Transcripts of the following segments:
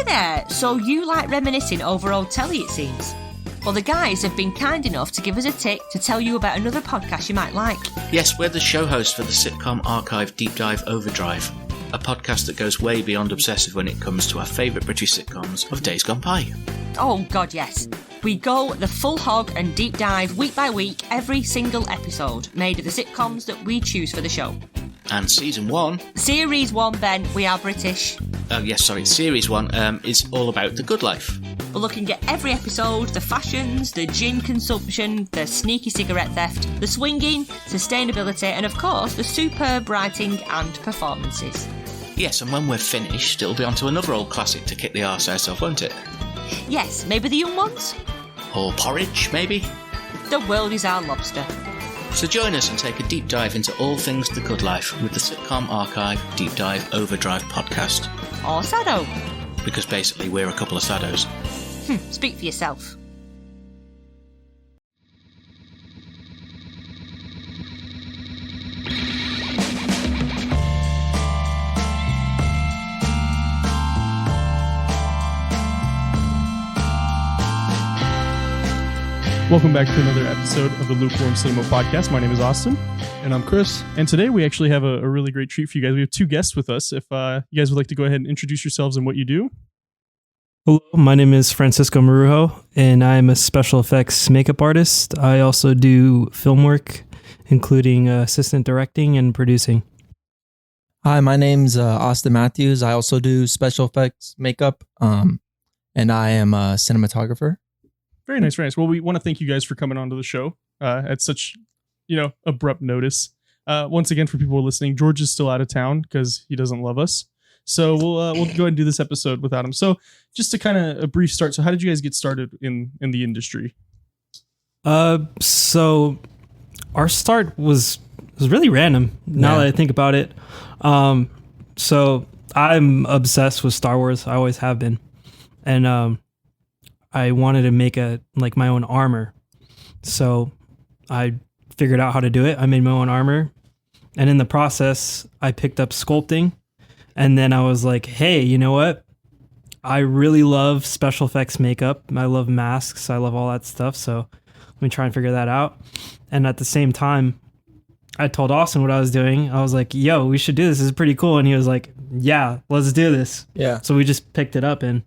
there, so you like reminiscing over old telly, it seems. Well, the guys have been kind enough to give us a tick to tell you about another podcast you might like. Yes, we're the show host for the Sitcom Archive Deep Dive Overdrive, a podcast that goes way beyond obsessive when it comes to our favourite British sitcoms of days gone by. Oh god, yes. We go the full hog and deep dive week by week, every single episode, made of the sitcoms that we choose for the show. And Season 1... Series 1, Ben, we are British. Oh yes, sorry, Series 1 is all about the good life. We're looking at every episode, the fashions, the gin consumption, the sneaky cigarette theft, the swinging, sustainability, and of course, the superb writing and performances. Yes, and when we're finished, it'll be on to another old classic to kick the arse out of, won't it? Yes, maybe the young ones? Or porridge, maybe? The world is our lobster. So join us and take a deep dive into all things the good life with the Sitcom Archive Deep Dive Overdrive podcast. Or Sado. Because basically we're a couple of saddos. Speak for yourself. Welcome back to another episode of the Lukewarm Cinema Podcast. My name is Austin. And I'm Chris. And today we actually have a really great treat for you guys. We have two guests with us. If you guys would like to go ahead and introduce yourselves and what you do. Hello, my name is Fransisco Marrujo, and I'm a special effects makeup artist. I also do film work, including assistant directing and producing. Hi, my name's Austin Mathews. I also do special effects makeup, and I am a cinematographer. Very nice, very nice. Well, we want to thank you guys for coming onto the show at such, abrupt notice. Once again, for people listening, George is still out of town because he doesn't love us. So we'll go ahead and do this episode without him. So just to kind of a brief start. So how did you guys get started in the industry? So our start was really random now that I think about it. So I'm obsessed with Star Wars. I always have been. And I wanted to make my own armor. So I figured out how to do it. I made my own armor. And in the process, I picked up sculpting. And then I was like, hey, you know what? I really love special effects makeup. I love masks. I love all that stuff. So let me try and figure that out. And at the same time, I told Austin what I was doing. I was like, yo, we should do this. This is pretty cool. And he was like, yeah, let's do this. Yeah. So we just picked it up, and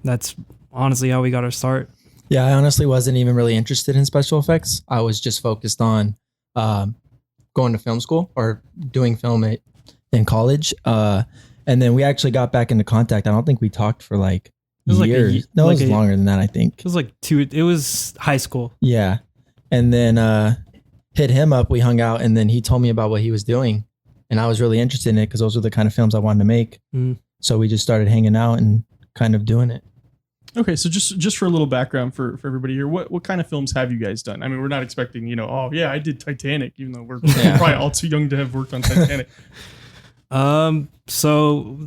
that's honestly how we got our start. Yeah, I honestly wasn't even really interested in special effects. I was just focused on going to film school or doing film in college. And then we actually got back into contact. I don't think we talked for years. No, it was longer than that, I think. It was it was high school. Yeah. And then hit him up. We hung out, and then he told me about what he was doing. And I was really interested in it because those were the kind of films I wanted to make. So we just started hanging out and kind of doing it. Okay, so just for a little background for everybody here, what kind of films have you guys done? I mean, we're not expecting, I did Titanic, even though we're probably all too young to have worked on Titanic. So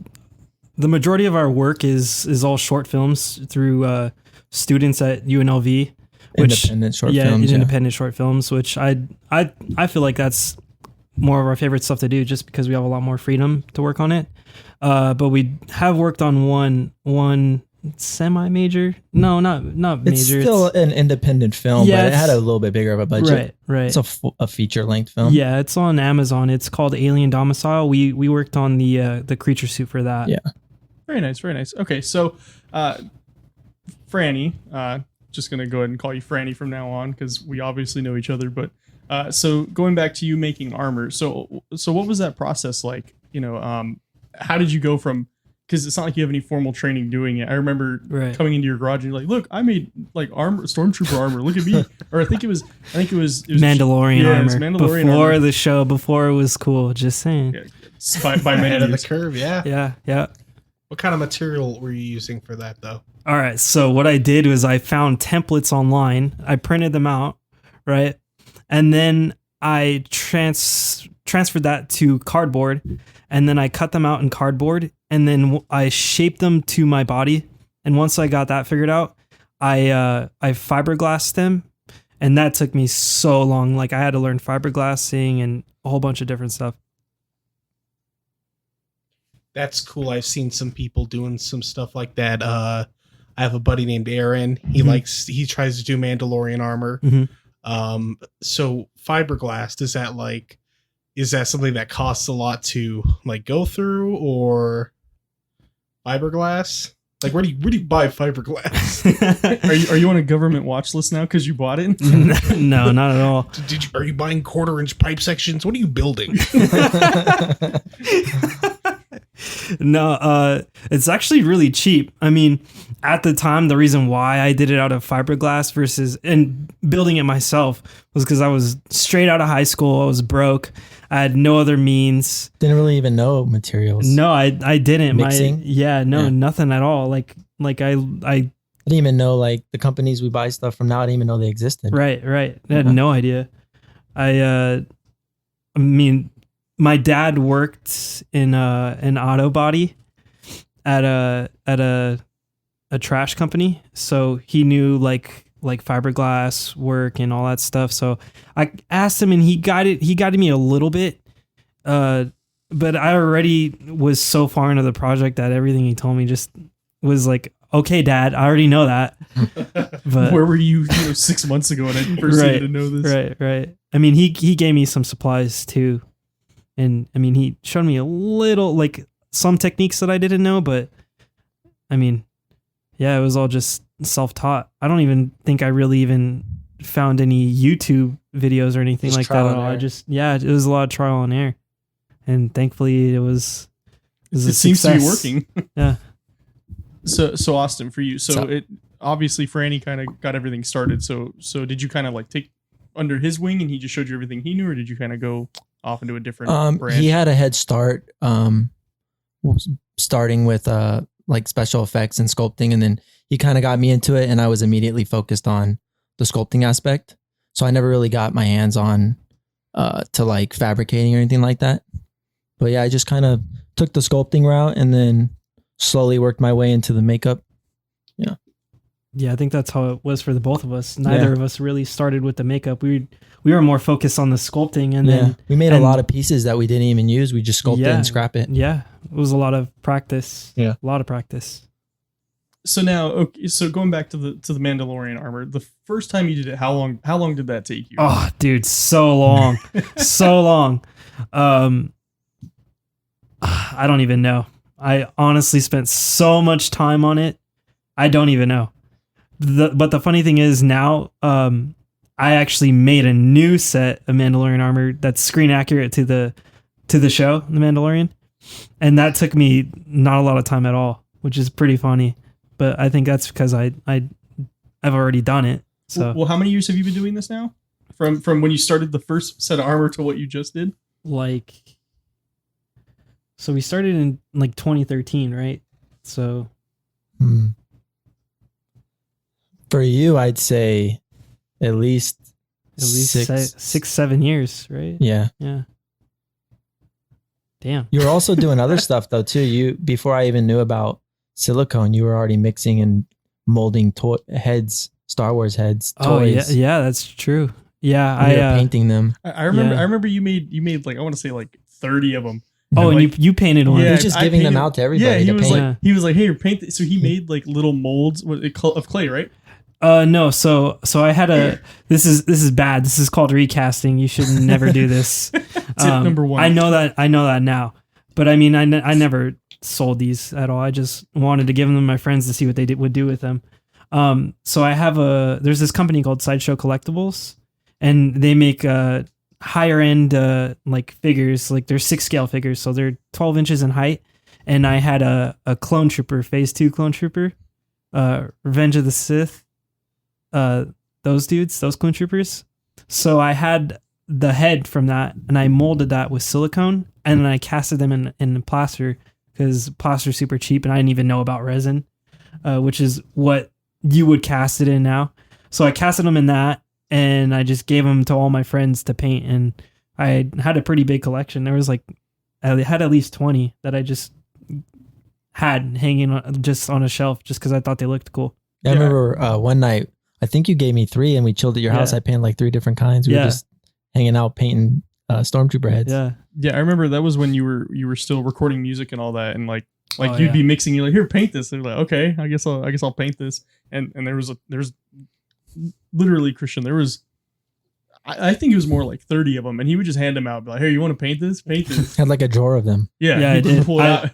the majority of our work is all short films through students at UNLV, which independent short films, which I feel like that's more of our favorite stuff to do, just because we have a lot more freedom to work on it. But we have worked on one semi-major. No, not major. It's still an independent film, but it had a little bit bigger of a budget. Right. It's a feature-length film. Yeah, it's on Amazon. It's called Alien Domicile. We worked on the creature suit for that. Yeah. Very nice, very nice. Okay, so Franny, just going to go ahead and call you Franny from now on because we obviously know each other. But so going back to you making armor, so what was that process like? How did you go from, because it's not like you have any formal training doing it. I remember coming into your garage and you're like, look, I made armor, stormtrooper armor. Look at me. Or I think it was Mandalorian armor. It was Mandalorian before armor. The show, before it was cool. Just saying. Yeah, by ahead of the curve, yeah. Yeah. What kind of material were you using for that, though? All right. So what I did was I found templates online. I printed them out, right? And then I transferred that to cardboard, and then I cut them out in cardboard, and then I shaped them to my body. And once I got that figured out, I fiberglassed them, and that took me so long. I had to learn fiberglassing and a whole bunch of different stuff. That's cool. I've seen some people doing some stuff like that. I have a buddy named Aaron. He tries to do Mandalorian armor. So fiberglass, is that something that costs a lot to like go through, or fiberglass? Like, where do you buy fiberglass? Are you on a government watch list now because you bought it? No, not at all. Are you buying 1/4-inch pipe sections? What are you building? No, it's actually really cheap. I mean, at the time, the reason why I did it out of fiberglass and building it myself was because I was straight out of high school. I was broke. I had no other means. Didn't really even know materials. No, I didn't. Mixing? Nothing at all. Like I didn't even know like the companies we buy stuff from now. I didn't even know they existed. Right. I had no idea. I mean, my dad worked in an auto body at a trash company, so he knew like fiberglass work and all that stuff. So I asked him, and he guided me a little bit. But I already was so far into the project that everything he told me just was like, okay, Dad, I already know that. But where were you 6 months ago when I first needed to know this? Right. I mean, he gave me some supplies too. And I mean, he showed me a little, like some techniques that I didn't know, but I mean, yeah, it was all just self-taught. I don't even think I really even found any YouTube videos or anything just like that at all. It was a lot of trial and error. And thankfully it seems to be working. Yeah. So Austin, for you, So- it obviously Franny kind of got everything started. So did you kind of like take under his wing and he just showed you everything he knew, or did you kind of go off into a different branch? He had a head start, starting with like special effects and sculpting, and then he kind of got me into it, and I was immediately focused on the sculpting aspect. So I never really got my hands on to like fabricating or anything like that. But yeah, I just kind of took the sculpting route and then slowly worked my way into the makeup. Yeah, I think that's how it was for the both of us. Neither of us really started with the makeup. We were more focused on the sculpting, and then we made a lot of pieces that we didn't even use. We just sculpted and scrap it. Yeah, it was a lot of practice. Yeah, a lot of practice. So now, okay, so going back to the Mandalorian armor, the first time you did it, how long did that take you? Oh, dude, so long, so long. I don't even know. I honestly spent so much time on it. I don't even know. But the funny thing is now, I actually made a new set of Mandalorian armor that's screen accurate to the show, The Mandalorian, and that took me not a lot of time at all, which is pretty funny. But I think that's because I've already done it. So well, how many years have you been doing this now? From when you started the first set of armor to what you just did? So we started in like 2013, right? So. For you, I'd say at least 6-7 years, right? Yeah. Damn. You were also doing other stuff though too. Before I even knew about silicone, you were already mixing and molding heads, Star Wars heads. Toys. Oh yeah, that's true. Yeah, I painting them. I remember. I remember you made like, I want to say like 30 of them. Oh, and you painted one. He was just giving them out to everybody. Yeah, he was like, hey, paint. So he made like little molds of clay, right? No, so I had this is bad. This is called recasting. You should never do this. Tip number 1. I know that now, but I mean, I never sold these at all. I just wanted to give them to my friends to see what they would do with them. So I have there's this company called Sideshow Collectibles, and they make higher end like figures. Like they're 6-scale figures, so they're 12 inches in height. And I had a clone trooper, Phase 2 clone trooper, Revenge of the Sith. Those clone troopers. So I had the head from that, and I molded that with silicone, and then I casted them in plaster, because plaster's super cheap, and I didn't even know about resin, which is what you would cast it in now. So I casted them in that, and I just gave them to all my friends to paint, and I had a pretty big collection. There was I had at least 20 that I just had hanging just on a shelf, just because I thought they looked cool. I remember one night, I think you gave me 3 and we chilled at your house. I painted like 3 different kinds. We were just hanging out painting stormtrooper heads. Yeah. Yeah, I remember that was when you were still recording music and all that, and like Oh, you'd yeah. be mixing. You're like, here, paint this. And they're like, okay, I guess I'll paint this. And there's literally, Christian, there was, I think it was more like 30 of them, and he would just hand them out, be like, hey, you want to paint this? Paint this. Had like a drawer of them. Yeah, Yeah, I he'd did. pull it out.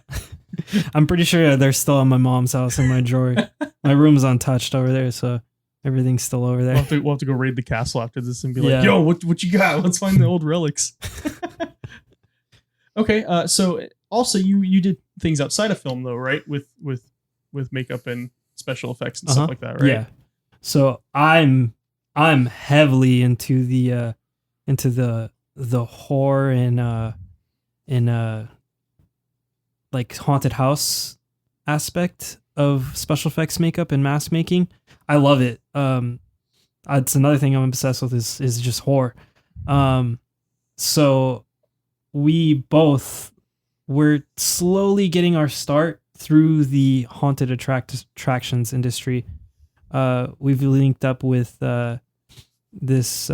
I'm pretty sure they're still in my mom's house in my drawer. My room's untouched over there, so everything's still over there. We'll have to go raid the castle after this and be like, Yeah. yo, what you got? Let's find the old relics. Okay, so also you did things outside of film though, right? With makeup and special effects and stuff like that, right? Yeah. So I'm heavily into the horror and like haunted house aspect of special effects makeup and mask making. I love it. It's another thing I'm obsessed with is just horror. So we're slowly getting our start through the haunted attractions industry. We've linked up with this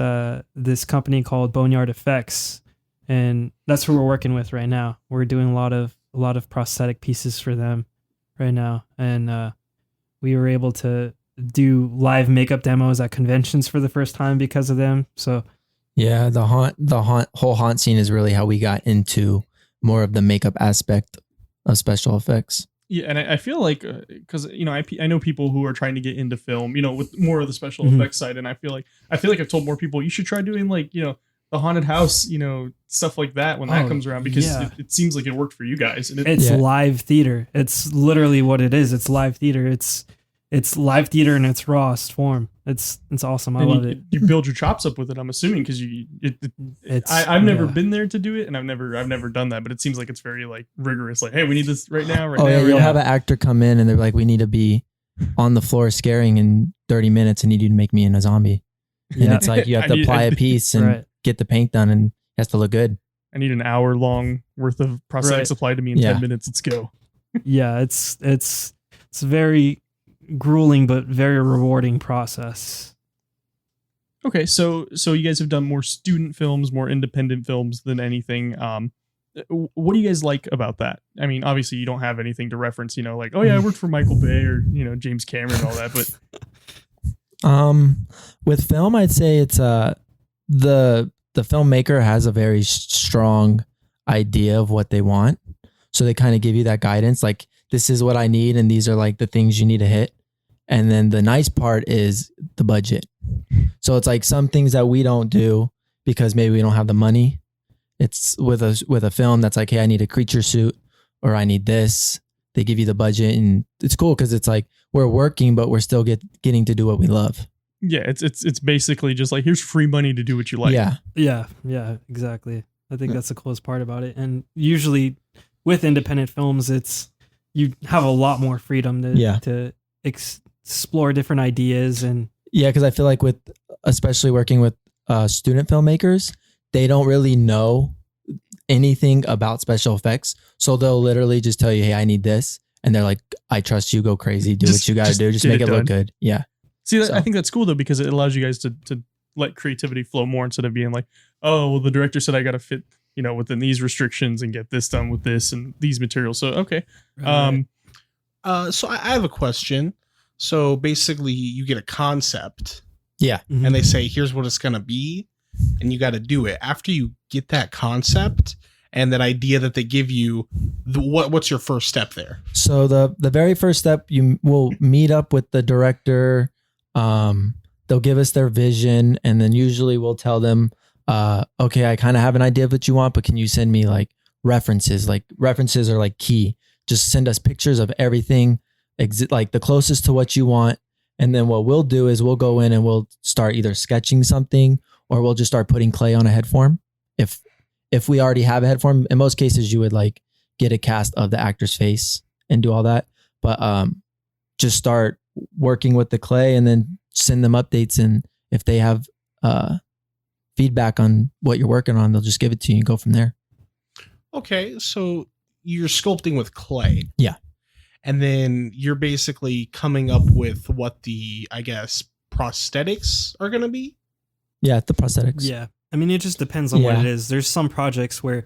company called Boneyard Effects, and that's who we're working with right now. We're doing a lot of prosthetic pieces for them right now, and we were able to do live makeup demos at conventions for the first time because of them. So Yeah, the whole haunt scene is really how we got into more of the makeup aspect of special effects. Yeah, and I feel like because I know people who are trying to get into film, with more of the special effects side, and I feel like I've told more people you should try doing like the haunted house, stuff like that when that comes around, because it seems like it worked for you guys. And it's live theater. It's literally what it is. It's live theater. It's live theater in its rawest form. It's awesome. I love it. You build your chops up with it, I'm assuming, because I've never been there to do it, and I've never done that, but it seems like it's very like rigorous. Like, hey, we need this right now. You'll have an actor come in and they're like, we need to be on the floor scaring in 30 minutes and need you to make me in a zombie. And it's like you have to apply a piece and get the paint done, and it has to look good. I need an hour long worth of prosthetics applied to me in 10 minutes. Let's go. Yeah, it's very grueling but very rewarding process. Okay, so you guys have done more student films, more independent films than anything. What do you guys like about that? I mean, obviously you don't have anything to reference, like, oh yeah, I worked for Michael Bay or James Cameron and all that, but with film, I'd say it's the filmmaker has a very strong idea of what they want, so they kind of give you that guidance, like, this is what I need, and these are like the things you need to hit. And then the nice part is the budget. So it's like some things that we don't do because maybe we don't have the money. It's with a film that's like, hey, I need a creature suit, or I need this. They give you the budget, and it's cool because it's like we're working, but we're still getting to do what we love. Yeah, it's basically just like, here's free money to do what you like. Yeah, exactly. I think that's the coolest part about it. And usually with independent films, you have a lot more freedom to explore different ideas. And because I feel like especially working with student filmmakers, they don't really know anything about special effects, so they'll literally just tell you, hey, I need this, and they're like, I trust you, go crazy, do what you gotta do, just make it look good. See, I think that's cool though, because it allows you guys to let creativity flow more, instead of being like, oh, well, the director said I gotta fit within these restrictions and get this done with this and these materials. So okay. Right. So I have a question. So basically you get a concept, Mm-hmm. and they say, here's what it's going to be, and you got to do it. After you get that concept and that idea that they give you, what's your first step there? So the very first step, you will meet up with the director. They'll give us their vision, and then usually we'll tell them, okay, I kind of have an idea of what you want, but can you send me like references? Like, references are like key. Just send us pictures of everything, like the closest to what you want. And then what we'll do is we'll go in and we'll start either sketching something, or we'll just start putting clay on a head form. If we already have a head form, in most cases you would like get a cast of the actor's face and do all that. But just start working with the clay and then send them updates. And if they have feedback on what you're working on, they'll just give it to you and go from there. Okay, so you're sculpting with clay. Yeah. And then you're basically coming up with what the, I guess, prosthetics are going to be. Yeah, the prosthetics. Yeah. I mean, it just depends on what Yeah. it is. There's some projects where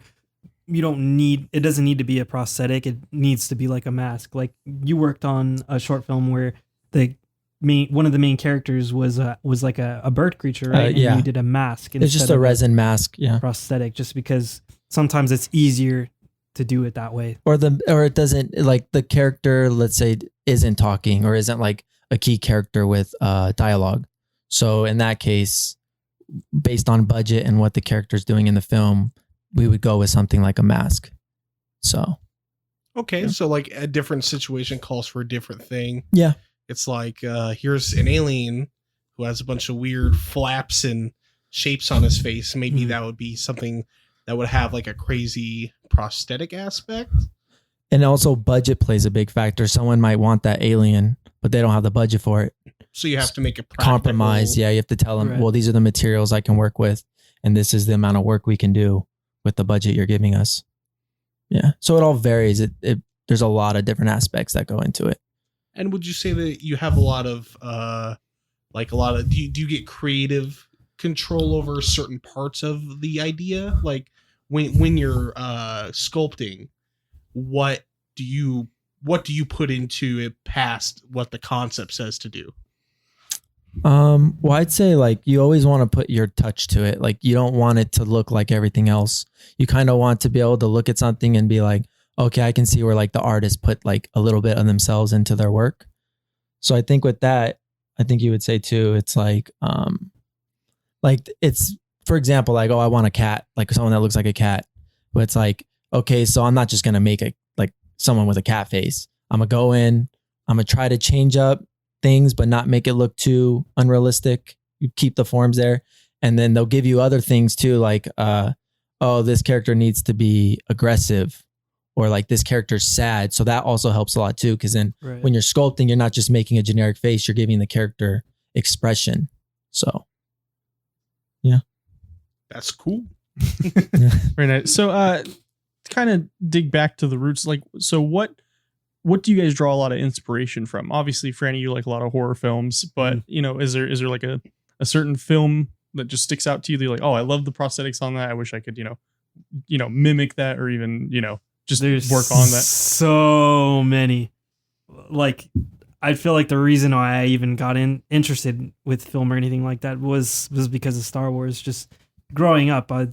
you don't need, it doesn't need to be a prosthetic. It needs to be like a mask. Like you worked on a short film where one of the main characters was like a bird creature, right? Yeah. And you did a mask. It's just instead a of resin mask. Yeah. prosthetic, just because sometimes it's easier to do it that way. Or it doesn't, like the character, let's say, isn't talking or isn't like a key character with dialogue. So in that case, based on budget and what the character's doing in the film, we would go with something like a mask. So Okay, so like a different situation calls for a different thing. yeah. It's like here's an alien who has a bunch of weird flaps and shapes on his face. Maybe that would be something that would have like a crazy prosthetic aspect. And also budget plays a big factor. Someone might want that alien, but they don't have the budget for it. So you have to make a practical Compromise. Yeah, you have to tell them, Right. well, these are the materials I can work with, and this is the amount of work we can do with the budget you're giving us. Yeah. So it all varies. There's a lot of different aspects that go into it. And would you say that you have a lot of do you get creative control over certain parts of the idea? Like when you're sculpting, what do you put into it past what the concept says to do? Well, I'd say like you always want to put your touch to it. Like you don't want it to look like everything else. You kind of want to be able to look at something and be like, okay, I can see where like the artist put like a little bit of themselves into their work. So I think with that, I think you would say too, it's like it's, for example, like, oh, I want a cat, like someone that looks like a cat. But it's like, okay, so I'm not just going to make it like someone with a cat face. I'm going to go in, I'm going to try to change up things, but not make it look too unrealistic. You keep the forms there. And then they'll give you other things too, like, oh, this character needs to be aggressive, or like this character's sad. So that also helps a lot too. Cause then Right. when you're sculpting, you're not just making a generic face, you're giving the character expression. So That's cool. Very nice. So, to kind of dig back to the roots, like, so what do you guys draw a lot of inspiration from? Obviously, Franny, you like a lot of horror films, but you know, is there like a certain film that just sticks out to you? That you're like, oh, I love the prosthetics on that. I wish I could, mimic that, or even, just work on that. So many. Like, I feel like the reason why I even got interested with film or anything like that was because of Star Wars. Just growing up, I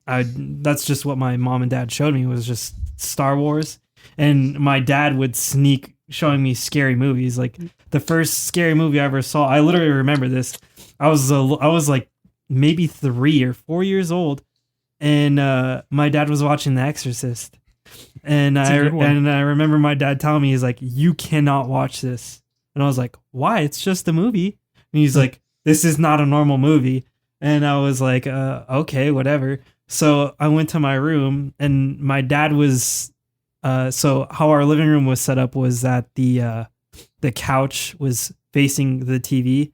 that's just what my mom and dad showed me, was just Star Wars. And my dad would sneak showing me scary movies. Like the first scary movie I ever saw, I literally remember this. I was like maybe 3 or 4 years old, and my dad was watching The Exorcist. And I remember my dad telling me, he's like, you cannot watch this. And I was like, why? It's just a movie. And he's like, this is not a normal movie. And I was like, okay, whatever. So I went to my room, and my dad was, so how our living room was set up was that the couch was facing the TV,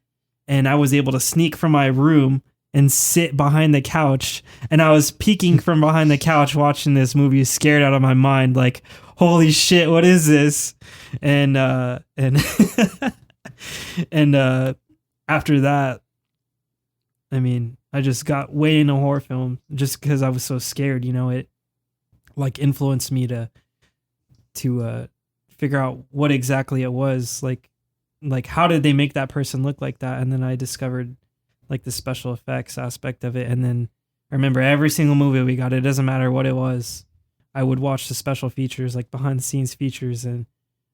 and I was able to sneak from my room and sit behind the couch, and I was peeking from behind the couch watching this movie, scared out of my mind, like, holy shit, what is this? And and after that, I mean, I just got way into horror film just because I was so scared. It like influenced me to figure out what exactly it was, like how did they make that person look like that? And then I discovered like the special effects aspect of it. And then I remember every single movie we got, it doesn't matter what it was, I would watch the special features, like behind the scenes features, and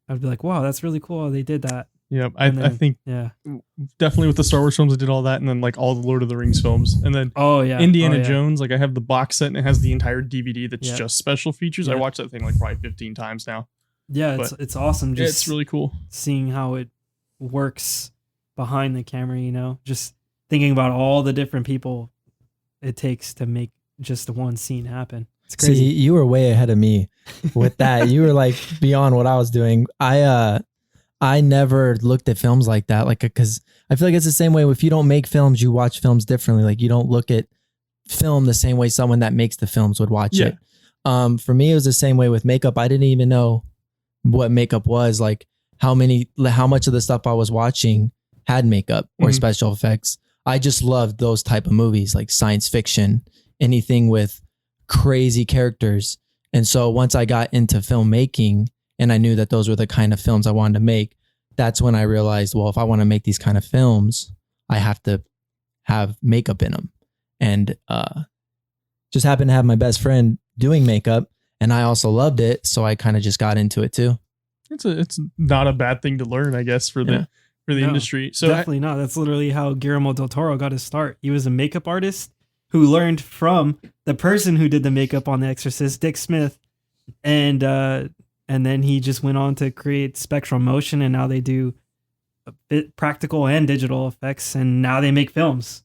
I'd be like, wow, that's really cool how they did that. Yeah, I think definitely with the Star Wars films, I did all that, and then like all the Lord of the Rings films, and then Indiana Jones. Like I have the box set, and it has the entire DVD that's just special features. I watched that thing like probably 15 times now. Yeah, it's awesome. Just it's really cool seeing how it works behind the camera. Just thinking about all the different people it takes to make just one scene happen. It's crazy. See, you were way ahead of me with that. You were like beyond what I was doing. I never looked at films like that, like, because I feel like it's the same way. If you don't make films, you watch films differently. Like you don't look at film the same way someone that makes the films would watch it. For me, it was the same way with makeup. I didn't even know what makeup was, like how much of the stuff I was watching had makeup or special effects. I just loved those type of movies, like science fiction, anything with crazy characters. And so once I got into filmmaking and I knew that those were the kind of films I wanted to make, that's when I realized, well, if I want to make these kind of films, I have to have makeup in them. And just happened to have my best friend doing makeup, and I also loved it, so I kind of just got into it too. It's not a bad thing to learn, I guess, for the industry. So definitely not. That's literally how Guillermo del Toro got his start. He was a makeup artist who learned from the person who did the makeup on The Exorcist, Dick Smith, and then he just went on to create Spectral Motion, and now they do practical and digital effects, and now they make films.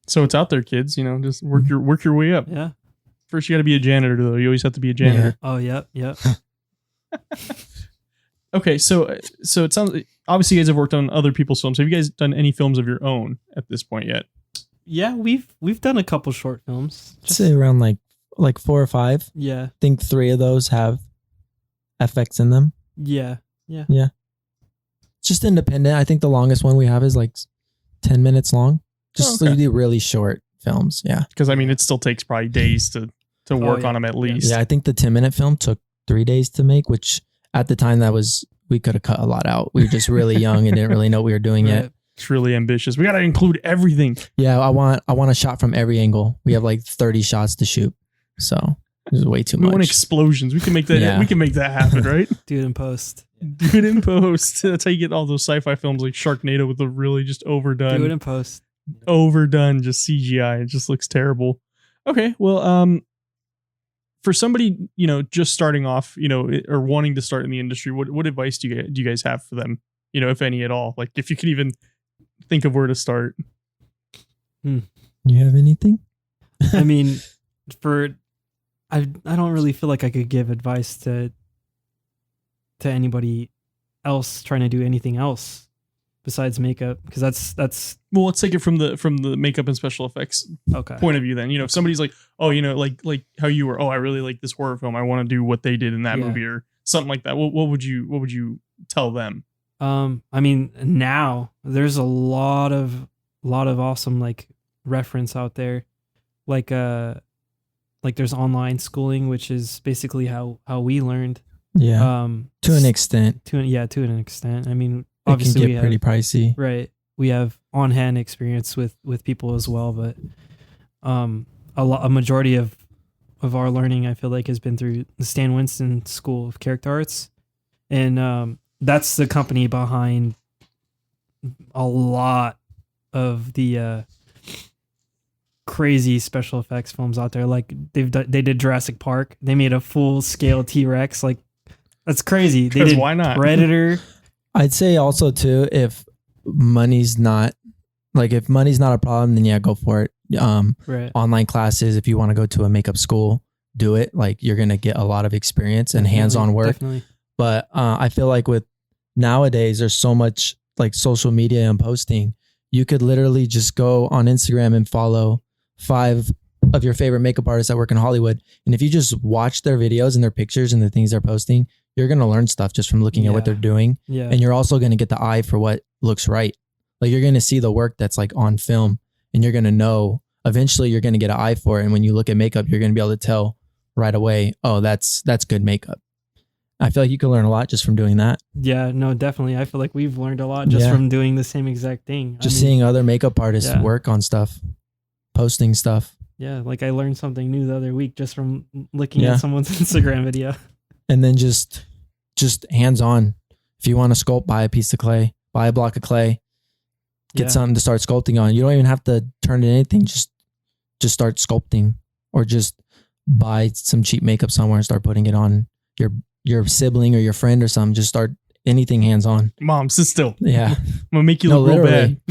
So it's out there, kids. Just work your way up. Yeah. First, you got to be a janitor, though. You always have to be a janitor. Oh, yep. Okay, so it sounds obviously you guys have worked on other people's films. Have you guys done any films of your own at this point yet? Yeah, we've done a couple short films. I'd say around like 4 or 5. Yeah. I think 3 of those have FX in them. Yeah. It's just independent. I think the longest one we have is like 10 minutes long. Just really short films. Yeah. Because it still takes probably days to work on them at least. Yeah, I think the 10-minute film took 3 days to make, which at the time we could have cut a lot out. We were just really young and didn't really know what we were doing yet. It's really ambitious. We got to include everything. Yeah, I want a shot from every angle. We have like 30 shots to shoot. So this is way too much. We want explosions. We can make that. We can make that happen, right? Do it in post. Do it in post. That's how you get all those sci-fi films like Sharknado with the really just overdone. Do it in post. Overdone, just CGI. It just looks terrible. Okay, well, for somebody just starting off, or wanting to start in the industry, what advice do you guys have for them? If any at all. Like if you could even think of where to start. You have anything? I mean, I don't really feel like I could give advice to anybody else trying to do anything else besides makeup, because that's well, let's take it from the makeup and special effects point of view then. If somebody's like, oh, like how you were, oh, I really like this horror film, I want to do what they did in that movie or something like that. What would you tell them? Now there's a lot of awesome like reference out there, like there's online schooling, which is basically how we learned. Yeah. To an extent. To an extent. Obviously, it can get pretty pricey. Right. We have on-hand experience with people as well, but a majority of our learning, I feel like, has been through the Stan Winston School of Character Arts, and that's the company behind a lot of the crazy special effects films out there. Like they did Jurassic Park. They made a full-scale T-Rex. Like that's crazy. They did why not? Predator. I'd say also too, if money's not a problem, then go for it. Right. Online classes, if you want to go to a makeup school, do it. Like you're going to get a lot of experience and hands-on work. Definitely. But I feel like with nowadays, there's so much like social media and posting. You could literally just go on Instagram and follow 5 of your favorite makeup artists that work in Hollywood. And if you just watch their videos and their pictures and the things they're posting, you're going to learn stuff just from looking at what they're doing. Yeah. And you're also going to get the eye for what looks right. Like you're going to see the work that's like on film, and you're going to know, eventually you're going to get an eye for it. And when you look at makeup, you're going to be able to tell right away, oh, that's good makeup. I feel like you can learn a lot just from doing that. Yeah, no, definitely. I feel like we've learned a lot just from doing the same exact thing. Seeing other makeup artists work on stuff, posting stuff. Yeah, like I learned something new the other week just from looking at someone's Instagram video. And then just hands-on. If you want to sculpt, buy a piece of clay, buy a block of clay, get something to start sculpting on. You don't even have to turn it into anything. Just start sculpting, or just buy some cheap makeup somewhere and start putting it on your sibling or your friend or something. Just start anything hands-on. Mom, sit still. Yeah. I'm gonna make you look real bad.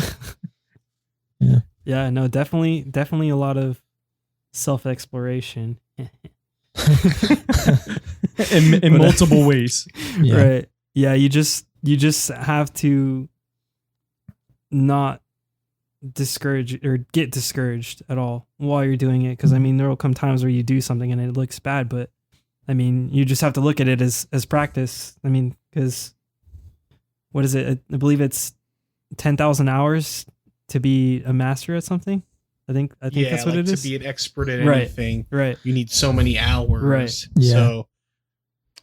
Yeah. Yeah, no, definitely a lot of self-exploration. in multiple ways. Yeah. Right. Yeah, you just have to not discourage or get discouraged at all while you're doing it, because there will come times where you do something and it looks bad, but you just have to look at it as practice. Because what is it? I believe it's 10,000 hours to be a master at something. I think that's what it is. To be an expert at Right. anything, Right. you need so many hours. Right. Yeah. So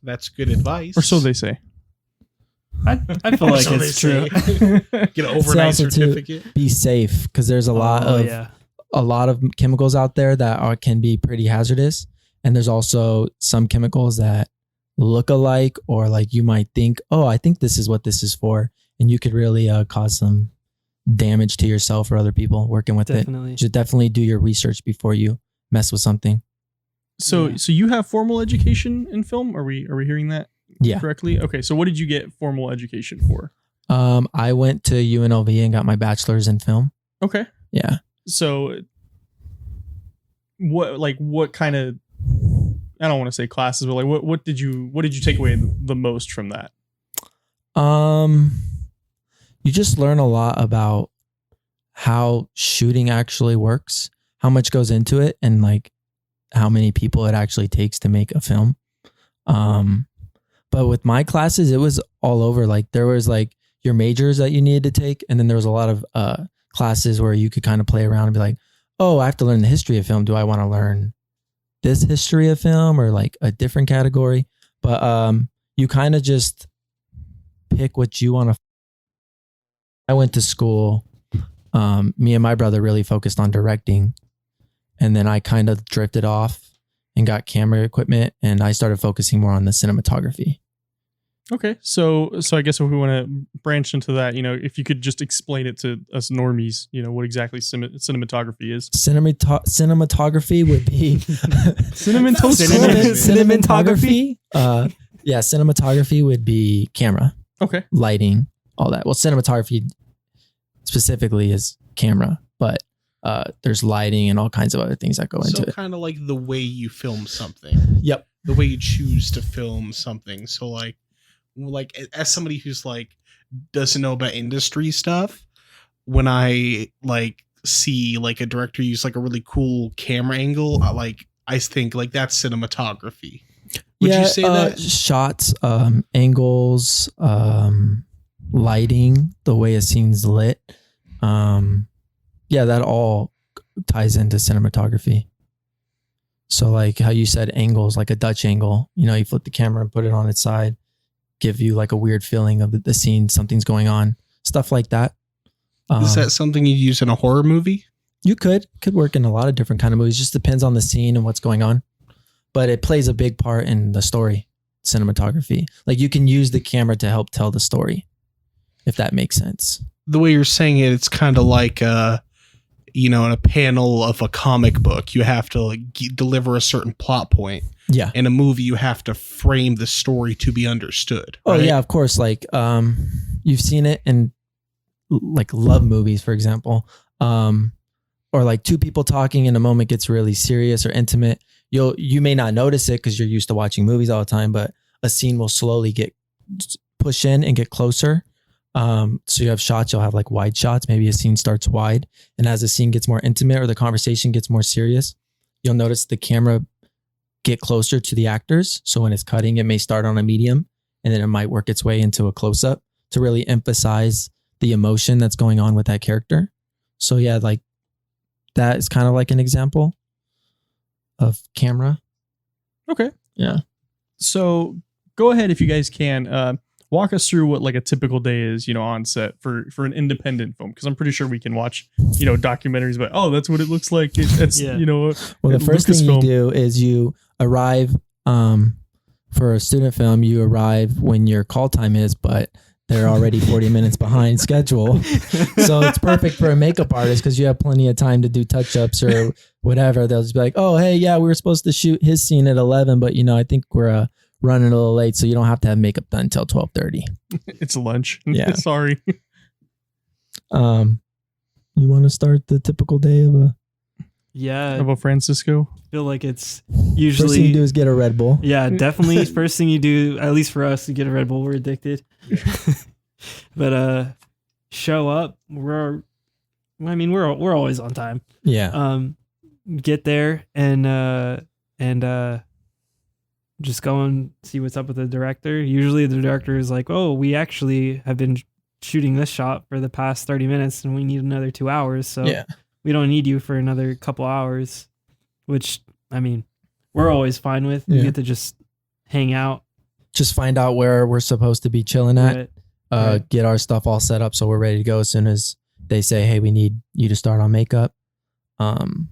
that's good advice. Or so they say. I feel like So it's they true. say. Get an overnight also, too, certificate. Be safe, because there's a lot of chemicals out there that can be pretty hazardous, and there's also some chemicals that look alike, or like you might think, oh, I think this is what this is for, and you could really cause some damage to yourself or other people working with it. You should definitely do your research before you mess with something. So you have formal education in film? Are we hearing that correctly? Okay, so what did you get formal education for? I went to UNLV and got my bachelor's in film. Okay. Yeah. So what kind of, I don't want to say classes, but like what did you take away the most from that? You just learn a lot about how shooting actually works, how much goes into it, and like how many people it actually takes to make a film. But with my classes, it was all over. Like there was like your majors that you needed to take, and then there was a lot of classes where you could kind of play around and be like, oh, I have to learn the history of film. Do I want to learn this history of film or like a different category? But you kind of just pick what you want to. I went to school. Me and my brother really focused on directing, and then I kind of drifted off and got camera equipment, and I started focusing more on the cinematography. Okay, so I guess if we want to branch into that, if you could just explain it to us normies, what exactly cinematography is. Cinematography would be Cinematography. Cinematography would be camera. Okay. Lighting, all that. Well, cinematography specifically is camera, but there's lighting and all kinds of other things that go into it. So kind of like the way you film something. Yep. The way you choose to film something. So like as somebody who's like doesn't know about industry stuff, when I like see like a director use like a really cool camera angle, I think like that's cinematography. Would you say that? Shots, angles, lighting, the way a scene's lit. That all ties into cinematography. So like how you said angles, like a Dutch angle, you flip the camera and put it on its side, give you like a weird feeling of the scene, something's going on, stuff like that. Is that something you'd use in a horror movie? You could work in a lot of different kind of movies. Just depends on the scene and what's going on. But it plays a big part in the story, cinematography. Like you can use the camera to help tell the story, if that makes sense. The way you're saying it, it's kind of like, in a panel of a comic book, you have to like deliver a certain plot point. Yeah. In a movie, you have to frame the story to be understood. Right? Oh yeah, of course. Like you've seen it in like love movies, for example, or like two people talking and a moment gets really serious or intimate. You may not notice it because you're used to watching movies all the time, but a scene will slowly push in and get closer. So you have shots, you'll have like wide shots. Maybe a scene starts wide, and as the scene gets more intimate or the conversation gets more serious, you'll notice the camera get closer to the actors. So when it's cutting, it may start on a medium and then it might work its way into a close-up to really emphasize the emotion that's going on with that character. So yeah, like that is kind of like an example of camera. Okay. Yeah. So go ahead if you guys can walk us through what like a typical day is, on set for an independent film. Cause I'm pretty sure we can watch, documentaries about, oh, that's what it looks like. That's, Well, the first thing you do is you arrive, for a student film, you arrive when your call time is, but they're already 40 minutes behind schedule. So it's perfect for a makeup artist because you have plenty of time to do touch-ups or whatever. They'll just be like, oh, hey, yeah, we were supposed to shoot his scene at 11, but I think we're running a little late, so you don't have to have makeup done until 12:30. It's lunch. Yeah. Sorry. You want to start the typical day of a Fransisco? I feel like it's usually first thing you do is get a Red Bull. Yeah, definitely. First thing you do, at least for us, to get a Red Bull, we're addicted. But show up. We're always on time. Yeah. Get there and just go and see what's up with the director. Usually the director is like, oh, we actually have been shooting this shot for the past 30 minutes and we need another 2 hours. So we don't need you for another couple hours, which, I mean, we're always fine with. We get to just hang out. Just find out where we're supposed to be chilling at. Get our stuff all set up so we're ready to go as soon as they say, hey, we need you to start on makeup. Hang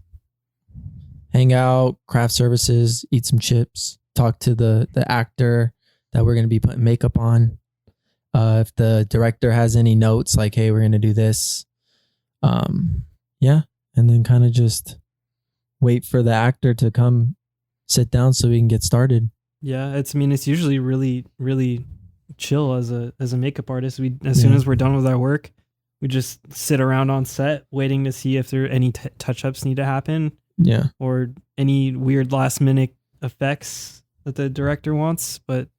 out, craft services, eat some chips, talk to the actor that we're going to be putting makeup on. If the director has any notes like, hey, we're going to do this. And then kind of just wait for the actor to come sit down so we can get started. Yeah, it's usually really, really chill as a makeup artist. As soon as we're done with our work, we just sit around on set waiting to see if there are any touch-ups need to happen. Yeah. Or any weird last minute effects that the director wants. But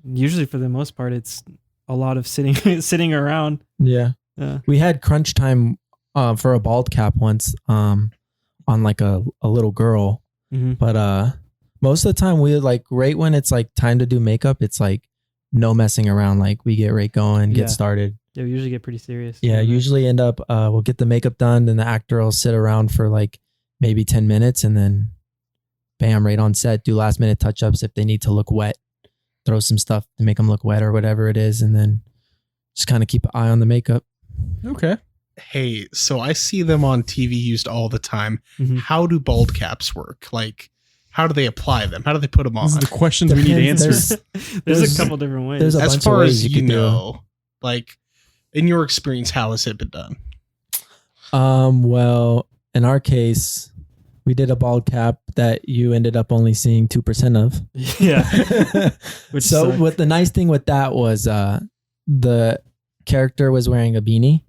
usually for the most part, it's a lot of sitting around. Yeah. We had crunch time for a bald cap once on like a little girl. Mm-hmm. But most of the time we like right when it's like time to do makeup, it's like no messing around. Like we get right going, get started. Yeah, we usually get pretty serious. Yeah, usually end up we'll get the makeup done, then the actor will sit around for like maybe 10 minutes and then bam, right on set, do last minute touch-ups if they need to look wet, throw some stuff to make them look wet or whatever it is, and then just kind of keep an eye on the makeup. Okay. Hey, so I see them on TV used all the time. Mm-hmm. How do bald caps work? Like, how do they apply them? How do they put them on? These are the questions we need answered. There's a couple different ways. There's a as bunch far of ways as you know, like in your experience, how has it been done? Well, in our case, we did a bald cap that you ended up only seeing 2% of. Yeah. What the nice thing with that was the character was wearing a beanie,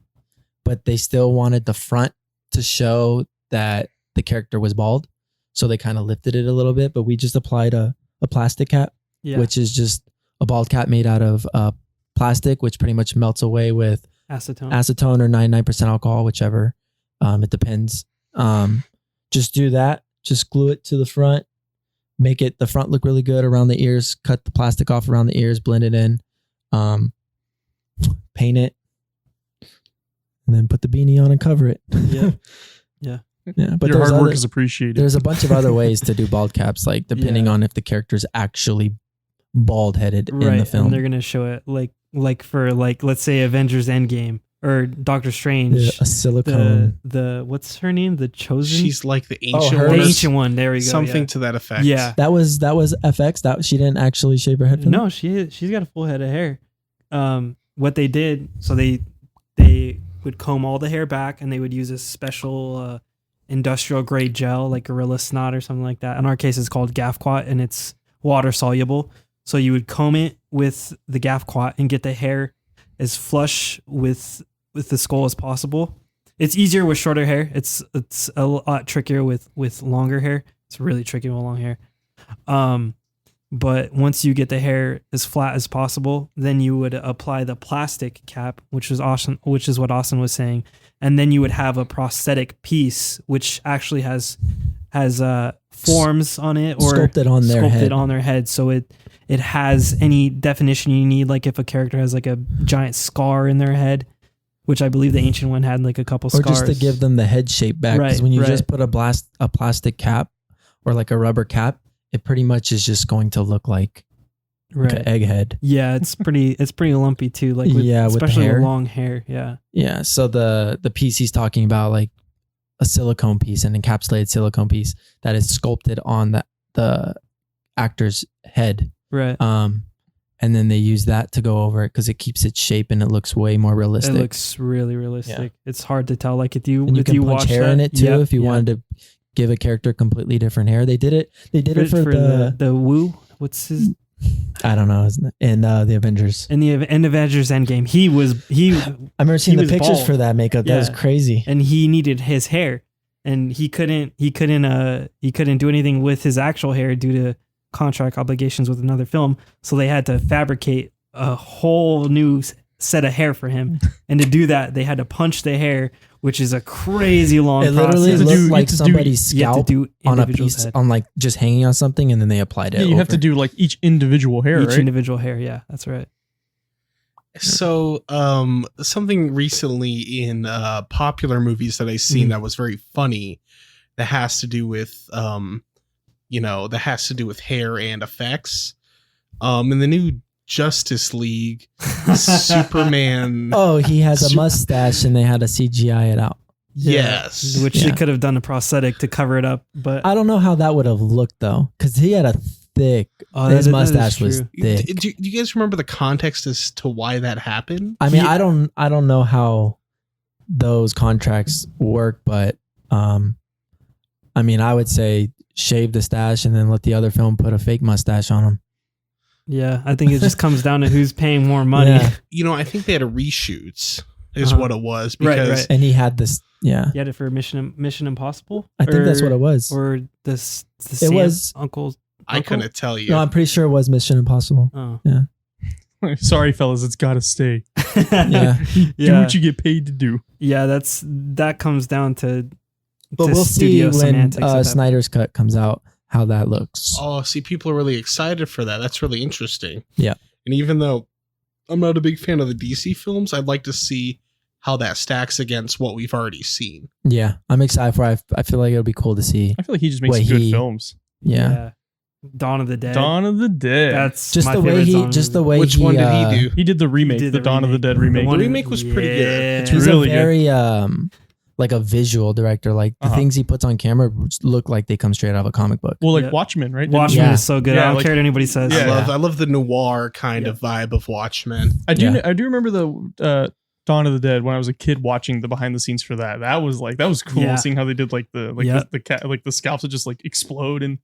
but they still wanted the front to show that the character was bald. So they kind of lifted it a little bit, but we just applied a plastic cap, which is just a bald cap made out of plastic, which pretty much melts away with acetone or 99% alcohol, whichever. It depends. Just do that. Just glue it to the front. Make the front look really good around the ears. Cut the plastic off around the ears. Blend it in. Paint it. And then put the beanie on and cover it. Yeah. Yeah. But your hard work is appreciated. There's a bunch of other ways to do bald caps, like depending on if the character's actually bald headed in the film. And they're gonna show it like for let's say Avengers Endgame or Doctor Strange. A silicone. The what's her name? The Chosen. She's like the ancient one. The ancient one. There we go. Something to that effect. Yeah. That was FX. That she didn't actually shave her head. No, she's got a full head of hair. What they did, so they would comb all the hair back and they would use a special industrial grade gel like Gorilla Snot or something like that. In our case, it's called Gaffquat and it's water soluble. So you would comb it with the Gaffquat and get the hair as flush with the skull as possible. It's easier with shorter hair. It's a lot trickier with longer hair. It's really tricky with long hair. But once you get the hair as flat as possible, then you would apply the plastic cap, which is what Austin was saying, and then you would have a prosthetic piece, which actually has forms on it or sculpted on their head. So it has any definition you need, like if a character has like a giant scar in their head, which I believe the ancient one had like a couple scars. Or just to give them the head shape back. Because when you just put a plastic cap or like a rubber cap, it pretty much is just going to look like an egghead. Yeah, it's pretty lumpy too. Like especially with long hair. Yeah. Yeah. So the piece he's talking about, like a silicone piece, an encapsulated silicone piece that is sculpted on the actor's head. Right. And then they use that to go over it because it keeps its shape and it looks way more realistic. It looks really realistic. Yeah. It's hard to tell. Like if you can watch punch hair in it too, if you wanted to give a character completely different hair. They did it for the Wu. What's his? I don't know. In the Avengers. In Avengers Endgame, I remember seeing the pictures bald for that makeup. That was crazy. And he needed his hair, and he couldn't do anything with his actual hair due to contract obligations with another film. So they had to fabricate a whole new set of hair for him, and to do that, they had to punch the hair, which is a crazy long process. It literally looked like somebody's scalp on a piece, on like just hanging on something, and then they applied it. Yeah, you have to do like each individual hair, individual hair, yeah, that's right. So, something recently in popular movies that I seen that was very funny, that has to do with that has to do with hair and effects. In the new Justice League, Superman. Oh, he has a mustache, and they had to CGI it out. Yes, which they could have done a prosthetic to cover it up, but I don't know how that would have looked though, because he had a thick. His mustache was thick. Do you guys remember the context as to why that happened? I mean, I don't know how those contracts work, but I mean, I would say shave the stash and then let the other film put a fake mustache on him. Yeah, I think it just comes down to who's paying more money. Yeah. I think they had a reshoots is what it was, because right. And he had this. Yeah, you had it for Mission Impossible. I think that's what it was. Or this. It was Uncle. I couldn't tell you. No, I'm pretty sure it was Mission Impossible. Oh. Yeah. Sorry, fellas, it's got to stay. Yeah. Do what you get paid to do. Yeah, that comes down to. But we'll see when semantics Snyder's Cut comes out how that looks. Oh, see, people are really excited for that. That's really interesting. Yeah. And even though I'm not a big fan of the DC films, I'd like to see how that stacks against what we've already seen. Yeah, I'm excited for it. I feel like it'll be cool to see. I feel like he just makes good films. Yeah. Dawn of the Dead. Dawn of the Dead. That's just my the way favorite he. Which one did he do? He did the remake, the Dawn of the Dead remake. The remake was pretty good. It's He's really a very good. Like a visual director. Like the things he puts on camera look like they come straight out of a comic book. Well, like Watchmen, right? Watchmen is so good. Yeah, I don't care what anybody says. Yeah. I love the noir kind of vibe of Watchmen. I do remember the Dawn of the Dead when I was a kid watching the behind the scenes for that. That was cool, Yeah. seeing how they did the scalps would just like explode and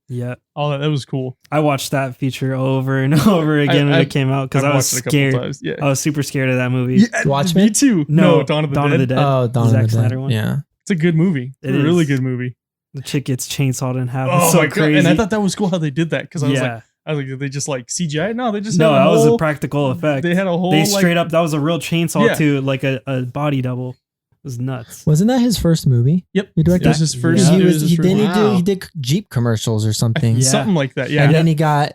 all that. That was cool. I watched that feature over and over again when it came out because I was scared. Yeah. I was super scared of that movie. Watchmen? Me too. No, Dawn of the Dead. Oh, Dawn of the Dead. Snyder one. Yeah. It's a good movie. It's a really good movie. The chick gets chainsawed in half. Oh It's so my crazy. God. And I thought that was cool how they did that because I was like, did they just like CGI? No, they just that had was a practical effect. They had a whole. They straight up. That was a real chainsaw too, like a body double. It was nuts. Wasn't that his first movie? Yep, he directed. That was his first. He did Jeep commercials or something. Something like that. Yeah, and then he got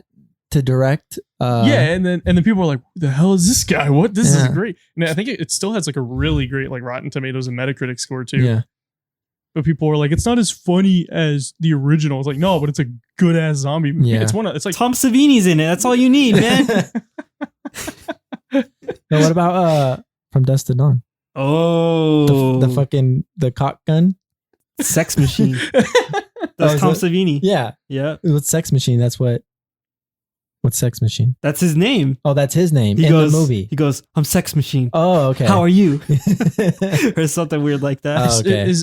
to direct. And then people were like, "Who the hell is this guy? What? This is great." And I think it still has like a really great like Rotten Tomatoes and Metacritic score too. Yeah. But people were like, it's not as funny as the original. It's like, no, but it's a good ass zombie movie. Yeah. It's like Tom Savini's in it. That's all you need, man. Now, what about From Dusk to Dawn? Oh, the fucking cock gun, Sex Machine. That's Tom Savini. Yeah, With Sex Machine, what's Sex Machine? That's his name. Oh, that's his name the movie. He goes, "I'm Sex Machine." Oh, okay. How are you? Or something weird like that. Oh, okay.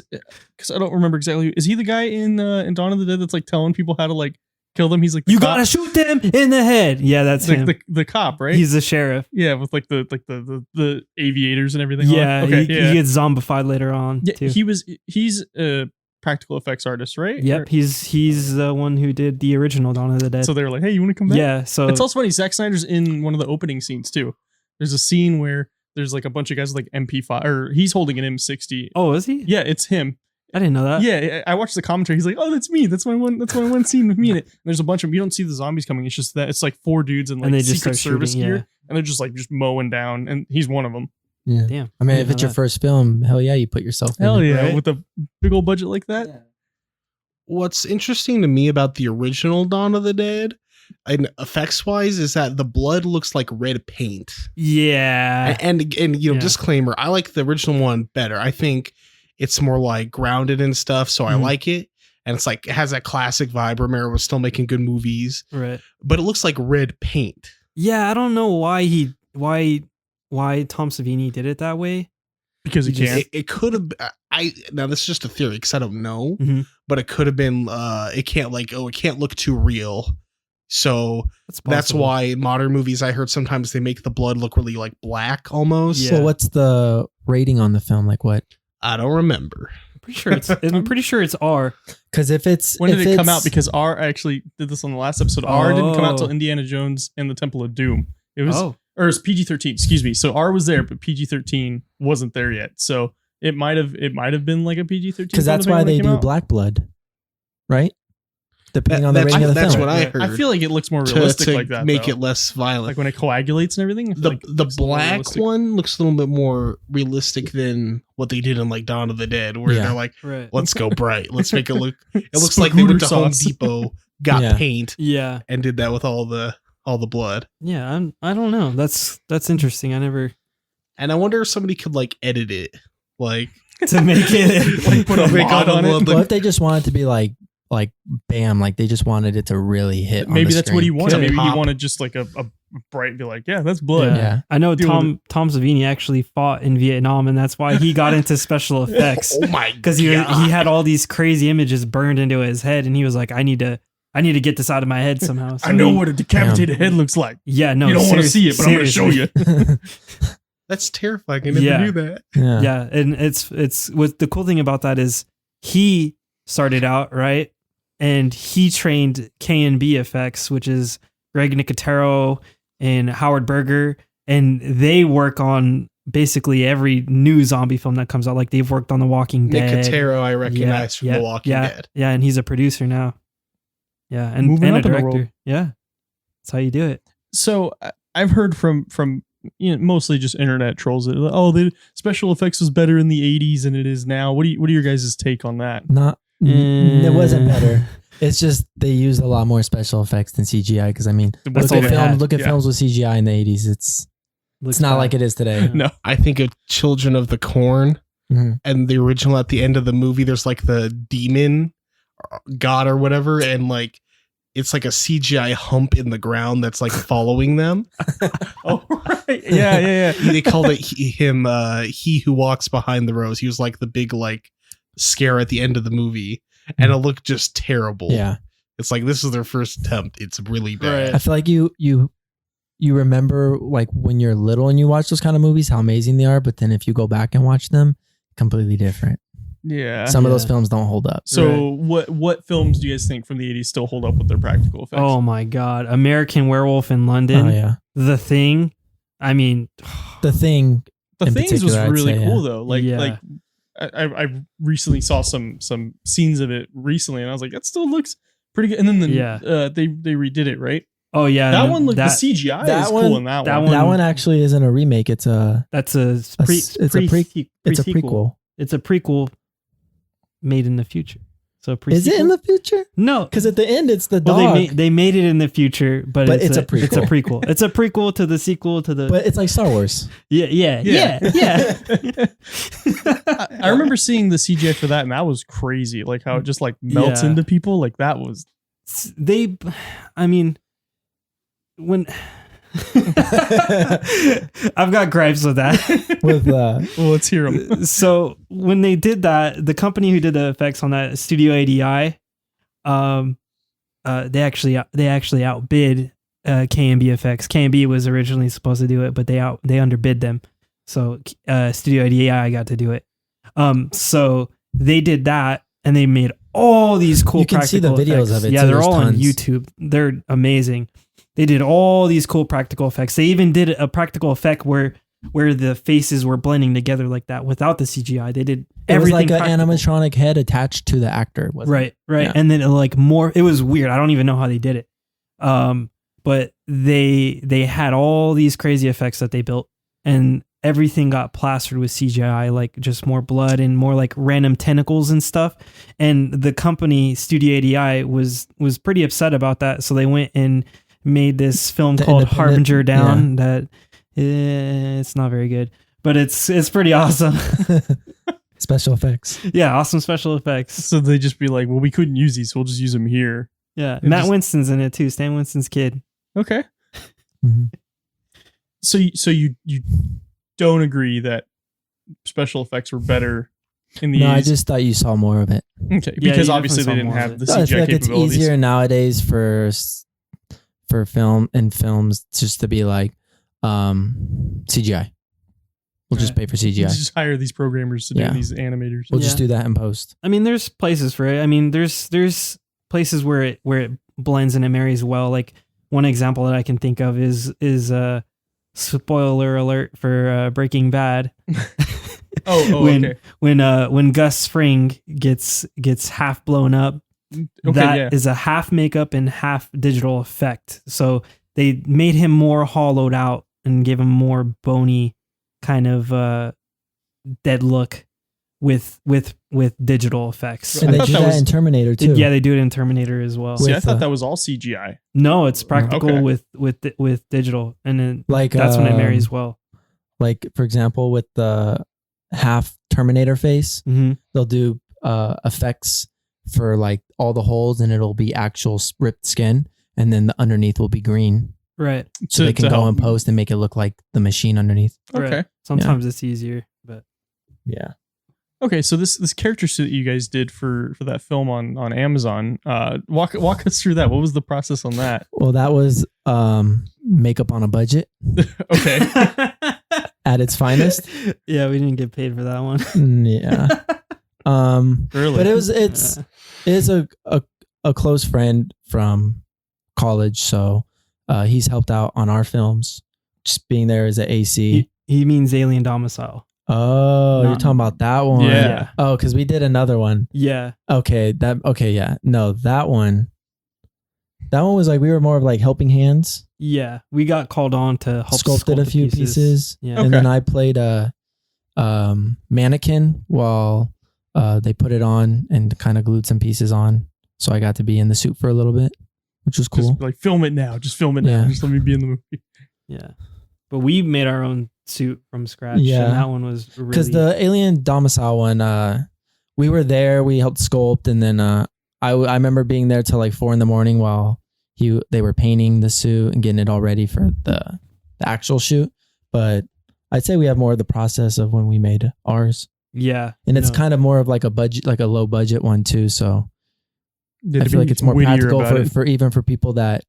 Because I don't remember exactly. Is he the guy in Dawn of the Dead that's like telling people how to like kill them? He's like, you gotta shoot them in the head. Yeah, that's him. The cop, right? He's the sheriff. Yeah, with like the aviators and everything. Yeah, on. Okay, he gets zombified later on. Yeah, too. he's a practical effects artist, right? Yep, he's the one who did the original Dawn of the Dead. So they were like, hey, you want to come back? Yeah, so it's also funny. Zack Snyder's in one of the opening scenes too. There's a scene where there's like a bunch of guys with like MP5, or he's holding an M60. Oh, is he? Yeah, it's him. I didn't know that. Yeah, I watched the commentary. He's like, "Oh, that's me. That's my one scene with me in it." And there's a bunch of you don't see the zombies coming. It's just that it's like 4 dudes in like they just Secret start Service shooting, gear, and they're just mowing down, and he's one of them. Yeah, damn. I mean, if it's your first film, hell yeah, you put yourself. Hell in it, yeah, right? with a big old budget like that. Yeah. What's interesting to me about the original Dawn of the Dead, and effects wise, is that the blood looks like red paint. Yeah, and disclaimer, I like the original one better. I think it's more like grounded and stuff, so I like it. And it's like, it has that classic vibe. Romero was still making good movies. Right. But it looks like red paint. Yeah, I don't know why Tom Savini did it that way. Because he can. It could have. Now this is just a theory because I don't know. Mm-hmm. But it could have been. It can't look too real. So that's why in modern movies, I heard sometimes they make the blood look really like black almost. Yeah. So what's the rating on the film? Like what? I don't remember. I'm pretty sure it's R. Because if it's when did it come out? Because R, I actually did this on the last episode. R didn't come out till Indiana Jones and the Temple of Doom. It was or it's PG-13. Excuse me. So R was there, but PG-13 wasn't there yet. So it might have been like a PG-13. Because that's why they do Black Blood, right? depending on the rating of the that's film. what I heard. I feel like it looks more realistic to like that. make though. it less violent. Like when it coagulates and everything. I feel like it The looks a little more black realistic. one looks a little bit more realistic than what they did in like Dawn of the Dead, where Yeah. they're like, Right. let's go bright. Let's make it look. It looks like they went to Home Depot, got Yeah. paint, Yeah. and did that with all the blood. Yeah. I don't know. That's interesting. I never And I wonder if somebody could like edit it, like to make it Like put a make all mod the on blood it. What if they just wanted to be like bam, like they just wanted it to really hit? Maybe on the that's what he screen. wanted. To Maybe he pop. wanted just like a bright, be like, yeah, that's blood. Yeah. I know Deal with Tom Savini actually fought in Vietnam, and that's why he got into special effects. oh my, Because he had all these crazy images burned into his head, and he was like, I need to get this out of my head somehow. So I know he- what a decapitated head looks like. Yeah, no, you don't want to see it, but I'm going to show seriously. you. That's terrifying. I never Yeah. knew that. Yeah. Yeah, and it's what the cool thing about that is he started out right, and he trained K&B effects, which is Greg Nicotero and Howard Berger, and they work on basically every new zombie film that comes out. Like they've worked on The Walking Dead. Nicotero, I recognize from The Walking Dead. Yeah, and he's a producer now. Yeah, and Moving a up in the world. director. Yeah, that's how you do it. So I've heard from mostly just internet trolls that, oh, the special effects was better in the 80s than it is now. What are your guys' take on that? Not. It wasn't better. It's just they used a lot more special effects than CGI. Because I mean, That's all look at they had. films. Look at Yeah. films with CGI in the 80s. It's Looks not bad. like it is today. No. I think of Children of the Corn Mhm. and the original at the end of the movie. There's like the demon god or whatever, and like it's like a CGI hump in the ground that's like following them. Oh, right. Yeah. They called it him he who walks behind the rose. He was like the big like scare at the end of the movie, and it looked just terrible. Yeah. It's like this is their first attempt. It's really bad. I feel like you remember like when you're little and you watch those kind of movies, how amazing they are. But then if you go back and watch them, completely different. Yeah. Some of those Yeah. films don't hold up. So what films do you guys think from the 80s still hold up with their practical effects? Oh my God, American Werewolf in London. Oh yeah. The Thing. I mean, The Thing. The in Things was particular, I'd really say, cool though. Like Yeah. like I recently saw some scenes of it recently, and I was like, that still looks pretty good. And then they redid it, right? oh yeah, That no, one looked, that, the CGI that is one- cool in that that one. That one actually isn't a remake. It's a that's a a pre, s- it's pre, a pre- pre- it's a pre-sequel. prequel. It's a prequel made in the future. So Is it in the future? no? Because at the end it's the Well, dog. they made it in the future, but It's a It's a prequel. It's a prequel to the sequel to the. but it's like Star Wars. yeah. I remember seeing the CGI for that, and that was crazy. Like how it just like melts Yeah. into people. Like that was I mean, when I've got gripes with that. With well, let's hear them. So when they did that, the company who did the effects on that, Studio ADI, they actually outbid K&B effects. K&B was originally supposed to do it, but they underbid them. So Studio ADI got to do it. So they did that, and they made all these cool. You can see the practical videos effects. of it, Yeah, too. they're There's all on tons. YouTube. They're amazing. They did all these cool practical effects. They even did a practical effect where the faces were blending together like that without the CGI. They did it was everything like an practical. animatronic head attached to the actor. Wasn't it? Right. Yeah. And then it was weird. I don't even know how they did it. But they had all these crazy effects that they built, and everything got plastered with CGI, like just more blood and more like random tentacles and stuff. And the company Studio ADI was pretty upset about that, so they went and made this film The called independent- Harbinger Down that it's not very good, but it's pretty awesome. Special effects. Yeah, awesome special effects. So they just be like, well, we couldn't use these, so we'll just use them here. Yeah, It Matt just- Winston's in it too. Stan Winston's kid. Okay. Mhm. So you don't agree that special effects were better in the No, 80s? I just thought you saw more of it. Okay, Yeah, because you obviously they definitely didn't saw more have of the it. So I feel CGI like it's capabilities. easier nowadays for films just to be like CGI. We'll just pay for You CGI. just hire these programmers to do Yeah. these animators. We'll just Yeah. do that in post. I mean, there's places for it. I mean, there's places where it blends and it marries well. Like one example that I can think of is spoiler alert for Breaking Bad. Oh, when okay. when Gus Fring gets half blown up that is a half makeup and half digital effect. So they made him more hollowed out and gave him more bony kind of dead look with digital effects. And they do that in Terminator too. Yeah, they do it in Terminator as well. See, I thought that was all CGI. No, it's practical with digital, and then like that's when it marries well. Like for example, with the half Terminator face, they'll do effects for like all the holes, and it'll be actual ripped skin, and then the underneath will be green. Right. So they can go in post and make it look like the machine underneath. Okay. Right. Sometimes it's easier, but yeah. Okay, so this character suit that you guys did for that film on Amazon, walk us through that. What was the process on that? Well, that was makeup on a budget. Okay. At its finest. Yeah, we didn't get paid for that one. Yeah. Really? But it is a close friend from college, so he's helped out on our films, just being there as an AC. He means Alien Domicile. Oh, you're talking about that one? Yeah. Oh, because we did another one. Yeah. Okay. Yeah. No, that one was like we were more of like helping hands. Yeah, we got called on to help sculpted a few pieces. Yeah. And then I played a mannequin while they put it on and kind of glued some pieces on. So I got to be in the suit for a little bit, which was cool. Just like film it now. Just film it now. Just let me be in the movie. Yeah. But we made our own suit from scratch. Yeah. And that one was really... Because the Alien Domicile one, we were there, we helped sculpt, and then I remember being there till like 4 a.m. while they were painting the suit and getting it all ready for the actual shoot. But I'd say we have more of the process of when we made ours. Yeah. And it's kind of more of like a budget, like a low budget one too. So Yeah, I feel like it's more practical for even for people that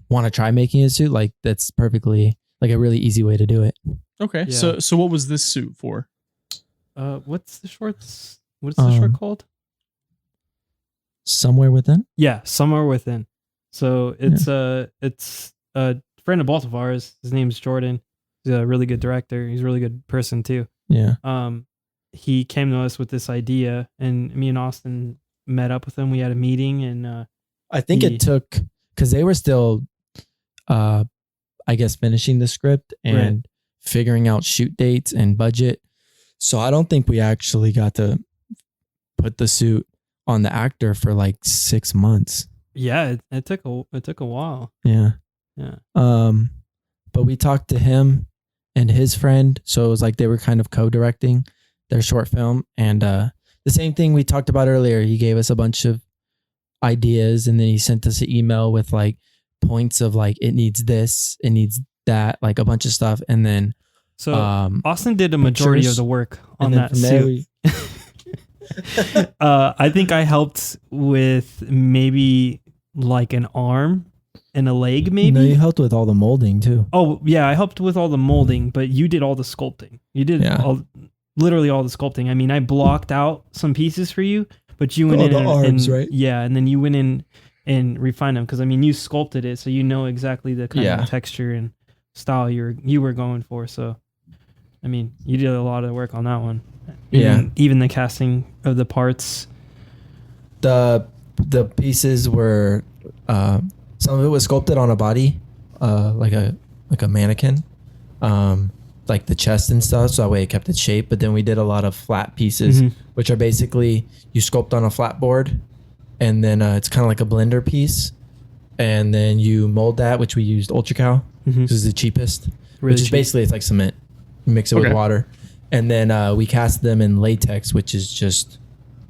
want to try making a suit. Like that's perfectly like a really easy way to do it. Okay. Yeah. So what was this suit for? What's the shorts? What's the short called? Somewhere Within? Yeah, Somewhere Within. So it's a friend of both of ours. His name's Jordan. He's a really good director. He's a really good person too. Yeah. He came to us with this idea, and me and Austin met up with him. We had a meeting, and I think it took because they were still, I guess, finishing the script and figuring out shoot dates and budget. So I don't think we actually got to put the suit on the actor for like 6 months. Yeah, it took a while. Yeah. Yeah. But we talked to him and his friend, so it was like they were kind of co-directing their short film. And the same thing we talked about earlier, he gave us a bunch of ideas, and then he sent us an email with like points of like it needs this, it needs that, like a bunch of stuff. And then so Austin did a majority of the work on that suit. I think I helped with maybe like an arm and a leg, maybe. No, you helped with all the molding too. Oh yeah, I helped with all the molding, but you did all the sculpting. You did literally all the sculpting. I mean, I blocked out some pieces for you, but you went in the arms, right? Yeah, and then you went in and refined them because I mean, you sculpted it, so you know exactly the kind of texture and style you were going for. So, I mean, you did a lot of work on that one. Even the casting of the parts. The pieces were some of it was sculpted on a body, like a mannequin, like the chest and stuff. So that way it kept its shape. But then we did a lot of flat pieces, which are basically you sculpt on a flat board, and then it's kind of like a blender piece, and then you mold that, which we used Ultra Cow, which is the cheapest. Really which is cheap. basically it's like cement. You mix it with water, and then we cast them in latex, which is just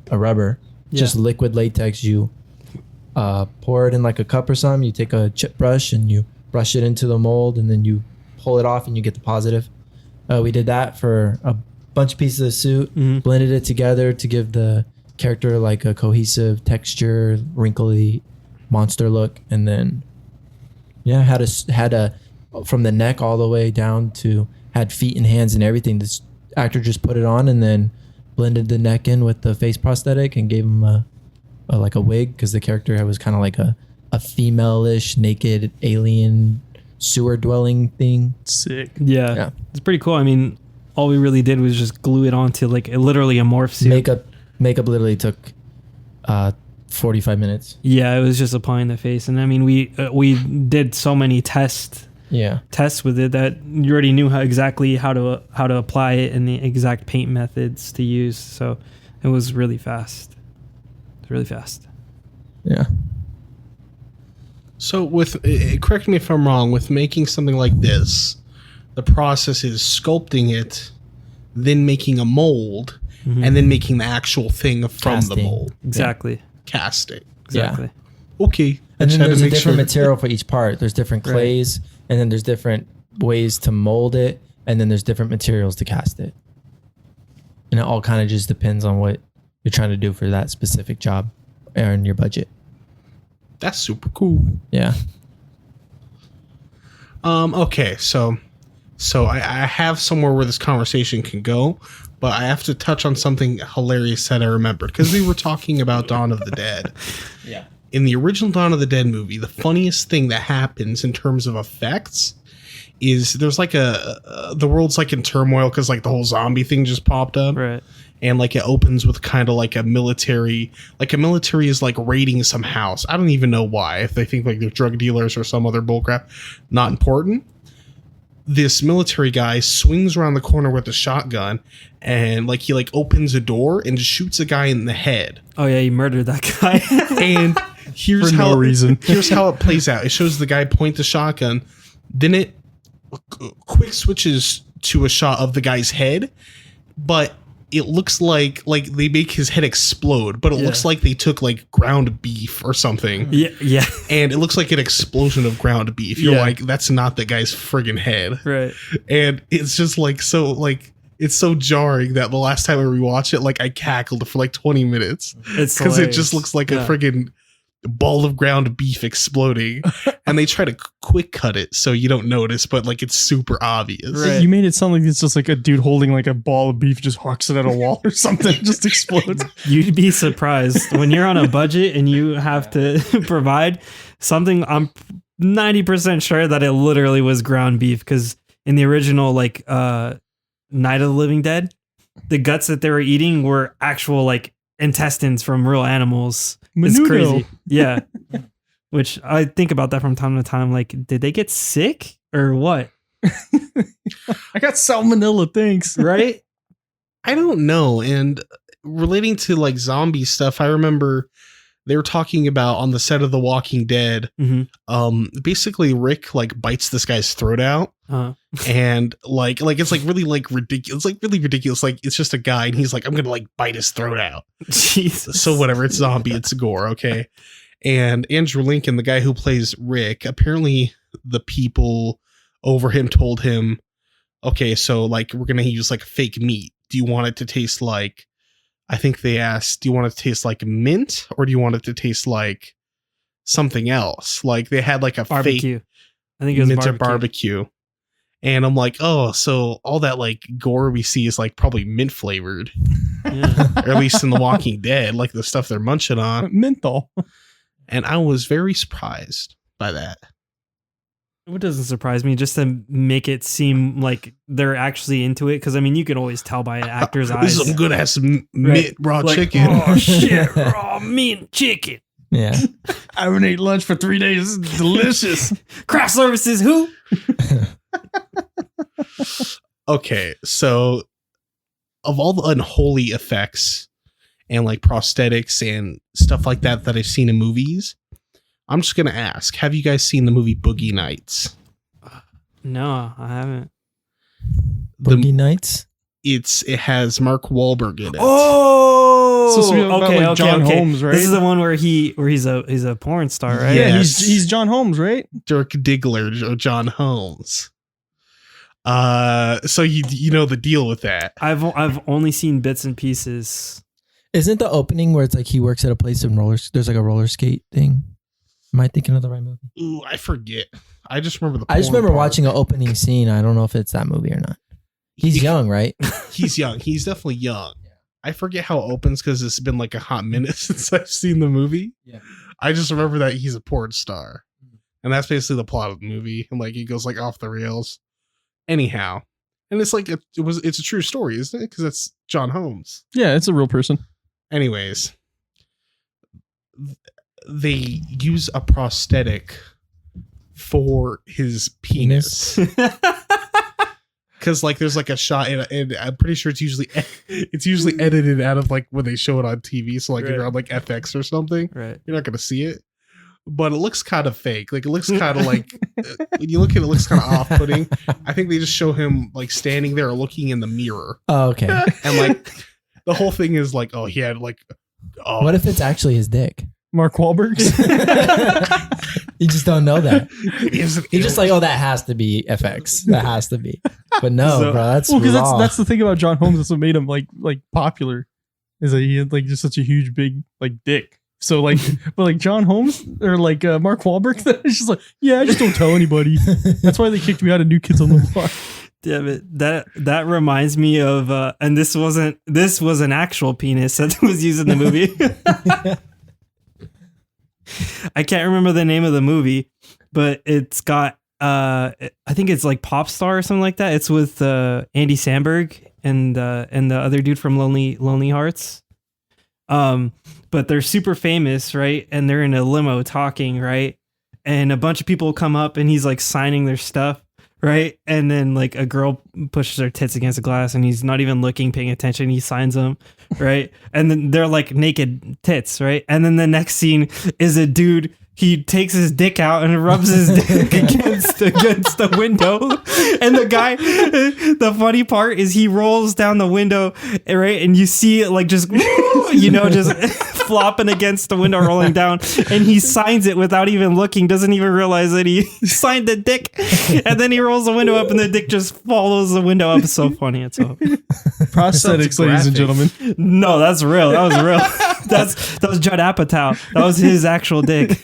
a rubber, just liquid latex. You pour it in like a cup or something. You take a chip brush and you brush it into the mold, and then you pull it off and you get the positive. We did that for a bunch of pieces of suit, blended it together to give the character like a cohesive texture, wrinkly monster look, and then had a from the neck all the way down to had feet and hands and everything. This actor just put it on and then blended the neck in with the face prosthetic and gave him a wig, because the character was kind of like a female-ish naked alien sewer dwelling thing. Sick. Yeah. It's pretty cool. I mean, all we really did was just glue it onto like literally a morph suit. Makeup literally took 45 minutes. Yeah, it was just applying the face, and I mean we did so many tests with it that you already knew exactly how to apply it and the exact paint methods to use. So it was really fast. Yeah. So correct me if I'm wrong, with making something like this, the process is sculpting it, then making a mold, and then making the actual thing from the mold. Exactly. Casting. Exactly. Yeah. Okay. And then there's a different material for each part. There's different clays, and then there's different ways to mold it, and then there's different materials to cast it. And it all kind of just depends on what you're trying to do for that specific job and your budget. That's super cool. Yeah. Okay, so I have somewhere where this conversation can go, but I have to touch on something hilarious that I remembered, because we were talking about Dawn of the Dead. Yeah. In the original Dawn of the Dead movie, the funniest thing that happens in terms of effects is there's like the world's like in turmoil because like the whole zombie thing just popped up. Right. And like it opens with kind of like a military is like raiding some house. I don't even know why. If they think like they're drug dealers or some other bullcrap, not important. This military guy swings around the corner with a shotgun and like he like opens a door and just shoots a guy in the head. Oh yeah, he murdered that guy. And here's For no reason. Here's how it plays out. It shows the guy point the shotgun, then it quick switches to a shot of the guy's head, but it looks like they make his head explode, but it looks like they took like ground beef or something. Yeah. And it looks like an explosion of ground beef. You're like, that's not the guy's friggin' head. Right. And it's just like it's so jarring that the last time I rewatched it, like I cackled for like 20 minutes. It's because it just looks like a friggin' ball of ground beef exploding. And they try to quick cut it so you don't notice, but like it's super obvious. Right. You made it sound like it's just like a dude holding like a ball of beef, just hawks it at a wall or something, it just explodes. You'd be surprised when you're on a budget and you have to provide something. I'm 90% sure that it literally was ground beef, because in the original like Night of the Living Dead, the guts that they were eating were actual like intestines from real animals. It's Menudo. crazy. Yeah. Which I think about that from time to time. Like, did they get sick or what? I got salmonella, thanks. Right? I don't know. And relating to like zombie stuff, I remember they were talking about on the set of The Walking Dead. Basically Rick like bites this guy's throat out. And like it's like really like ridiculous. It's like really ridiculous. Like it's just a guy and he's like, I'm gonna like bite his throat out. Jesus. So whatever, it's zombie, it's gore, okay. And Andrew Lincoln, the guy who plays Rick, apparently the people over him told him, okay, so like we're gonna use like fake meat. Do you want it to taste like, I think they asked, do you want it to taste like mint or do you want it to taste like something else? Like they had like a barbecue. fake I think it was mint or barbecue. And I'm like, oh, so all that like gore we see is like probably mint flavored. Yeah. Or at least in The Walking Dead, like the stuff they're munching on. Menthol. And I was very surprised by that. What doesn't surprise me, just to make it seem like they're actually into it. Because I mean, you could always tell by an actor's eyes. This is good ass mint raw Like, chicken. Oh shit, raw meat and chicken. Yeah. I haven't ate lunch for 3 days. It's delicious. Craft services, who? Okay, so of all the unholy effects and like prosthetics and stuff like that I've seen in movies, I'm just gonna ask: have you guys seen the movie Boogie Nights? No, I haven't. Boogie Nights? It has Mark Wahlberg in it. Oh, So it's about, like, John Holmes, right? This is the one where he's a porn star, right? Yeah. Yeah, Yes. he's John Holmes, right? Dirk Diggler or John Holmes. So you know the deal with that. I've only seen bits and pieces. Isn't the opening where it's like he works at a place of there's like a roller skate thing? Am I thinking of the right movie? Ooh, I forget. I just remember I just porn remember part. watching an opening scene. I don't know if it's that movie or not. He's young, right? He's young. He's definitely young. I forget how it opens because it's been like a hot minute since I've seen the movie. Yeah. I just remember that he's a porn star. And that's basically the plot of the movie. And like he goes like off the rails. Anyhow. And it's like it's a true story, isn't it? Because it's John Holmes. Yeah, it's a real person. Anyways. they use a prosthetic for his penis. Because like there's like a shot, and I'm pretty sure it's usually edited out of like when they show it on TV. So like if you're on like FX or something, Right. you're not gonna see it. But it looks kind of fake. Like it looks kind of like when you look at it, it looks kind of off-putting. I think they just show him like standing there looking in the mirror, Oh, okay. and like the whole thing is like, oh, he had like, oh, What if it's actually his dick? Mark Wahlberg's. You just don't know that. is You're just like, oh, that has to be FX. That has to be. But no, So- bro, that's Well, because raw. that's the thing about John Holmes. That's what made him like popular, is that he had like just such a huge big like dick. So like, but like John Holmes or like Mark Wahlberg, it's just like, yeah, I just don't tell anybody. That's why they kicked me out of New Kids on the Block. Damn it. That reminds me of and this was an actual penis that was used in the movie. I can't remember the name of the movie, but it's got I think it's like Pop Star or something like that. It's with Andy Samberg and the other dude from Lonely Hearts. But they're super famous, right? And they're in a limo talking, right? And a bunch of people come up and he's like signing their stuff, right? And then like a girl pushes her tits against a glass and he's not even looking, paying attention. He signs them, right? And then they're like naked tits, right? And then the next scene is a dude. He takes his dick out and rubs his dick against the window. And the guy, the funny part is he rolls down the window, right? And you see it like just, just flopping against the window, rolling down. And he signs it without even looking, doesn't even realize that he signed the dick. And then he rolls the window up and the dick just follows the window up. It's so funny. It's so Prosthetics, ladies and gentlemen. No, that's real. That was real. That was Judd Apatow. That was his actual dick.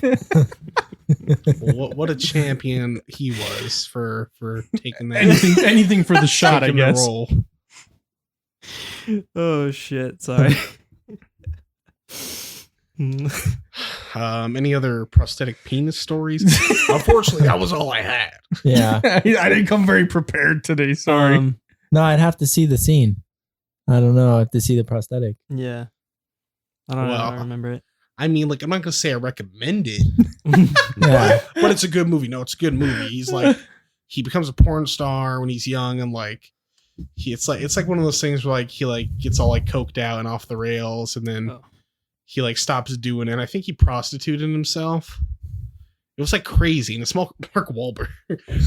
what a champion he was for taking that Anything for the shot, I taking the guess. role. Oh shit! Sorry. Any other prosthetic penis stories? Unfortunately, that was all I had. Yeah. I didn't come very prepared today. Sorry. No, I'd have to see the scene. I don't know. I have to see the prosthetic. Yeah. I don't know. I Well, don't remember it. I mean, like, I'm not gonna say I recommend it, Yeah. but it's a good movie. No, it's a good movie. He's like, he becomes a porn star when he's young, and like, it's like one of those things where like he like gets all like coked out and off the rails, and then he like stops doing it. I think he prostituted himself. It was like crazy, and it's Mark Wahlberg,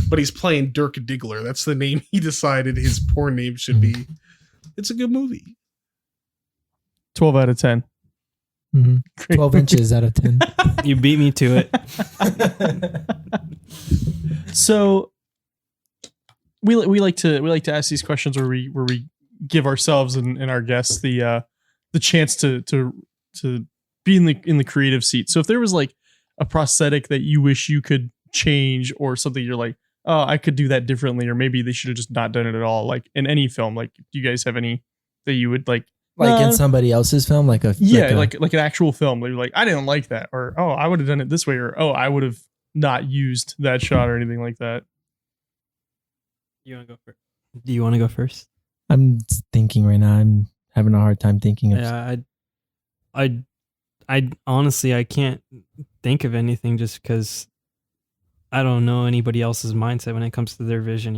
but he's playing Dirk Diggler. That's the name he decided his porn name should be. It's a good movie. 12 out of 10. Mm-hmm. Great 12 movie. inches out of 10. You beat me to it. So we like to ask these questions where we give ourselves and our guests the chance to be in the creative seat. So if there was like a prosthetic that you wish you could change, or something you're like, oh, I could do that differently, or maybe they should have just not done it at all, like in any film, like do you guys have any that you would like In somebody else's film, like an actual film, like you're like, I didn't like that, or oh, I would have done it this way, or oh, I would have not used that shot or anything like that. You want to go first? Do you want to go first? I'm thinking right now. I'm having a hard time thinking of. Yeah, I honestly I can't think of anything just because I don't know anybody else's mindset when it comes to their vision.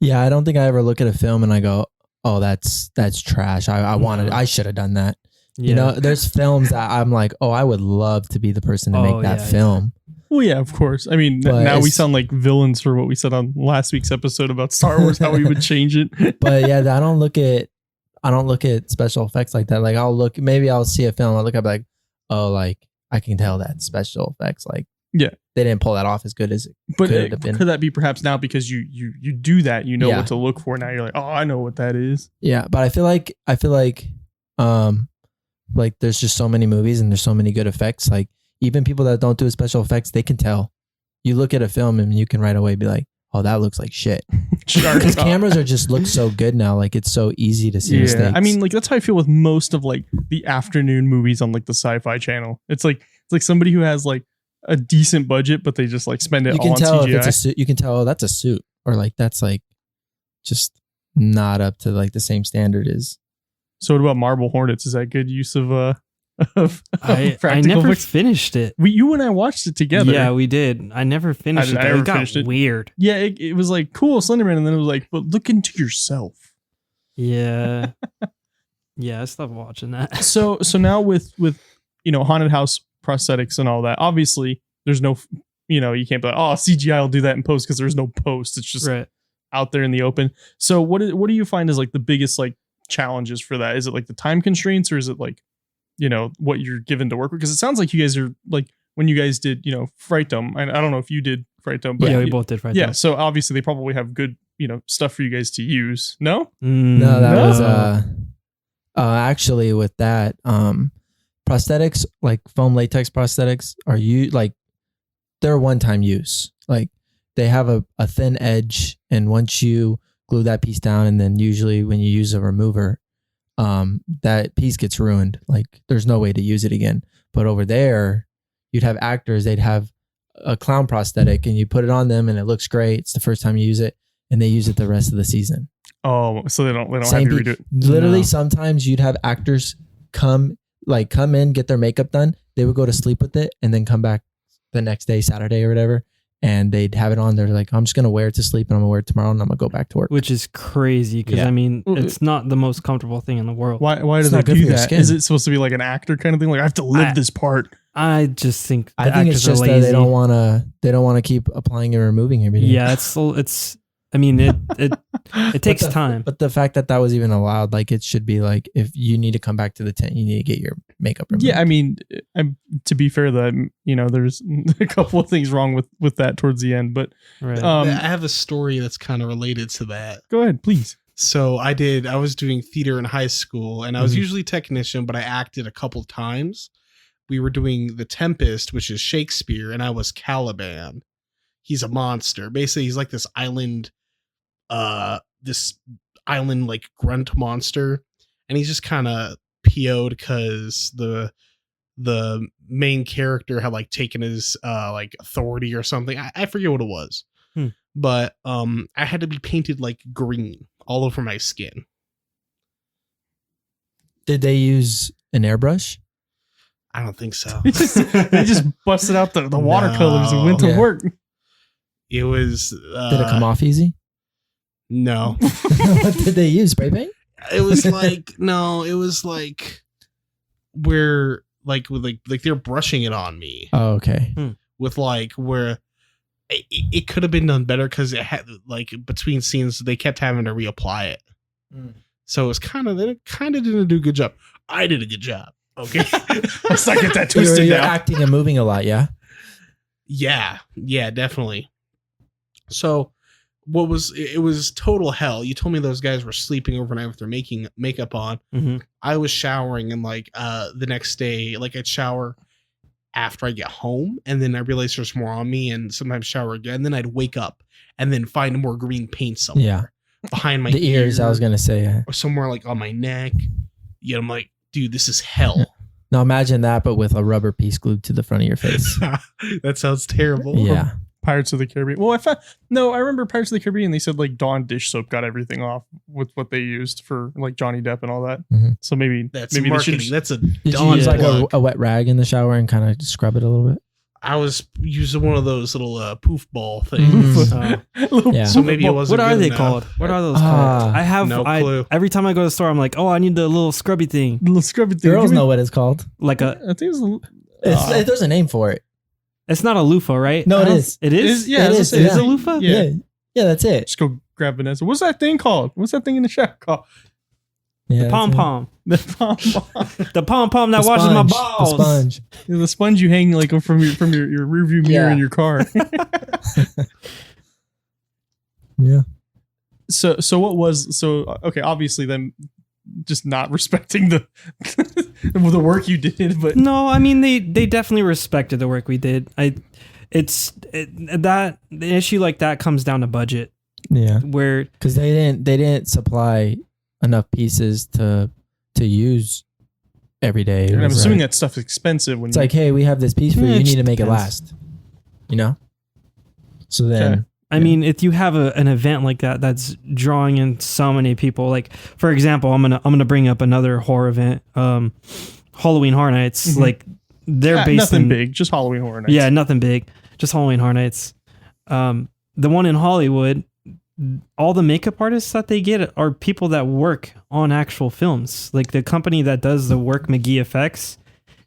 Yeah, I don't think I ever look at a film and I go, "Oh, that's trash. I should have done that." Yeah. You know, there's films that I'm like, "Oh, I would love to be the person to make that film." Well, yeah, of course. I mean, But now we it's- sound like villains for what we said on last week's episode about Star Wars, how we would change it. But yeah, I don't look at special effects like that. Like maybe I'll see a film, I'll look up like, oh, like I can tell that special effects, like, yeah, they didn't pull that off as good as it but could have been. could that be perhaps now because you do that, you know Yeah. what to look for now? You're like, oh, I know what that is. Yeah, but I feel like there's just so many movies and there's so many good effects. Like even people that don't do special effects, they can tell. You look at a film and you can right away be like, oh, that looks like shit. Because cameras look so good now. Like it's so easy to see mistakes. I mean, like that's how I feel with most of like the afternoon movies on like the Sci-Fi Channel. It's like somebody who has like a decent budget, but they just like spend it you all can on tell CGI. if it's a suit. You can tell, oh, that's a suit, or like that's like just not up to like the same standard as. So what about Marble Hornets? Is that good use of of I Practical never Effects? finished it. You and I watched it together. Yeah, we did. I never finished I it. never It got finished it. weird. Yeah, it was like cool Slenderman, and then it was like, but look into yourself. Yeah. Yeah, I stopped watching that. So now with haunted house prosthetics and all that, obviously there's no, you can't be like, oh, CGI will do that in post, because there's no post. It's just Right. out there in the open. So what do you find is like the biggest like challenges for that? Is it like the time constraints, or is it like, what you're given to work with? Because it sounds like you guys are like, when you guys did, Fright Dome, and I don't know if you did Fright Dome, but Yeah, we both did Fright yeah. Dome. So obviously they probably have good, stuff for you guys to use. No? No, that No. was actually with that prosthetics, like foam latex prosthetics, are they're one-time use. Like they have a thin edge, and once you glue that piece down, and then usually when you use a remover, that piece gets ruined. Like there's no way to use it again. But over there, you'd have actors, they'd have a clown prosthetic, and you put it on them and it looks great. It's the first time you use it, and they use it the rest of the season. Oh, so they don't have Same you redo it. Literally, No. sometimes you'd have actors come in, get their makeup done. They would go to sleep with it, and then come back the next day, Saturday or whatever, and they'd have it on. They're like, I'm just gonna wear it to sleep, and I'm gonna wear it tomorrow, and I'm gonna go back to work. Which is crazy, because Yeah. I mean, it's not the most comfortable thing in the world. Why do It's they not good do for your that? skin. Is it supposed to be like an actor kind of thing? Like I have to live this part. I just think I think it's just that they don't want to keep applying and removing everything. Yeah, it's. I mean, it takes time. But the fact that was even allowed, like it should be like, if you need to come back to the tent, you need to get your makeup removed. Yeah, I mean, to be fair, that there's a couple of things wrong with that towards the end, but Right. I have a story that's kind of related to that. go ahead, please. So I was doing theater in high school, and I was Mhm. usually technician, but I acted a couple times. We were doing The Tempest, which is Shakespeare, and I was Caliban. He's a monster. Basically, he's like this island like grunt monster, and he's just kind of PO'd because the main character had like taken his like authority or something. I forget what it was. But I had to be painted like green all over my skin. Did they use an airbrush? I don't think so. They just busted out the watercolors and went to Yeah. work. It was Did it come off easy? No. What did they use? Spray paint? It was like no, it was like where like with like they're brushing it on me Oh, okay. with like where it could have been done better, because it had like between scenes they kept having to reapply it. So it was kind of didn't do a good job. I did a good job. Okay. Let's not get that You're twisted now. acting and moving a lot, yeah? Yeah, definitely. So it was total hell. You told me those guys were sleeping overnight with their makeup on. Mhm. I was showering, and like the next day, like I'd shower after I get home, and then I realized there's more on me, and sometimes shower again. Then I'd wake up and then find more green paint somewhere. Yeah. Behind my The ears, I was going to say. or somewhere like on my neck. Yeah, I'm like, dude, this is hell. Now imagine that, but with a rubber piece glued to the front of your face. That sounds terrible. Yeah. Pirates of the Caribbean. Well, I remember Pirates of the Caribbean. They said like Dawn dish soap got everything off with what they used for like Johnny Depp and all that. Mhm. So maybe That's maybe they marketing. should. That's a Did you Dawn use like plug. a wet rag in the shower and kind of scrub it a little bit? I was using one of those little poof ball Mm-hmm. things. Yeah. So maybe it wasn't What are good they enough. called? What are those Ah, called? I have no clue. every time I go to the store, I'm like, oh, I need the little scrubby thing, Little scrubby thing. Girls Give me- know what it's called. like a. I think There's a name for it. It's not a loofah, right? No, I it don't- is. It is. Yeah, It is. It is a Yeah. loofah. Yeah. Yeah, that's it. Just go grab Vanessa. What's that thing called? What's that thing in the shack called? Yeah, The pom pom. The pom pom. The pom pom that The washes my sponge. balls. The sponge. The sponge you hang like from your rearview mirror Yeah. in your car. Yeah. So what was okay? Obviously, them just not respecting the the work you did, but No, I mean they definitely respected the work we did. The issue like that comes down to budget, Yeah. where Because they didn't supply enough pieces to use every day. and I'm assuming Right. that stuff's expensive. When It's like, hey, we have this piece for you. Yeah, You it need to make it depends. last. You know? So then, Okay. I mean, if you have an event like that that's drawing in so many people, like for example, I'm gonna bring up another horror event, Halloween Horror Nights, Mhm. like they're based nothing in big, just Halloween Horror Nights. yeah, nothing big, just Halloween Horror Nights. The one in Hollywood, all the makeup artists that they get are people that work on actual films. Like the company that does the work, McGee Effects,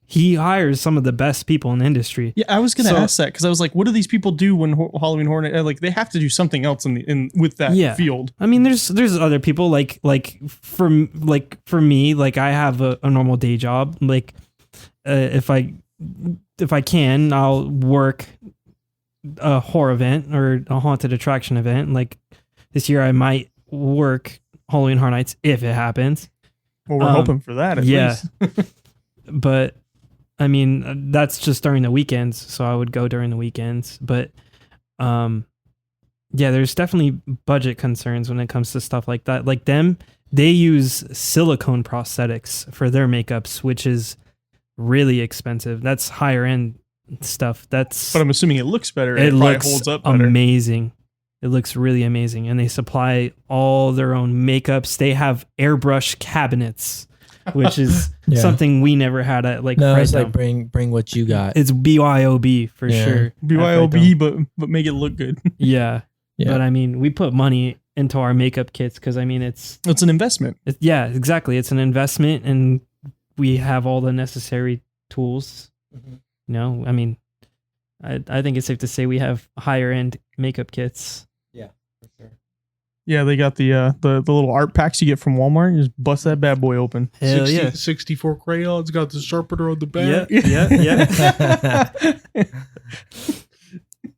he hires some of the best people in the industry. Yeah, I was gonna So- ask that because I was like, what do these people do when Halloween Horror Nights? Like, they have to do something else in with that Yeah. field. I mean, there's other people like for me, like I have a normal day job. Like if I can, I'll work a horror event or a haunted attraction event. Like this year, I might work Halloween Horror Nights if it happens. Well, we're hoping for that. At yeah. least. But I mean, that's just during the weekends, so I would go during the weekends. But yeah, there's definitely budget concerns when it comes to stuff like that. Like they use silicone prosthetics for their makeups, which is really expensive. That's higher end stuff. But I'm assuming it looks better. And it probably looks holds up better. amazing. It looks really amazing, and they supply all their own makeups. They have airbrush cabinets, which is Yeah. something we never had at like. No, Fred it's like Dome. bring what you got. It's BYOB for Yeah. sure. BYOB, but make it look good. Yeah. Yeah. But I mean, we put money into our makeup kits because I mean, it's It's an investment. yeah, exactly. It's an investment, and we have all the necessary tools. Mhm. You know, I mean, I think it's safe to say we have higher end makeup kits. Yeah, they got the little art packs you get from Walmart. You just bust that bad boy open. Hell 64 crayons, got the sharpener on the back. Yeah.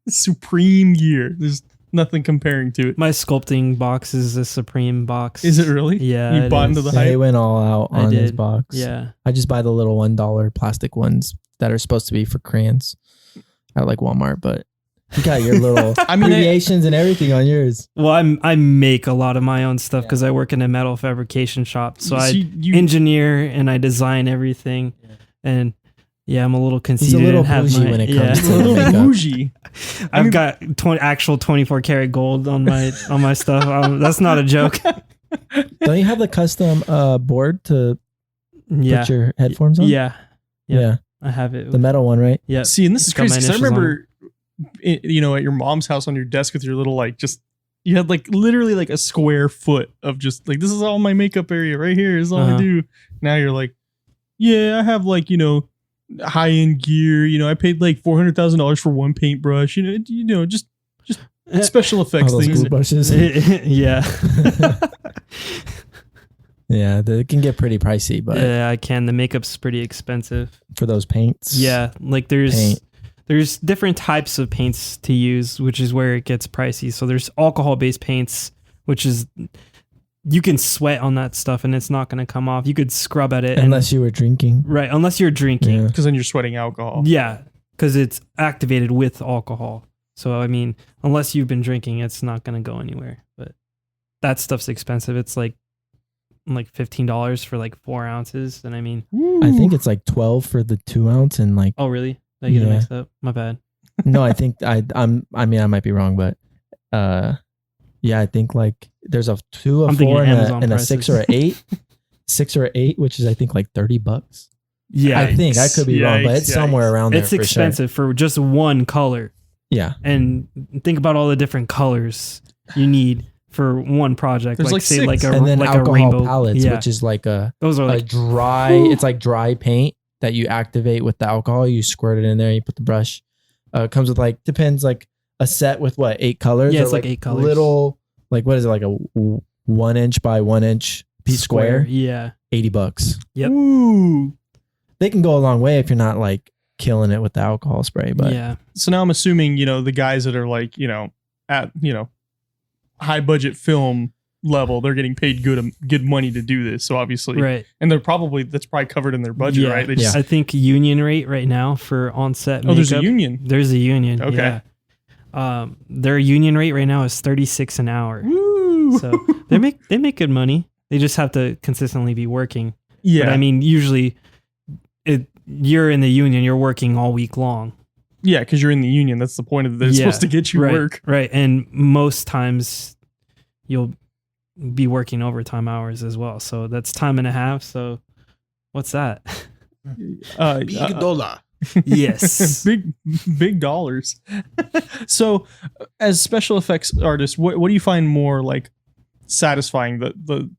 Supreme gear. There's nothing comparing to it. My sculpting box is a Supreme box. Is it really? Yeah, You it bought is. into the Yeah, he hype. went all out I on his did. box. Yeah. I just buy the little $1 plastic ones that are supposed to be for crayons at like Walmart, but you got your little I mean, abbreviations and everything on yours. Well, I make a lot of my own stuff because I work in a metal fabrication shop. So I you engineer and I design everything. And yeah, I'm a little conceited. He's a little and have bougie my, when it yeah. comes a to little makeup. bougie. I've got actual 24 karat gold on my stuff. That's not a joke. Don't you have the custom board to Yeah. put your headphones on? Yeah. Yeah. I have it. The metal one, right? Yeah. See, and this is Got my crazy 'cause I initials on remember, at your mom's house on your desk with your little you had like literally like a square foot of just like, this is all my makeup area right here. This is all I Uh-huh. do. Now you're like, yeah, I have like high end gear. I paid like $400,000 for one paintbrush. Just special All effects those things. glue brushes. Yeah. Yeah, it can get pretty pricey, but Yeah, I can. The makeup's pretty expensive. for those paints. Yeah, like Paint. there's different types of paints to use, which is where it gets pricey. So there's alcohol-based paints, which is you can sweat on that stuff and it's not going to come off. You could scrub at it Unless you were drinking. right, unless you're drinking. Yeah. Because then you're sweating alcohol. Yeah, because it's activated with alcohol. So I mean, unless you've been drinking, it's not going to go anywhere. But that stuff's expensive. It's like $15 for like 4 ounces, and I mean, I think it's like 12 for the 2 ounce and like oh really? Did I get it Yeah. mixed up? My bad. no, I think I might be wrong, but yeah, I think like there's a 2, a I'm thinking 4, and Amazon a 6 or a 8. 6 or 8, which is I think like $30. Yeah, I think I could be wrong, but it's Yikes. somewhere around there. it's for expensive for just one color. Sure. Yeah. And think about all the different colors you need for one project. There's like say 6. like a And then like alcohol a rainbow palettes, Yeah, which is like a those are like dry. It's like dry paint that you activate with the alcohol. You squirt it in there. You put the brush. It comes with like depends like a set with what 8 colors. Yeah, or it's like 8 colors. Little like what is it like a 1 inch by 1 inch piece square? Yeah. $80. Yep. Ooh. They can go a long way if you're not like killing it with the alcohol spray. But yeah. So now I'm assuming, the guys that are like, at, high budget film level, they're getting paid good money to do this. So obviously, Right. and that's probably covered in their budget, Yeah. right? They Yeah. just, I think union rate right now for on-set there's a makeup- union. There's a union. Okay. Yeah. Their union rate right now is $36 an hour. Woo! So they make good money. They just have to consistently be working. yeah. But I mean, usually you're in the union, you're working all week long. Yeah, because you're in the union. That's the point of it. They're Yeah, supposed to get you right, work. Right. And most times you'll be working overtime hours as well. So that's time and a half. So what's that? Big dollar. Yes. big dollars. So, as special effects artists, what do you find more like satisfying? The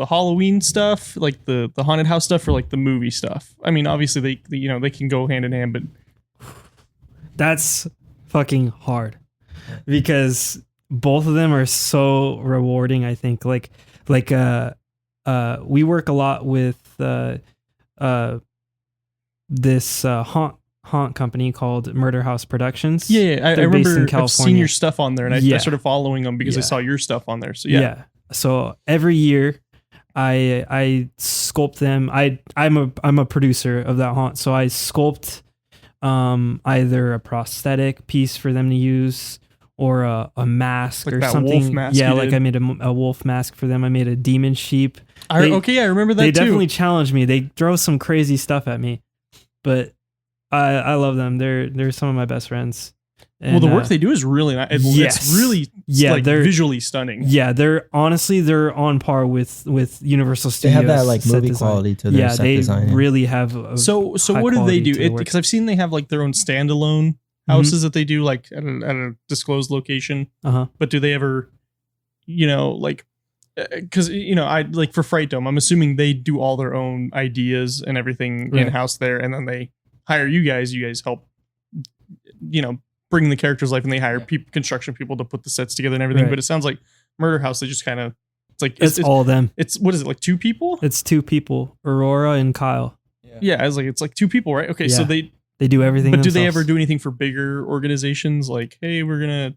Halloween stuff, like the haunted house stuff, or like the movie stuff? I mean, obviously they can go hand in hand, but That's fucking hard because both of them are so rewarding. I think we work a lot with this haunt company called Murder House Productions. Yeah, I They're based in remember I've seen California. your stuff on there, and I started following them because I saw your stuff on there. So yeah. So every year I sculpt them. I'm a producer of that haunt, so I sculpt either a prosthetic piece for them to use or a mask like or that something. wolf mask Yeah, you like did. I made a wolf mask for them. I made a demon sheep. I remember that They too. definitely challenge me. They throw some crazy stuff at me, but I love them. They're some of my best friends. And, well, the work they do is really nice. It's really they're visually stunning. Yeah, they're on par with Universal They Studios. have that like set movie design. quality to their set they design. Yeah. really have. A So high what do they quality to their do? work. Because I've seen they have like their own standalone houses that they do like at a disclosed location. Uh-huh. But do they ever, because I like for Fright Dome, I'm assuming they do all their own ideas and everything Right. in house there, and then they hire you guys. You guys help, bring the characters life, and they hire construction people to put the sets together and everything. Right. But it sounds like Murder House, they just kind of It's all of them. It's what is it, like 2 people? It's 2 people, Aurora and Kyle. Yeah, I was like, it's like 2 people, right? Okay, so Yeah. They do everything. But do they themselves. ever do anything for bigger organizations? Like, hey, we're gonna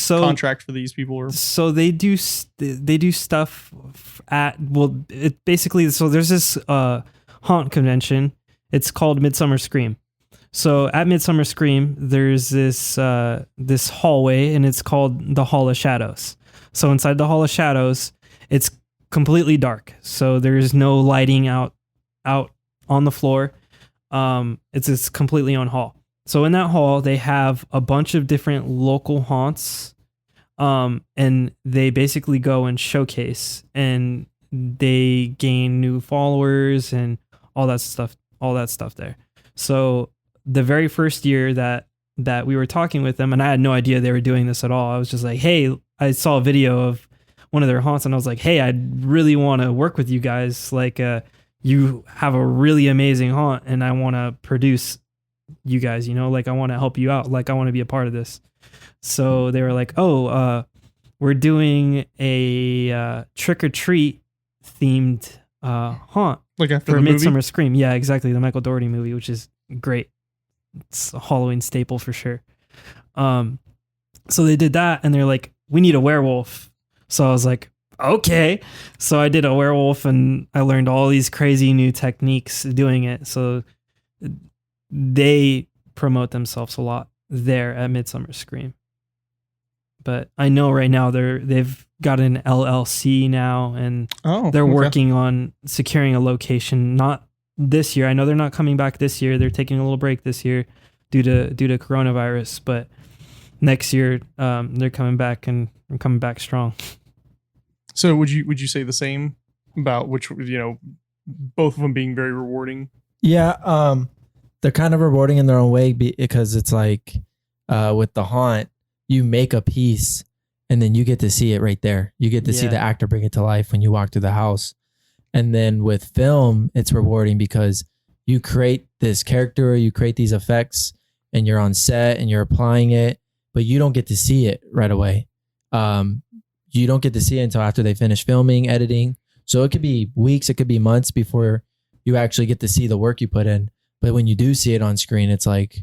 contract for these people, or So they do stuff at it basically. So there's this haunt convention. It's called Midsummer Scream. So at Midsummer Scream, there's this hallway, and it's called the Hall of Shadows. So inside the Hall of Shadows, it's completely dark. So there's no lighting out on the floor. It's this completely on hall. So in that hall, they have a bunch of different local haunts, and they basically go and showcase, and they gain new followers and all that stuff there. So the very first year that we were talking with them, and I had no idea they were doing this at all. I was just like, hey, I saw a video of one of their haunts, and I was like, hey, I'd really want to work with you guys. Like, you have a really amazing haunt, and I want to produce you guys, like I want to help you out. Like, I want to be a part of this. So they were like, we're doing a trick or treat themed haunt like after for the Midsummer movie? Scream. Yeah, exactly. The Michael Dougherty movie, which is great. It's a Halloween staple for sure. So they did that, and they're like, we need a werewolf. So I was like, okay. So I did a werewolf, and I learned all these crazy new techniques doing it. So they promote themselves a lot there at Midsummer Scream. But I know right now they've got an LLC now, and they're working on securing a location. Not this year. I know they're not coming back this year. They're taking a little break this year due to coronavirus. But next year, they're coming back and coming back strong. So would you say the same about which, both of them being very rewarding? Yeah, they're kind of rewarding in their own way because it's like with the haunt, you make a piece and then you get to see it right there. You get to see the actor bring it to life when you walk through the house. And then with film, it's rewarding because you create this character, you create these effects, and you're on set and you're applying it, but you don't get to see it right away. You don't get to see it until after they finish filming, editing. So it could be weeks, it could be months before you actually get to see the work you put in. But when you do see it on screen, it's like,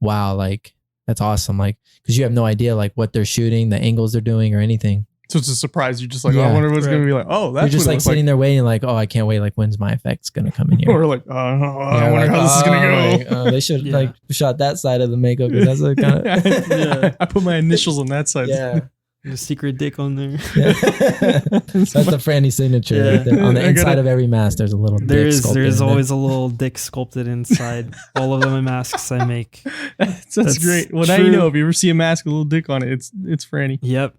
wow, like that's awesome. Like, because you have no idea like what they're shooting, the angles they're doing or anything. So it's a surprise. You're just like, I wonder what's going to be like. Oh, that's You're just what it like looks sitting there waiting like, oh, I can't wait. Like, when's my effects going to come in here? Or like, I wonder how this is going to go. They should like shot that side of the makeup. That's like kind of, I put my initials on that side. yeah. The secret dick on there. Yeah. That's the Franny signature. Yeah. Right there. On the I inside gotta- of every mask, there's a little dick There's sculpted in there. always a little dick sculpted inside all of them in masks I make. That's great. Well, now you know, if you ever see a mask with a little dick on it, it's Franny. Yep.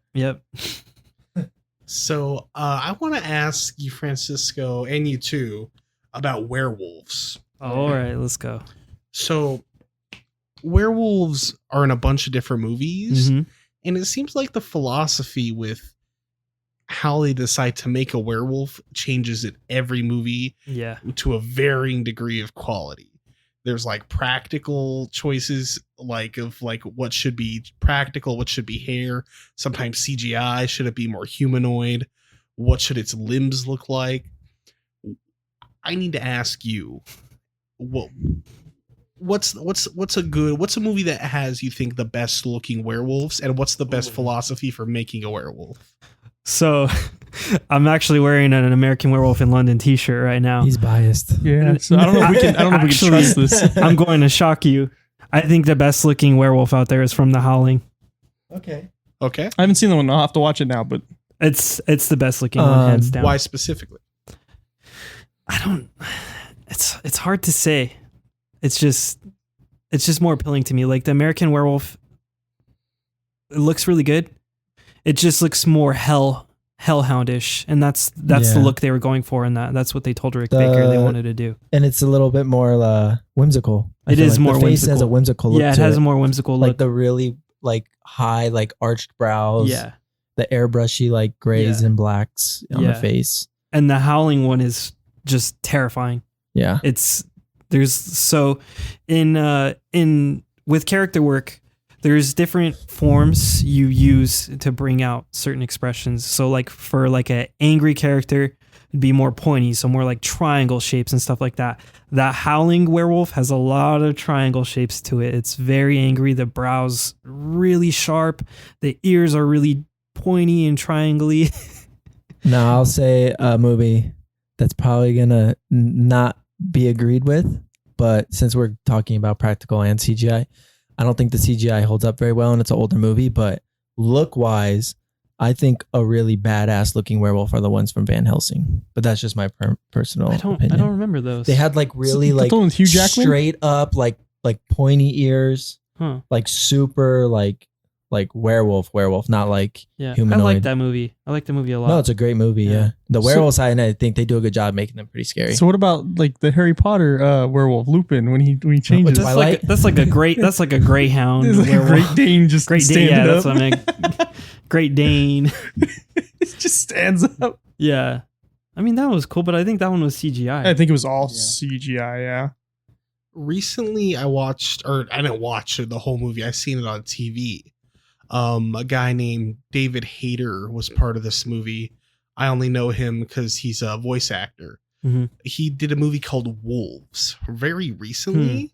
So I want to ask you, Fransisco, and you too, about werewolves. All right, let's go. So, werewolves are in a bunch of different movies, Mhm. and it seems like the philosophy with how they decide to make a werewolf changes in every movie Yeah. to a varying degree of quality. There's like practical choices, like what should be practical, what should be hair. Sometimes CGI. Should it be more humanoid? What should its limbs look like? I need to ask you, what's a movie that has, you think, the best looking werewolves, and what's the best philosophy for making a werewolf? So, I'm actually wearing an American Werewolf in London T-shirt right now. He's biased. Yeah. So I don't know if we can. I don't know if we can trust this. I'm going to shock you. I think the best looking werewolf out there is from The Howling. Okay. I haven't seen the one. I'll have to watch it now. But It's the best looking one, hands down. Why specifically? It's hard to say. It's just more appealing to me. Like the American Werewolf, it looks really good. It just looks more hellhoundish, and that's the look they were going for in that. That's what they told Rick Baker they wanted to do. And it's a little bit more whimsical. It is more the face whimsical. has a whimsical look. Yeah, it to has a more whimsical like look. the really like high like arched brows. Yeah, The airbrushy like grays Yeah. and blacks on the face. and the Howling one is just terrifying. Yeah. In with character work, there's different forms you use to bring out certain expressions. So like for like an angry character, it'd be more pointy, so more like triangle shapes and stuff like that. That Howling werewolf has a lot of triangle shapes to it. It's very angry. The brows really sharp. The ears are really pointy and triangly. Now I'll say a movie that's probably gonna not be agreed with, but since we're talking about practical and CGI, I don't think the CGI holds up very well, and it's an older movie. But look wise, I think a really badass looking werewolf are the ones from Van Helsing. But that's just my personal opinion. I don't remember those. They had like really The like one with Hugh Jackman? straight up like pointy ears, Huh. like super like werewolf, not like Yeah, humanoid. I like that movie. I like the movie a lot. No, it's a great movie. Yeah, the So- werewolf side, and I think they do a good job making them pretty scary. so what about like the Harry Potter werewolf Lupin when he changes? Twilight? that's like a greyhound. There's like a werewolf. Great Dane just Great Dane, standing yeah, that's up. what I meant. Great Dane. It just stands up. Yeah. I mean, that was cool, but I think that one was CGI. I think it was all CGI. Yeah. Recently, I didn't watch the whole movie. I seen it on TV. A guy named David Hayter was part of this movie. I only know him because he's a voice actor. Mhm. He did a movie called Wolves very recently.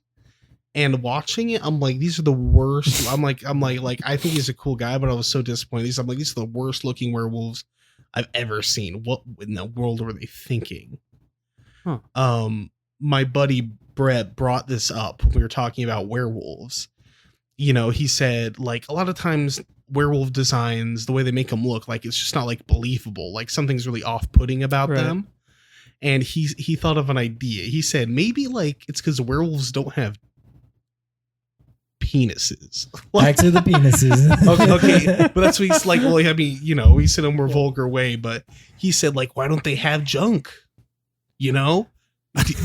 And watching it, I'm like, these are the worst. I'm like, I think he's a cool guy, but I was so disappointed. I'm like, these are the worst looking werewolves I've ever seen. What in the world were they thinking? Huh. My buddy Brett brought this up when we were talking about werewolves. You know, he said like a lot of times werewolf designs, the way they make them look, like it's just not like believable. Like something's really off-putting about Right. them. And he thought of an idea. He said maybe like it's because werewolves don't have penises. Back to the penises. okay, but that's what he's like. Well, I mean, you know, he said in a more vulgar way, but he said like, why don't they have junk? You know,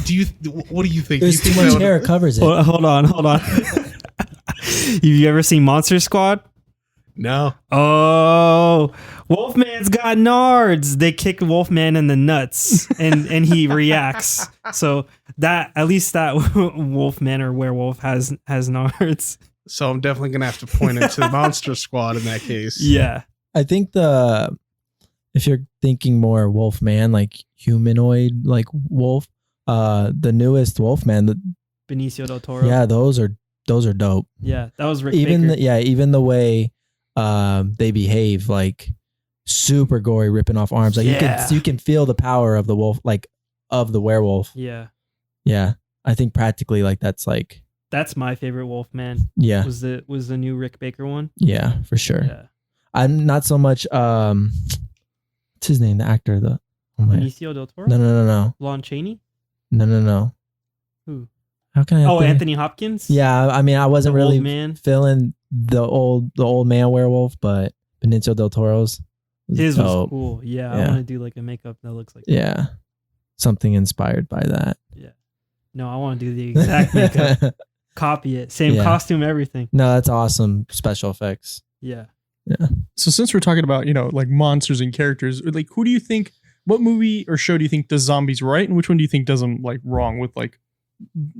do you? What do you think? There's Do you too think much that hair would- covers it. Hold on. Have you ever seen Monster Squad? No. Oh, Wolfman's got nards. They kick Wolfman in the nuts, and he reacts. So that at least that Wolfman or werewolf has nards. So I'm definitely gonna have to point into the Monster Squad in that case. Yeah. I think if you're thinking more Wolfman, like humanoid, like wolf, the newest Wolfman, Benicio del Toro. yeah, those are dope. Yeah. That was Rick Even Baker. even the way they behave, like super gory, ripping off arms. Like Yeah. you can feel the power of the wolf, like of the werewolf. Yeah. Yeah, I think practically like that's like That's my favorite Wolfman. yeah, Was the new Rick Baker one? yeah, for sure. Yeah. I'm not so much what's his name, the actor, Benicio del Toro? no. Lon Chaney? No. Who? How can I? Oh, think- Anthony Hopkins? Yeah, I mean, I wasn't The old really man. feeling the old man werewolf, but Benicio del Toro's His was dope. cool. Yeah. I Yeah. want to do like a makeup that looks like Yeah, something inspired by that. Yeah. No, I want to do the exact makeup. Copy it. Same costume, everything. No, that's awesome. Special effects. Yeah. Yeah. So since we're talking about, like monsters and characters, like who do you think, what movie or show do you think does zombies right? And which one do you think does them like wrong with like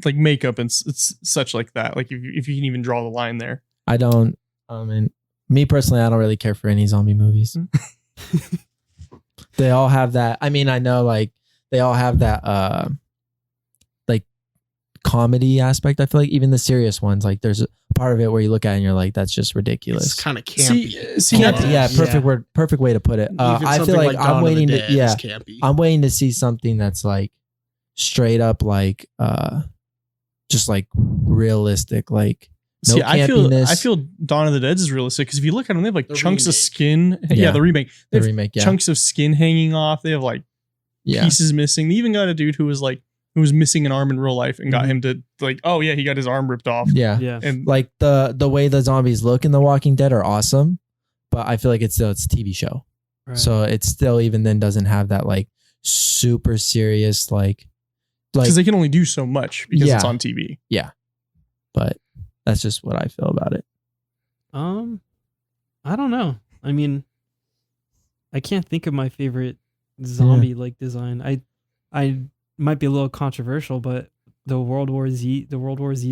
makeup and such like that? Like if you can even draw the line there. Me personally, I don't really care for any zombie movies. They all have that. I mean, I know like they all have that like comedy aspect. I feel like even the serious ones, like there's a part of it where you look at it and you're like, that's just ridiculous. It's kind of campy. Perfect way to put it. I feel like I'm waiting I'm waiting to see something that's like straight up like just like realistic, like no campiness. I feel Dawn of the Dead is realistic because if you look at them, they have like chunks of skin. Yeah, the remake. They have chunks of skin hanging off. They have like pieces missing. They even got a dude who was missing an arm in real life and got him to like, oh yeah, he got his arm ripped off. Yeah. And like the way the zombies look in The Walking Dead are awesome, but I feel like it's a TV show. Right. So it still even then doesn't have that like super serious like because they can only do so much because it's on TV. Yeah. But that's just what I feel about it. I don't know. I mean, I can't think of my favorite zombie like design. I might be a little controversial, but the World War Z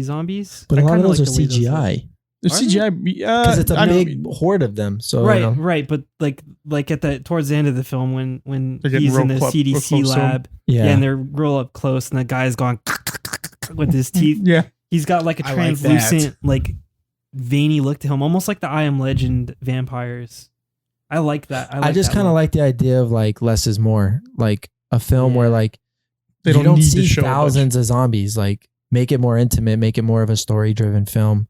zombies. But a lot of those are CGI. They're CGI because it's a big horde of them. So right. But like at towards the end of the film when he's in the CDC lab, and they're real up close, and the guy's going with his teeth. Yeah. He's got like a translucent, like veiny look to him, almost like the I Am Legend vampires. I like that. I just kind of like the idea of like less is more, like a film where like you don't need see thousands of zombies. Like make it more intimate, make it more of a story-driven film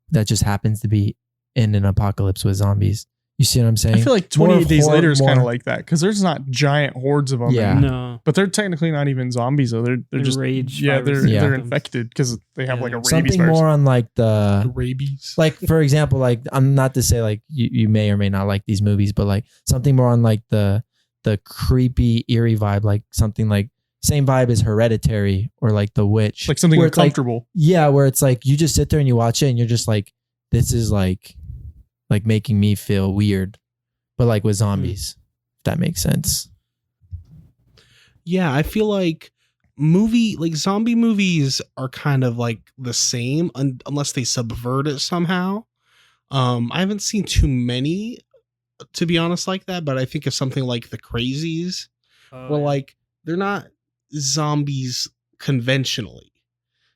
that just happens to be in an apocalypse with zombies. You see what I'm saying? I feel like 28 Days Later is kind of like that because there's not giant hordes of them. Yeah, no, but they're technically not even zombies though. They're just rage. They're infected because they have like a rabies something virus. More on like the rabies. Like for example, like I'm not to say like you may or may not like these movies, but like something more on like the creepy eerie vibe, like something like same vibe as Hereditary or like The Witch, like something uncomfortable. Like, where it's like you just sit there and you watch it and you're just like, this is like making me feel weird, but like with zombies, if that makes sense. Yeah, I feel like zombie movies are kind of like the same unless they subvert it somehow. I haven't seen too many, to be honest, like that, but I think of something like The Crazies, where like they're not zombies conventionally.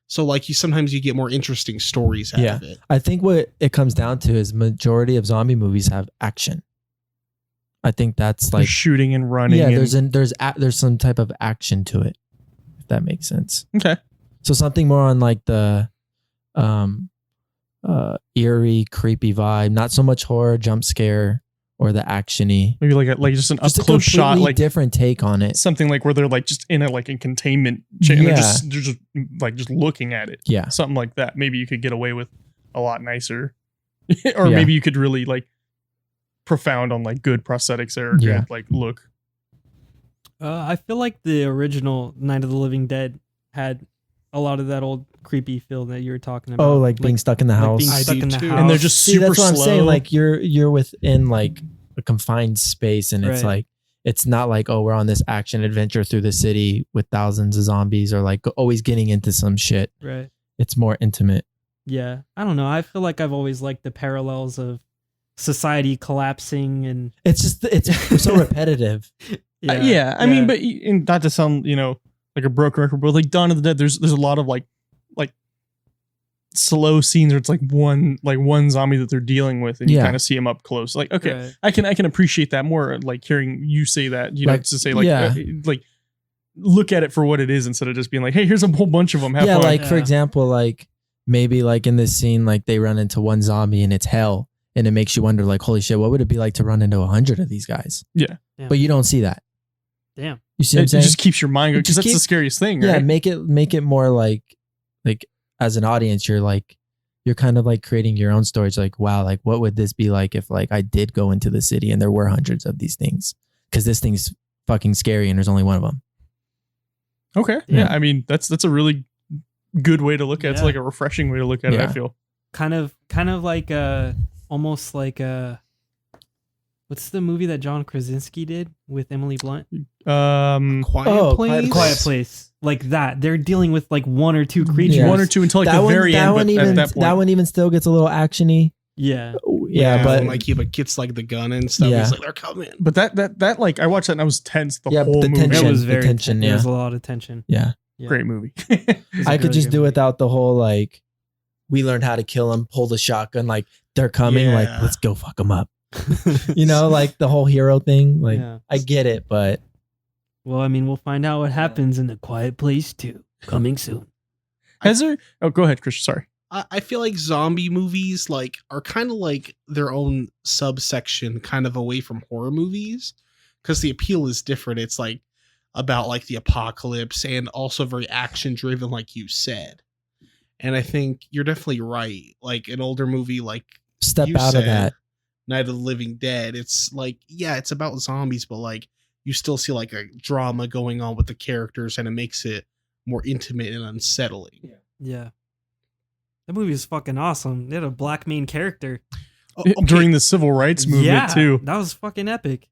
So like sometimes you get more interesting stories out of it. I think what it comes down to is majority of zombie movies have action. I think that's like shooting and running. Yeah, there's some type of action to it, if that makes sense. Okay. So something more on like the eerie, creepy vibe, not so much horror, jump scare, or the actiony. Maybe like just an up close shot, like different take on it. Something like where they're like just in containment chain. Yeah. They're just looking at it. Yeah. Something like that. Maybe you could get away with a lot nicer. Or maybe you could really like profound on like good prosthetics or good like look. I feel like the original Night of the Living Dead had a lot of that old creepy feel that you were talking about. Oh, like being stuck in the house. Being stuck in the house. And they're just super that's what slow. I'm saying. Like you're within like a confined space, and it's like it's not like, oh, we're on this action adventure through the city with thousands of zombies, or like always getting into some shit. Right. It's more intimate. Yeah. I don't know. I feel like I've always liked the parallels of society collapsing, and it's so repetitive. I mean, but not to sound, like a broken record, but like Dawn of the Dead, there's a lot of like slow scenes where it's like one zombie that they're dealing with, and you kind of see him up close. Like, okay, I can appreciate that more. Like hearing you say that, to say like look at it for what it is instead of just being like, hey, here's a whole bunch of them. Have fun. Like for example, like maybe like in this scene, like they run into one zombie and it's hell, and it makes you wonder, like, holy shit, what would it be like to run into 100 of these guys? Yeah. But you don't see that. Damn. You see what I'm saying? It just keeps your mind going, because that's the scariest thing, right? Yeah, make it more like as an audience, you're kind of like creating your own stories. Like, wow, like what would this be like if like I did go into the city and there were hundreds of these things? Because this thing's fucking scary and there's only one of them. Okay. Yeah. I mean, that's a really good way to look at it. It's Yeah. like a refreshing way to look at it, I Yeah. feel. Kind of like almost like what's the movie that John Krasinski did with Emily Blunt? Quiet Place. Quiet Place. Like that. They're dealing with like one or two creatures. Yeah. One or two until like the very end. But at that point, that one even still gets a little actiony. Yeah. Yeah, but like he gets like the gun and stuff. Yeah. He's like, they're coming. but that like I watched that and I was tense the Yeah, whole the movie. tension. It was The very tension, There yeah. was a lot of tension. yeah, Yeah. Great movie. It was a I could really just good do movie. without the whole like we learned how to kill him, pull the shotgun, like they're coming, like Yeah. let's go fuck them up. You know, like the whole hero thing. Like Yeah. I get it, but Well, I mean, we'll find out what happens in The Quiet Place 2. Coming soon. Has there? Oh, go ahead, Christian. Sorry. I feel like zombie movies like are kind of like their own subsection, kind of away from horror movies, because the appeal is different. It's like about like the apocalypse and also very action driven, like you said. And I think you're definitely right. Like an older movie, like step you out said, of that. Night of the Living Dead. It's like, yeah, it's about zombies, but like you still see like a drama going on with the characters, and it makes it more intimate and unsettling. Yeah. That movie is fucking awesome. They had a black main character. Oh, okay. During the civil rights movement Yeah, too. that was fucking epic.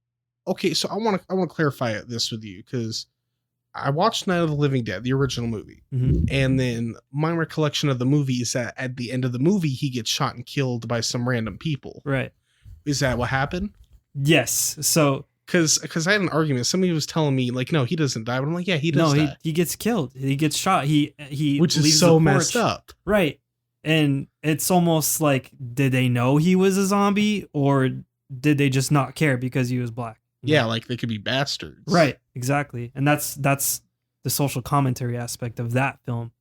Okay, so I want to clarify this with you because I watched Night of the Living Dead, the original movie, Mhm. and then my recollection of the movie is that at the end of the movie he gets shot and killed by some random people. Right. Is that what happened? Yes. So Because I had an argument. Somebody was telling me like, no, he doesn't die, but I'm like, yeah, he does no, die, he gets killed. He gets shot. He which leaves is so the messed porch. up. Right. And it's almost like, did they know he was a zombie, or did they just not care because he was black? Yeah, like they could be bastards. Right. Exactly. And that's the social commentary aspect of that film.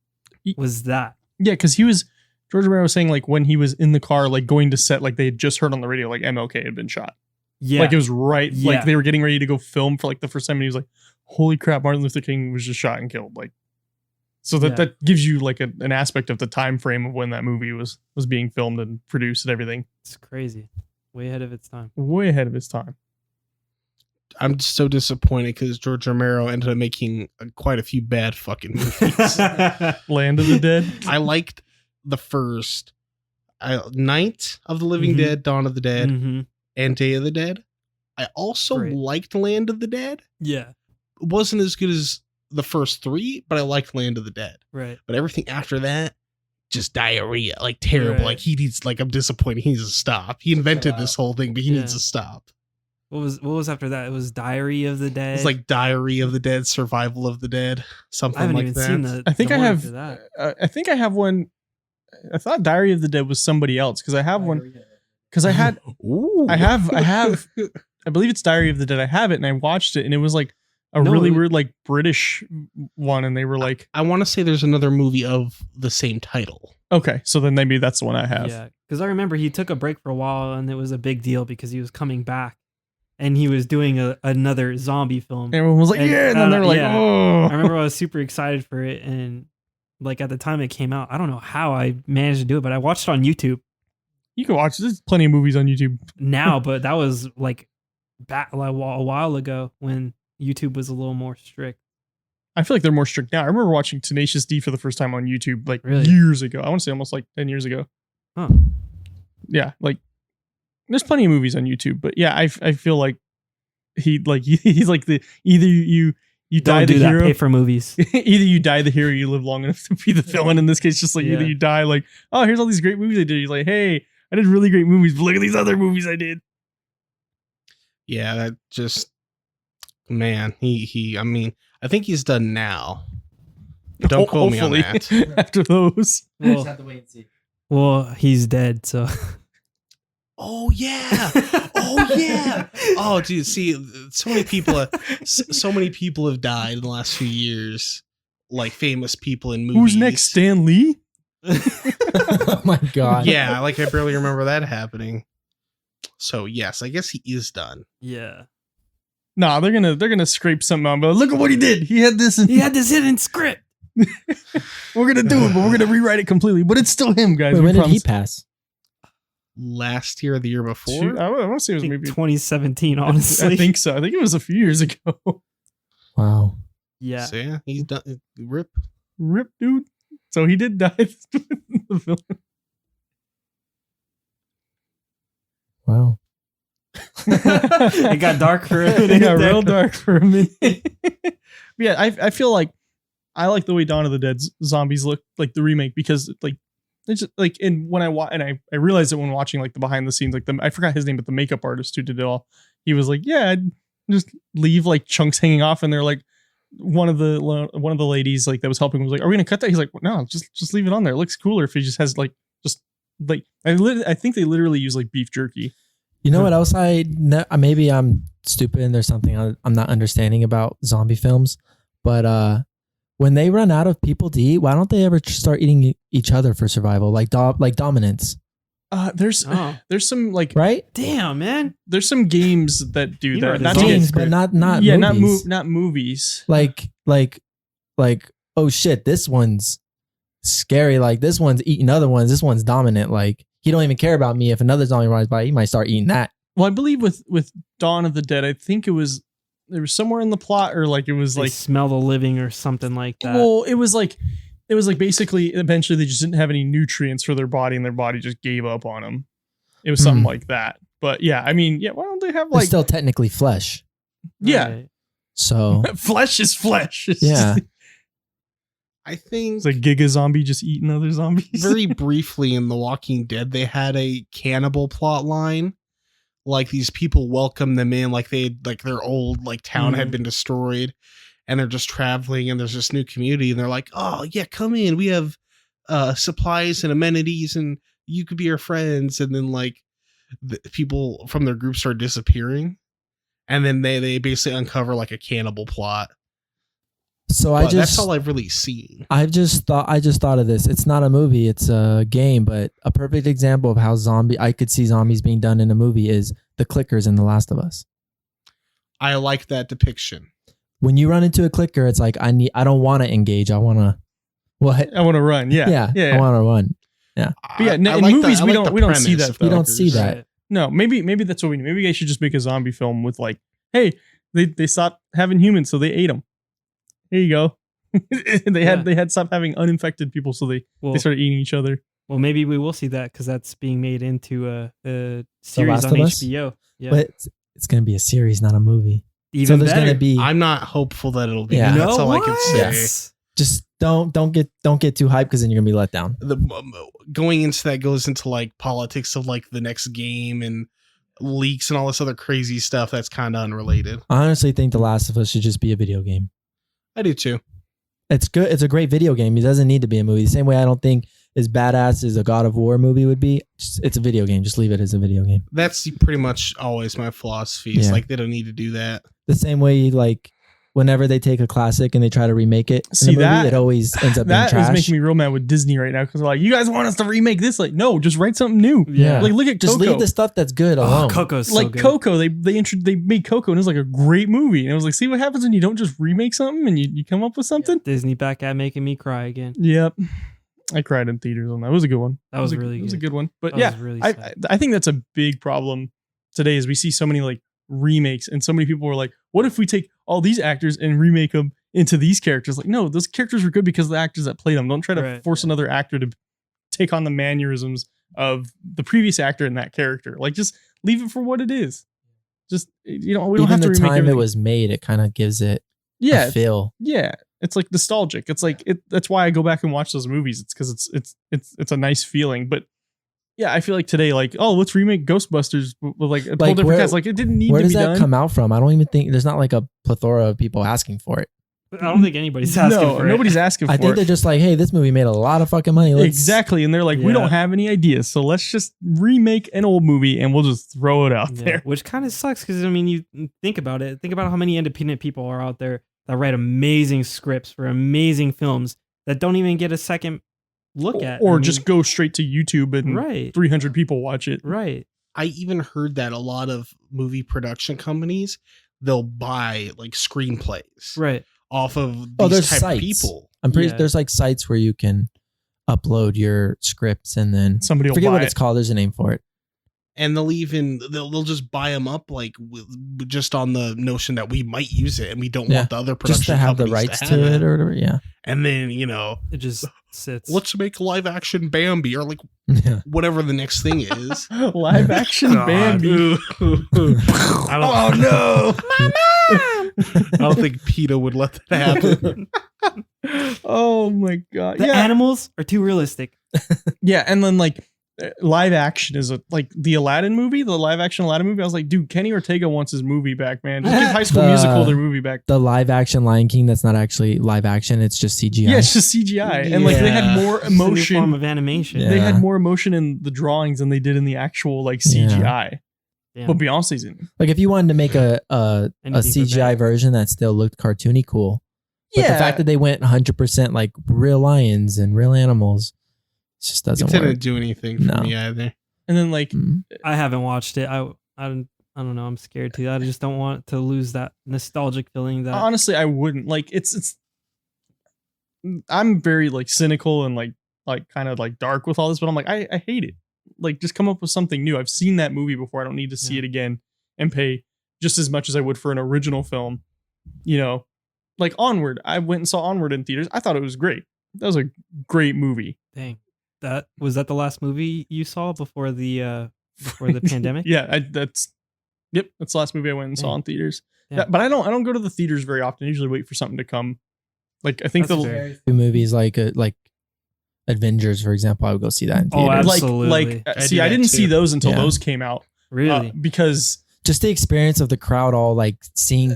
Was that? Yeah, because George Romero was saying like when he was in the car, like going to set, like they had just heard on the radio, like MLK had been shot. Yeah. Like it was right. Yeah. Like they were getting ready to go film for like the first time, and he was like, "Holy crap, Martin Luther King was just shot and killed." Like, so that gives you like an aspect of the time frame of when that movie was being filmed and produced and everything. It's crazy. Way ahead of its time. Way ahead of its time. I'm just so disappointed because George Romero ended up making quite a few bad fucking movies. Land of the Dead. I liked the first Night of the Living Mhm. Dead, Dawn of the Dead, Mm-hmm. and Day of the Dead. I also Great. liked Land of the Dead. Yeah. It wasn't as good as the first three, but I liked Land of the Dead. Right. But everything after that, just diarrhea, like terrible. Right. Like he needs, like I'm disappointed. He needs to stop. He invented this whole thing, but he needs Yeah. to stop. What was after that? It was Diary of the Dead. It's like Diary of the Dead, Survival of the Dead, something I haven't like even that. seen the. I think the I one have. after that. I think I have one. I thought Diary of the Dead was somebody else because I have one. Because I had. Ooh. I have. I believe it's Diary of the Dead. I have it and I watched it and it was like a No, really it- weird like British one, and they were like, I want to say there's another movie of the same title. okay, so then maybe that's the one I have. Yeah, because I remember he took a break for a while, and it was a big deal because he was coming back, and he was doing another zombie film. And everyone was like, And, yeah, and then they're like, yeah. oh. I remember I was super excited for it, and like at the time it came out, I don't know how I managed to do it, but I watched it on YouTube You can watch. There's plenty of movies on YouTube. now, but that was like back like a while ago when YouTube was a little more strict. I feel like they're more strict now. I remember watching Tenacious D for the first time on YouTube like Really? years ago. I want to say almost like 10 years ago. Huh. Yeah, like there's plenty of movies on YouTube, but yeah, I feel like he's like the either you die Don't the do that. hero. Pay for movies. Either you die the hero, you live long enough to be the villain. In this case, just like either Yeah. you die like, oh, here's all these great movies I did. He's like, hey, I did really great movies, but look at these other movies I did. Yeah, that just man, he I mean, I think he's done now. Don't quote me on Hopefully, that. after those. Well, have to wait and see. well, he's dead, so Oh yeah. Oh yeah. Oh dude, see so many people have died in the last few years. Like famous people in movies. Who's next? Stan Lee? Oh my god. Yeah, like I barely remember that happening. So yes, I guess he is done. yeah. Nah, they're gonna scrape something out. But look at what he did. He had this, and He had this hidden script. we're gonna do it, but we're gonna rewrite it completely. But it's still him, guys. Wait, we when did he promise. pass? Last year or the year before? I want to say it I was think maybe 2017, honestly. I think so. I think it was a few years ago. Wow. Yeah. So yeah, he's done. Rip. Rip, dude. So he did die in the film. Wow. It got dark for a minute. It got there. real dark for a minute. Yeah, I feel like I like the way Dawn of the Dead zombies look, like the remake, because like it's just like, and when I realized it when watching like the behind the scenes, like I forgot his name, but the makeup artist who did it all, he was like, yeah, I'd just leave like chunks hanging off, and they're like, one of the ladies like that was helping was like, are we gonna cut that? He's like, no, just leave it on there. It looks cooler if he just has like just like I think they literally use like beef jerky. You know what else maybe I'm stupid and there's something I'm not understanding about zombie films, but when they run out of people to eat, why don't they ever start eating each other for survival, like dominance? There's some like, right? Damn, man. There's some games that do You know that. this Not to Games, get, but not yeah, movies. not movies. Like oh shit, this one's scary. Like this one's eating other ones. This one's dominant. Like he don't even care about me. If another zombie runs by, he might start eating that. Well, I believe with Dawn of the Dead, I think there was somewhere in the plot, or like it was They like, smell the living or something like that. well, it was like basically eventually they just didn't have any nutrients for their body, and their body just gave up on them. It was something like that. But yeah, I mean, yeah, why don't they have It's like, still technically flesh. yeah, Right. So flesh is flesh. It's yeah. just, I think it's like Giga Zombie just eating other zombies. very briefly in The Walking Dead, they had a cannibal plot line. Like these people welcome them in, like their old like town had been destroyed, and they're just traveling, and there's this new community, and they're like, oh yeah, come in, we have supplies and amenities, and you could be our friends. And then like the people from their group start disappearing, and then they basically uncover like a cannibal plot. So But that's all I've really seen. I just thought of this. It's not a movie, it's a game, but a perfect example of how I could see zombies being done in a movie is the clickers in The Last of Us. I like that depiction. When you run into a clicker, it's like I don't want to engage. I want to I want to run. Yeah. I want to run. But yeah, I in like movies the we don't see premise that. of Though. We don't see that. Right. No, maybe that's what we need. Maybe I should just make a zombie film with like, hey, they stopped having humans, so they ate them. Here you go. they had stopped having uninfected people, so they started eating each other. Well, maybe we will see that because that's being made into a series Last on of Us? HBO. Yeah, But it's going to be a series, not a movie. even So there's better. going to be I'm not hopeful that it'll be. Yeah. That's No, all I can what? say. just don't get too hyped because then you're going to be let down. The going into that goes into like politics of like the next game and leaks and all this other crazy stuff that's kind of unrelated. I honestly think The Last of Us should just be a video game. I do too. It's good. It's a great video game. It doesn't need to be a movie. The same way I don't think as badass as a God of War movie would be. It's a video game. Just leave it as a video game. That's pretty much always my philosophy. It's Yeah. like they don't need to do that. The same way like whenever they take a classic and they try to remake it in See, a movie, that- it always ends up being That trash. is making me real mad with Disney right now because they're like, you guys want us to remake this? Like, no, just write something new. Yeah. Like, look at just Coco. leave the stuff that's good Oh, alone. Coco's so Like good. Coco, they made Coco and it was like a great movie. And it was like, see what happens when you don't just remake something and you come up with something? Disney back at making me cry again. Yep. I cried in theaters on that. It was a good one. That was It really It was a good. good one. But That yeah, was really I sad. think that's a big problem today is we see so many like remakes and so many people were like, what if we take all these actors and remake them into these characters? Like, no, those characters were good because of the actors that played them. Don't try to Right, force another actor to take on the mannerisms of the previous actor in that character. Like, just leave it for what it is. Just, we don't Even have to the remake time everything. it was made, it kind of gives it yeah, a feel. yeah. It's like nostalgic. It's like that's why I go back and watch those movies. It's because it's a nice feeling. But yeah, I feel like today, like, oh, let's remake Ghostbusters with like a whole different where- cast. Like, it didn't need Where to does be that done. come out from? I don't even think there's not like a plethora of people asking for it. I don't think anybody's asking No, for nobody's asking for I think it. they're just like, hey, this movie made a lot of fucking money. Let's, Exactly. And they're like, we Yeah. don't have any ideas. So let's just remake an old movie and we'll just throw it out it. Yeah, there. which kind of sucks because I mean, you think about it. Think about how many independent people are out there that write amazing scripts for amazing films that don't even get a second look at, Or I mean, just go straight to YouTube and right, 300 people watch it. right. I even heard that a lot of movie production companies, they'll buy like screenplays Right. off of Oh, these there's type sites. of people. I'm pretty. Yeah. There's like sites where you can upload your scripts and then Somebody will forget buy what it. it's called. There's a name for it. and they'll just buy them up like just on the notion that we might use it and we don't want the other production just to have the companies rights to it or whatever. Yeah, and then it just sits. let's make live action Bambi or like whatever the next thing is. Live action Bambi. Oh no, I don't think PETA would let that happen. Oh my god! The animals are too realistic. Yeah, and then like live action is like the Aladdin movie, the live action Aladdin movie. I was like, dude, Kenny Ortega wants his movie back, man. Just give High School Musical their movie back. The live action Lion King that's not actually live action; it's just CGI. Yeah, it's just CGI, and like they had more It's a new emotion. form of animation. They had more emotion in the drawings than they did in the actual like CGI. Damn. But Beyonce's in it. Like if you wanted to make a Anything for CGI that. version that still looked cartoony, cool. But the fact that they went 100% like real lions and real animals, it just doesn't It didn't work. do anything for me either. And then like I haven't watched it. I don't know. I'm scared to. I just don't want to lose that nostalgic feeling. That honestly, I wouldn't like. It's. I'm very like cynical and like kind of like dark with all this, but I'm like I hate it. Like just come up with something new. I've seen that movie before. I don't need to see it again and pay just as much as I would for an original film. You know, like Onward. I went and saw Onward in theaters. I thought it was great. That was a great movie. dang. Was that the last movie you saw before the pandemic? Yeah, that's the last movie I went and saw Dang. in theaters. Yeah. Yeah, but I don't go to the theaters very often. I usually wait for something to come. Like I think That's the fair. Two movies like Avengers, for example, I would go see that in Oh, theaters. absolutely. I see, do I that didn't see too. those until Yeah. those came out. Really? Because Just the experience of the crowd all like seeing Yeah.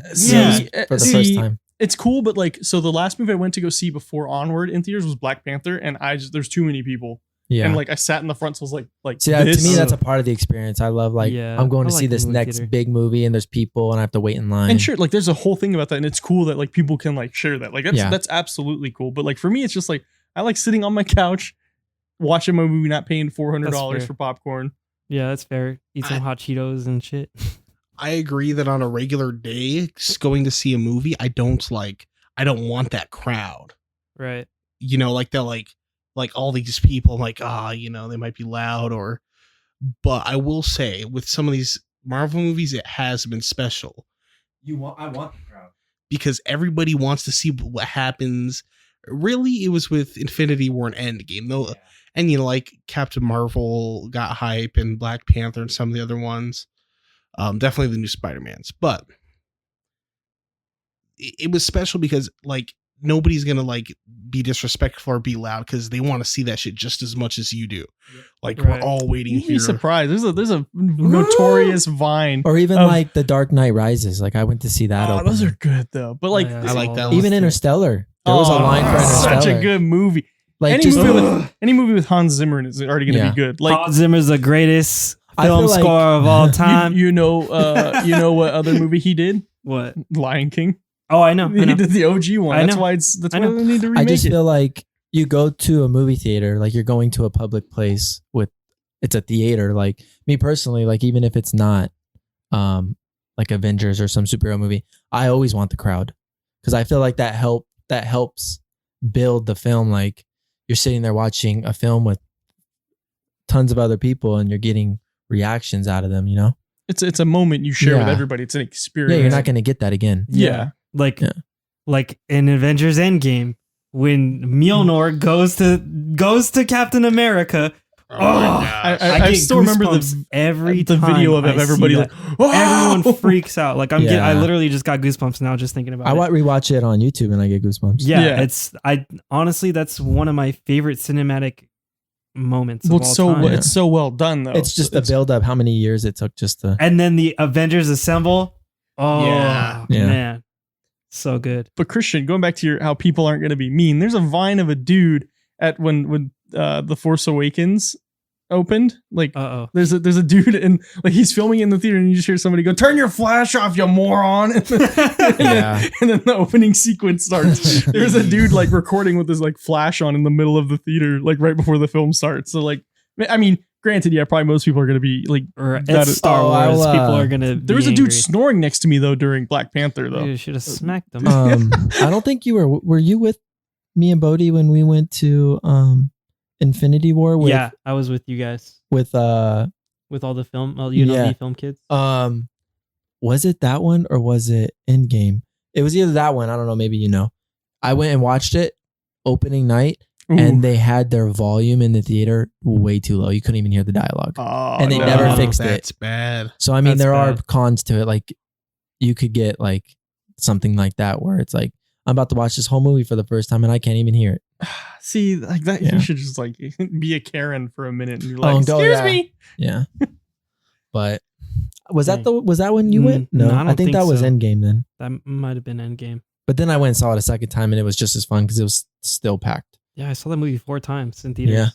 those for the See, first time. it's cool, but like, so the last movie I went to go see before Onward in theaters was Black Panther, and there's too many people, Yeah. and like I sat in the front, so I was like, See, to this. me, that's a part of the experience. I love I'm going I to see like the this movie next theater. big movie and there's people and I have to wait in line. And sure, like there's a whole thing about that, and it's cool that like people can like share that. Like that's Yeah. that's absolutely cool. But like for me, it's just like I like sitting on my couch, watching my movie, not paying $400 That's fair. for popcorn. Yeah, that's fair. Eat some hot Cheetos and shit. I agree that on a regular day, just going to see a movie, I don't want that crowd. Right. You know, like they're like all these people, I'm like, you know, they might be loud but I will say with some of these Marvel movies, it has been special. I want the crowd. Because everybody wants to see what happens. Really, it was with Infinity War and Endgame, though. And you know, like Captain Marvel got hype, and Black Panther, and some of the other ones. Definitely the new Spider-Mans, but it was special because like nobody's gonna like be disrespectful or be loud because they want to see that shit just as much as you do. Like Right. we're all waiting You'd be here. surprised. There's a notorious Vine. Or even Of- like The Dark Knight Rises. Like I went to see that. Oh, open. those are good though. But like, Yeah, I like that one. Even Interstellar. There was a line for Interstellar. such a good movie. Like any just movie with Hans Zimmer is already going to Yeah. be good. Like Hans Zimmer's the greatest I film feel like- score of all time. you know what other movie he did? What? Lion King. Oh, I know. He did the OG one. I That's know. why that's I why know. they need to I remake just it. feel like you go to a movie theater, like you're going to a public place with it's a theater. Like me personally, like even if it's not like Avengers or some superhero movie, I always want the crowd because I feel like that helps build the film. Like you're sitting there watching a film with tons of other people and you're getting reactions out of them, you know? It's a moment you share with Yeah. everybody. It's an experience. Yeah, you're not going to get that again. Yeah. Like, Yeah. like in Avengers Endgame, when Mjolnir goes to Captain America. Oh my gosh. I get still remember goosebumps every the time video of I see everybody that. like, "Whoa!" Everyone freaks out. Like I Yeah. literally just got goosebumps now just thinking about I it. rewatch it on YouTube and I get goosebumps. Yeah, Yeah. honestly that's one of my favorite cinematic moments of Well, all time. it's so well done though. It's just the build up, how many years it took just to. And then the Avengers assemble. Oh Yeah. Yeah. man, so good. But Christian, going back to how people aren't going to be mean. There's a Vine of a dude at when The Force Awakens opened. Like there's a dude and like he's filming in the theater and you just hear somebody go, "Turn your flash off, you moron!" And then, Yeah. and then the opening sequence starts. There's a dude like recording with his like flash on in the middle of the theater, like right before the film starts. So like, I mean, granted, yeah, probably most people are going to be like, Or that it's is- Star Oh, Wars. I'll, People are gonna. there was a dude snoring next to me though during Black Panther though. You should have smacked them. I don't think you were you with me and Bodie when we went to Infinity War with Yeah, I was with you guys. with with all the film, UNLV film kids. Was it that one or was it Endgame? It was either that one. I don't know. Maybe you know. I went and watched it opening night, and they had their volume in the theater way too low. You couldn't even hear the dialogue, and they never fixed it. That's bad. So I mean, there are cons to it. Like you could get like something like that where it's like I'm about to watch this whole movie for the first time and I can't even hear it. See, like that, you should just like be a Karen for a minute and you're like, excuse me. Yeah. But was that when you went? No, I think that was Endgame then. That might have been Endgame. But then I went and saw it a second time and it was just as fun because it was still packed. Yeah, I saw that movie 4 times in theaters. Yeah.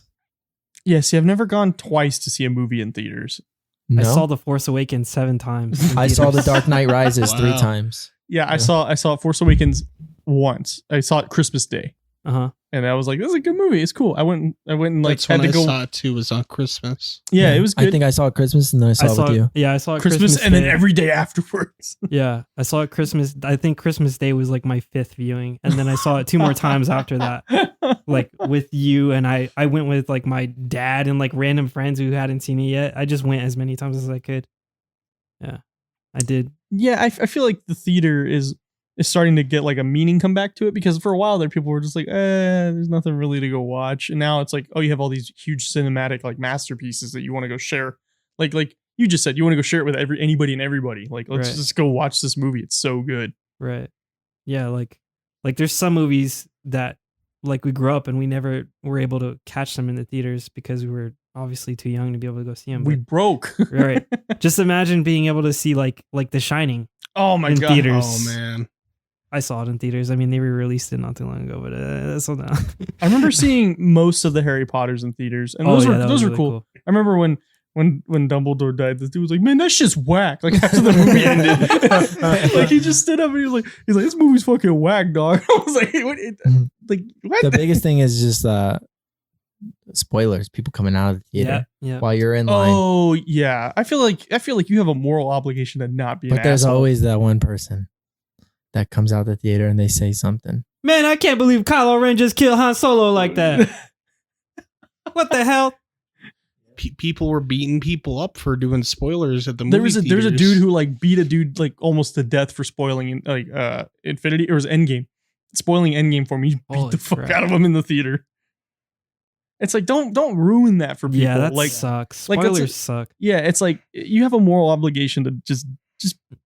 Yeah, see, I've never gone twice to see a movie in theaters. No? I saw The Force Awakens 7 times. I saw The Dark Knight Rises 3 times. Yeah, I saw Force Awakens once. I saw it Christmas Day. And I was like, this is a good movie. It's cool. I went and like that's had when to go. I saw it too. Was on Christmas. Yeah, it was good. I think I saw it Christmas and then I saw it with you. Yeah, I saw it Christmas and then every day afterwards. Yeah, I saw it Christmas. I think Christmas Day was like my 5th viewing, and then I saw it 2 more times after that, like with you. And I went with like my dad and like random friends who hadn't seen it yet. I just went as many times as I could. Yeah, I did. Yeah, I feel like the theater is starting to get like a meaning come back to it, because for a while there people were just like, there's nothing really to go watch, and now it's like, oh, you have all these huge cinematic like masterpieces that you want to go share, like you just said, you want to go share it with anybody and everybody, like let's just go watch this movie, it's so good. Right. Yeah, like there's some movies that like we grew up and we never were able to catch them in the theaters because we were obviously too young to be able to go see them. We broke. Right. Just imagine being able to see like The Shining. Oh my god. Theaters. Oh man. I saw it in theaters. I mean, they re-released it not too long ago, but so now. I remember seeing most of the Harry Potters in theaters, and those were really cool. I remember when Dumbledore died, this dude was like, "Man, that shit's whack!" Like after the movie ended, like he just stood up and he was like, "This movie's fucking whack, dog." I was like, what? The biggest thing is just spoilers. People coming out of the theater while you're in line. Oh yeah, I feel like you have a moral obligation to not be. But there's always that one person that comes out of the theater and they say something. Man, I can't believe Kylo Ren just killed Han Solo like that. What the hell? People were beating people up for doing spoilers at the movie theaters. There was a dude who like beat a dude like almost to death for spoiling Infinity, or it was Endgame. Spoiling Endgame for me. He beat the fuck out of him in the theater. It's like, don't ruin that for people. Yeah, that like, sucks. Spoilers suck. Yeah, it's like you have a moral obligation to just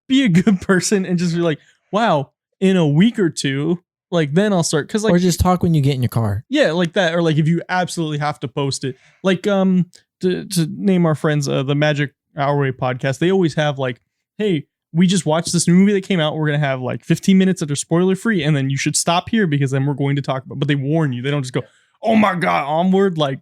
be a good person and just be like, wow, in a week or two, like then I'll start, because like, or just talk when you get in your car. Yeah, like that, or like if you absolutely have to post it, like to name our friends the Magic Our Way podcast, they always have like, hey, we just watched this new movie that came out, we're gonna have like 15 minutes that are spoiler free, and then you should stop here because then we're going to talk about. But they warn you, they don't just go, oh my god, onward, like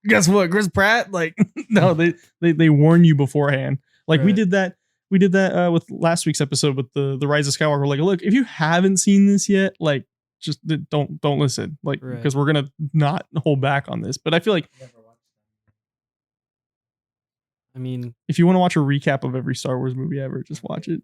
guess what, Chris Pratt, like no, they warn you beforehand. Like we did that with last week's episode with the Rise of Skywalker. Like, look, if you haven't seen this yet, like just don't listen, like because we're gonna not hold back on this. But I feel like, I mean, if you want to watch a recap of every Star Wars movie ever, just watch it.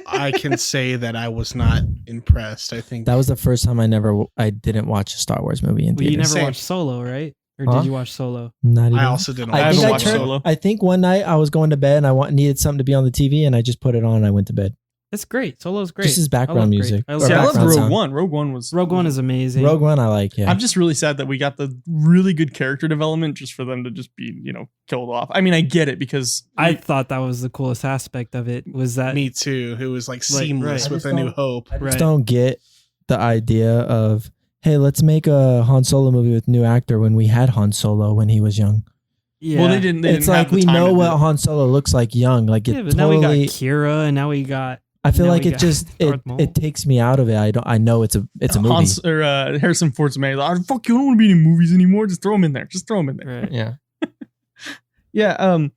I can say that I was not impressed. I think that was the first time I didn't watch a Star Wars movie in theaters. You never watched Solo, right? Or did you watch Solo? Not even. I also didn't. watch Solo. I think one night I was going to bed and I needed something to be on the TV, and I just put it on and I went to bed. It's great. Solo's great. Just as background music. I love Rogue One. Rogue One is amazing. Rogue One I like. Yeah. I'm just really sad that we got the really good character development just for them to just be, killed off. I mean, I get it because I thought that was the coolest aspect of it. Was that me too? It was like seamless with A New Hope. I just don't get the idea of, hey, let's make a Han Solo movie with new actor when we had Han Solo when he was young. Yeah. Well, they didn't. It's like we know what Han Solo looks like young. Like but now we got Kira, and now we got. I feel like it takes me out of it. I know it's a movie. Harrison Ford's made. Fuck you! I don't want to be in movies anymore. Just throw him in there. Right. Yeah. Yeah.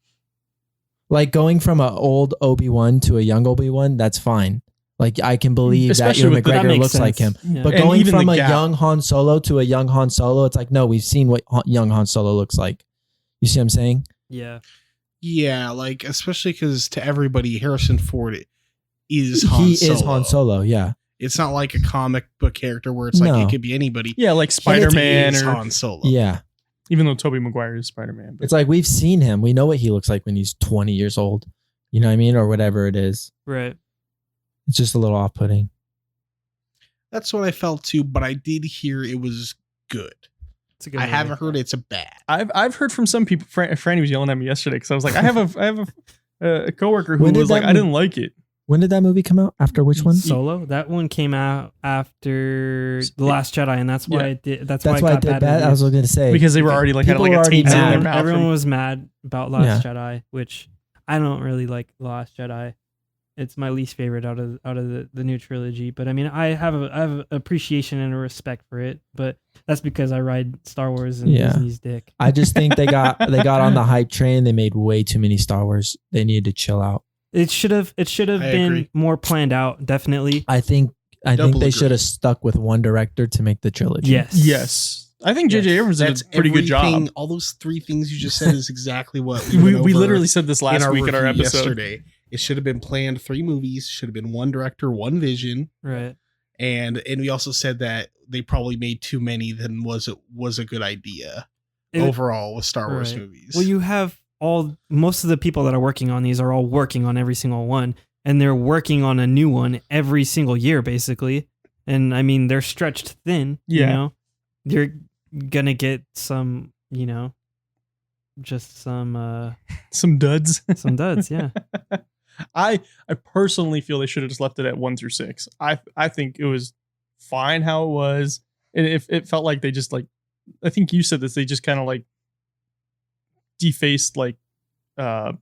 Like going from an old Obi-Wan to a young Obi-Wan, that's fine. Like I can believe especially that Ewan McGregor looks like him. Yeah. But and going even from a gap. young Han Solo to a young Han Solo, it's like, no, we've seen what young Han Solo looks like. You see what I'm saying? Yeah. Yeah, like especially because to everybody, Harrison Ford is Han Solo. Is Han Solo, yeah. It's not like a comic book character where it's like it could be anybody. Yeah, like Spider-Man It is or Han Solo. Yeah. Even though Tobey Maguire is Spider-Man. But It's like we've seen him. We know what he looks like when he's 20 years old. You know what I mean? Or whatever it is. Right. It's just a little off-putting. That's what I felt too, but I did hear it was good. It's a good I movie. haven't heard it's a bad. I've heard from some people. Franny was yelling at me yesterday because I was like, I have a coworker who When did was like, that I didn't like it. When did that movie come out? After which one? Solo. That one came out after The Last Jedi, and that's why Yeah. it did. That's That's why why it I got did bad bad. I was reviews. going to say. Because they were already like had People like were a already taste in their mad. mouth. Everyone and- was mad about Last Jedi, which I don't really like The Last Jedi. It's my least favorite out of the new trilogy. But I mean, I have an appreciation and a respect for it. But that's because I ride Star Wars and Yeah. Disney's dick. I just think they got on the hype train. They made way too many Star Wars. They needed to chill out. It should have I been agree. more planned out. Definitely. I think Double they agree. should have stuck with one director to make the trilogy. Yes. Yes, I think J.J. Abrams did That's a pretty good everything- job. All those three things you just said is exactly what We went over literally said this in last week in our review episode. yesterday. It should have been planned 3 movies. Should have been one director, one vision, Right. and we also said that they probably made too many than was a good idea It- overall with Star Wars Right. movies. Well, you have most of the people that are working on these are all working on every single one, and they're working on a new one every single year, basically. And I mean, they're stretched thin. You Yeah. know, you're gonna get some, just some Duds. some duds. Yeah. I personally feel they should have just left it at 1 through 6. I think it was fine how it was. And it felt like they just like, I think you said this, they just kind of like defaced like Well,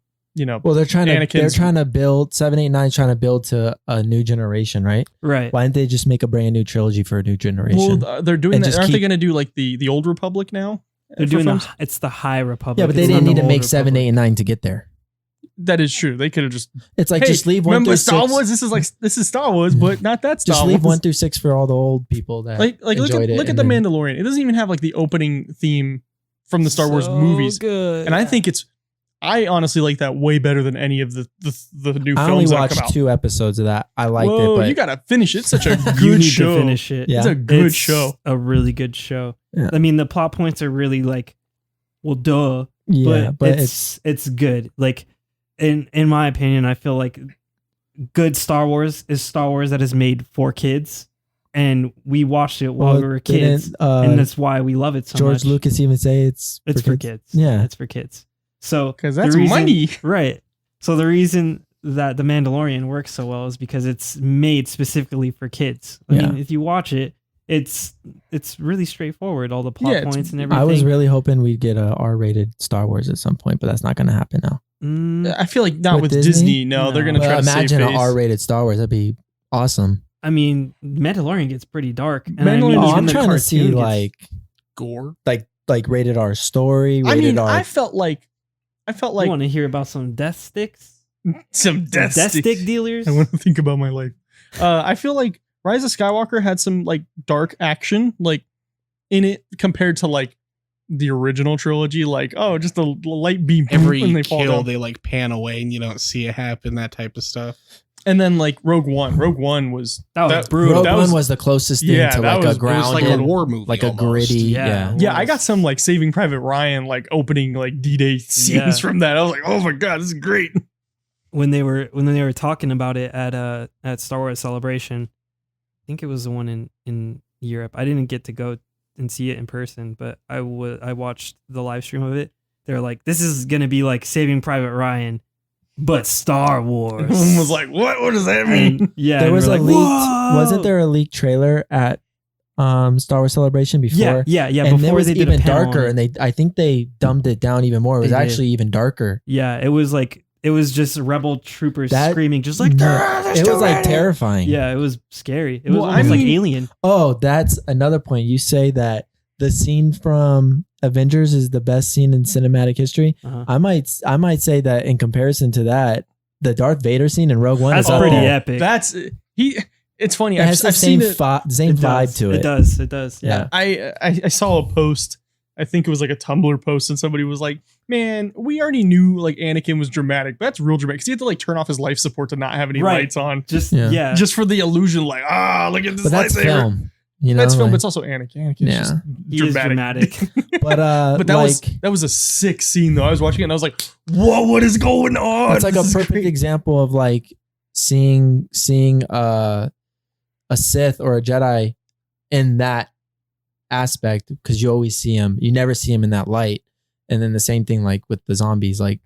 they're trying to build 7, 8, 9, trying to build to a new generation, right? Right. Why didn't they just make a brand new trilogy for a new generation? well, they're doing And that. just Aren't they keep- going to do like the Old Republic now? They're For doing films? it's the High Republic. yeah, but they It's didn't not need the to make Old 7, Republic. 8, and 9 to get there. That is true. They could have just It's like hey, just leave 1 remember through Star 6. Wars? This is Star Wars, but not that Star Just Wars. leave 1 through 6 for all the old people that like look enjoyed at it. look at and the then- Mandalorian. It doesn't even have like the opening theme from the Star Wars So movies. good. And I think I honestly like that way better than any of the new I only films that have watched come out. 2 episodes of that. I liked Whoa, it, but you gotta finish it. It's such a you good need show. to finish it. Yeah. It's a good It's show. A really good show. Yeah. I mean, the plot points are really like, well, duh. yeah, but it's good. Like in my opinion, I feel like good Star Wars is Star Wars that is made for kids, and we watched it while we were kids, and that's why we love it so George much. Lucas even say it's for kids. Yeah. It's for kids. So Because the that's money. right? So the reason that The Mandalorian works so well is because it's made specifically for kids. I mean, if you watch it, it's really straightforward. All the plot Yeah, it's- points and everything. I was really hoping we'd get a R-rated Star Wars at some point, but that's not going to happen now. I feel like not with With Disney. Disney? No, they're No. gonna try But to save imagine an face. R-rated Star Wars. That'd be awesome. I mean, Mandalorian gets pretty dark. And I Mandalorian- mean, Oh, even I'm the trying to see cartoon gets- like Gore. rated R story. I Rated mean, R. I felt like you want to hear about some death sticks? some death stick dealers? I want to think about my life. I feel like Rise of Skywalker had some like dark action like in it compared to like the original trilogy. Like, oh, just a light beam Every when they fall kill, down. they like pan away and you don't see it happen. That type of stuff. And then like Rogue One was That was brutal. Rogue that One was the closest thing Yeah, to that like was- a it was It was like grounded, a war movie, like a almost. gritty. Yeah. Yeah. I got some like Saving Private Ryan like opening like D-Day scenes Yeah. from that. I was like, oh my god, this is great. when they were talking about it at Star Wars Celebration. I think it was the one in Europe. I didn't get to go and see it in person, but I watched the live stream of it. They're like, this is gonna be like Saving Private Ryan, but Star Wars. Everyone was like, what? What does that mean? And, yeah, There and was we're a like, leaked. "Whoa!" Wasn't there a leaked trailer at Star Wars Celebration before? Yeah. And it Before was they did a even panel darker, on it. and I think they dumbed it down even more. It was They did. actually even darker. Yeah, it was just rebel troopers That- screaming, just like It was like terrifying. Yeah, it was scary. It was Well, I almost like mean- Alien. Oh, that's another point. You say that the scene from Avengers is the best scene in cinematic history. Uh-huh. I might say that in comparison to that, the Darth Vader scene in Rogue One That's is up pretty there. epic. That's It's funny. It has the I've same seen it. same It vibe does. to it. It does. Yeah. I saw a post. I think it was like a Tumblr post, and somebody was like, "Man, we already knew like Anakin was dramatic. But that's real dramatic because he had to like turn off his life support to not have any Right. lights on, Just Yeah. yeah. just for the illusion. Like, look at this But that's lightsaber." film. You know, That's film, like- but it's also Anakin. Anakin's Yeah. just He is dramatic. but But that was a sick scene though. I was watching it and I was like, "Whoa, what is going on?" it's like a This is perfect great. example of like seeing a Sith or a Jedi in that aspect, because you always see him, you never see him in that light. And then the same thing like with the zombies, like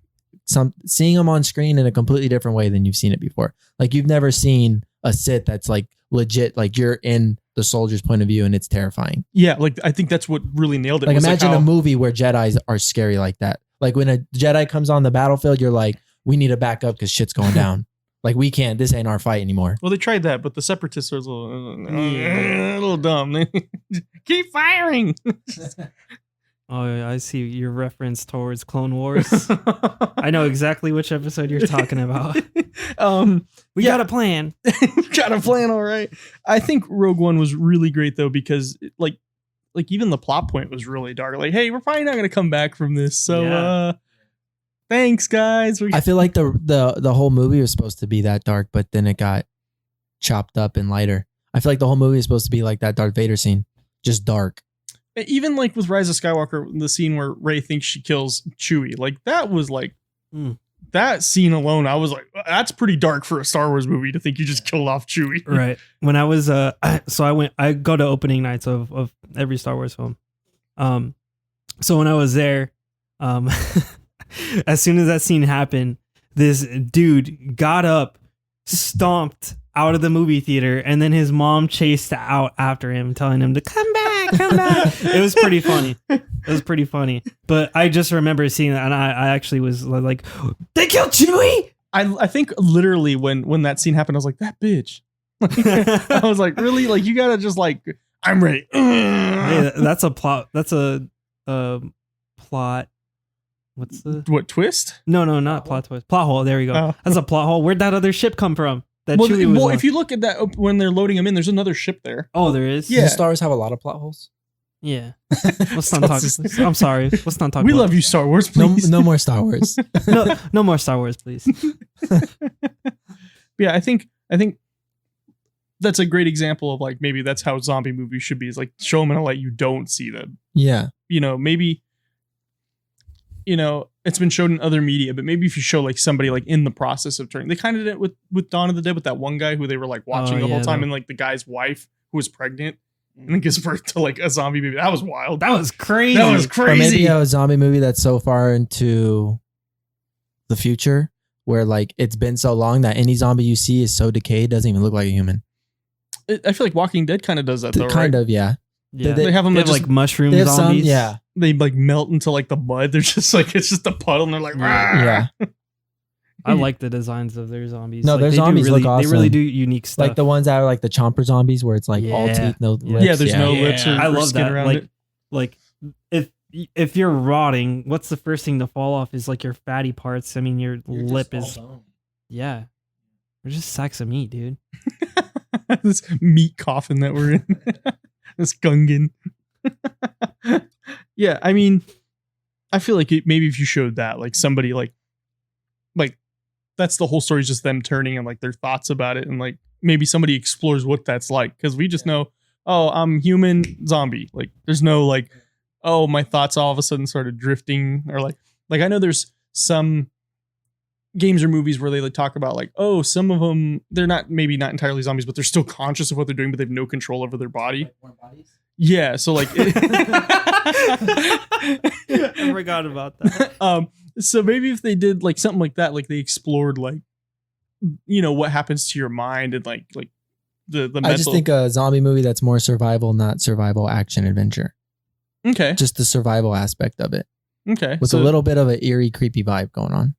seeing them on screen in a completely different way than you've seen it before. Like you've never seen a Sith that's like legit, like you're in the soldier's point of view and it's terrifying. Yeah, like I think that's what really nailed it. Like was imagine how- a movie where Jedis are scary like that. Like when a Jedi comes on the battlefield, you're like, we need to back up because shit's going down. Like we can't, this ain't our fight anymore. Well, they tried that, but the separatists are a little dumb. Keep firing. Oh, yeah, I see your reference towards Clone Wars. I know exactly which episode you're talking about. We got a plan. Got a plan, all right. I think Rogue One was really great though, because like even the plot point was really dark. Like, hey, we're probably not gonna come back from this. So Yeah. thanks guys. I feel like the whole movie was supposed to be that dark, but then it got chopped up and lighter. I feel like the whole movie is supposed to be like that Darth Vader scene, just dark. Even like with Rise of Skywalker, the scene where Rey thinks she kills Chewie, like that was like that scene alone. I was like, that's pretty dark for a Star Wars movie to think you just killed off Chewie. Right. When I was I go to opening nights of every Star Wars film. So when I was there, as soon as that scene happened, this dude got up, stomped out of the movie theater, and then his mom chased out after him, telling him to come back, come back. It was pretty funny. But I just remember seeing that, and I actually was like, they killed Chewie. I think literally when that scene happened, I was like, that bitch. I was like, really? Like you gotta just like, I'm ready. Hey, that's a plot. That's a plot. What's the What twist? No, not plot twist. Plot hole. There we go. Oh. That's a plot hole. Where'd that other ship come from? That Well, Chewie was on? if you look at that when they're loading them in, there's another ship there. Oh, there is. Yeah. Does Star Wars have a lot of plot holes? Yeah. Let's not talk. I'm sorry. Let's not talk. We about love you, Star Wars. No, Please. no more Star Wars. No more Star Wars, please. Yeah, I think that's a great example of like maybe that's how zombie movies should be. Is like show them in a light you don't see them. Yeah. Maybe it's been shown in other media, but maybe if you show like somebody like in the process of turning, they kind of did it with Dawn of the Dead with that one guy who they were like watching the whole time, and like the guy's wife who was pregnant and then gives birth to like a zombie baby. That was wild. That was crazy. That was Or crazy. maybe a zombie movie that's so far into the future where like it's been so long that any zombie you see is so decayed, doesn't even look like a human. I feel like Walking Dead kind of does that though, Kind right? of, yeah. Yeah. They have them They have just, like mushroom They have some, zombies. yeah. they like melt into like the mud. They're just like it's just a puddle, and they're like, Yeah. I like the designs of their zombies. No, Like, their they do zombies really, look They really awesome. do unique stuff. Like the ones that are like the chomper zombies where it's like all Yeah. teeth, no Yeah. lips. Yeah, there's no lips or, I or love skin that. around Like, it. if you're rotting, what's the first thing to fall off is like your fatty parts. I mean, your lip is. Yeah. They're just sacks of meat, dude. This meat coffin that we're in. This Gungan. Yeah, I mean, I feel like maybe if you showed that, like somebody like that's the whole story is just them turning and like their thoughts about it, and like maybe somebody explores what that's like, because we just know, oh, I'm human zombie. Like there's no like, oh, my thoughts all of a sudden started drifting, or like I know there's some games or movies where they like talk about like, oh, some of them they're maybe not entirely zombies, but they're still conscious of what they're doing, but they have no control over their body. Yeah, so like I forgot about that. So maybe if they did like something like that, like they explored like what happens to your mind and like the mental. I just think a zombie movie that's more survival, not survival action adventure. Okay. Just the survival aspect of it. Okay. With a little bit of an eerie, creepy vibe going on.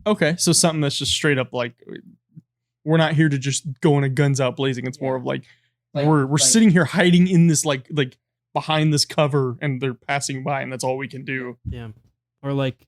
Okay. So something that's just straight up like we're not here to just go in a guns out blazing. It's more of like we're sitting here hiding in this like behind this cover, and they're passing by, and that's all we can do. Yeah. Or like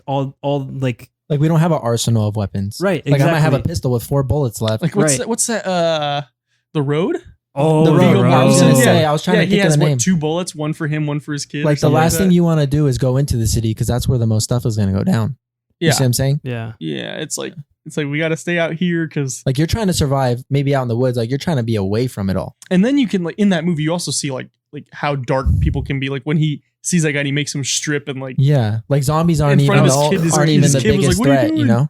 all like Like we don't have an arsenal of weapons. right. Like I might have a exactly. pistol with 4 bullets left. Like what's that? The Road? Oh, The Road. I was gonna say, I was trying to he think of has the name. 2 bullets, one for him, one for his kid. Like the last thing you want to do is go into the city because that's where the most stuff is going to go down. Yeah. You see what I'm saying? Yeah. Yeah, it's like It's like we got to stay out here because Like you're trying to survive, maybe out in the woods. Like you're trying to be away from it all. And then you can like in that movie, you also see like how dark people can be. Like when he sees that guy, and he makes him strip and like Yeah, like zombies aren't In even front of his kid, aren't his even the kid was biggest like, "What are you threat. You doing?" know.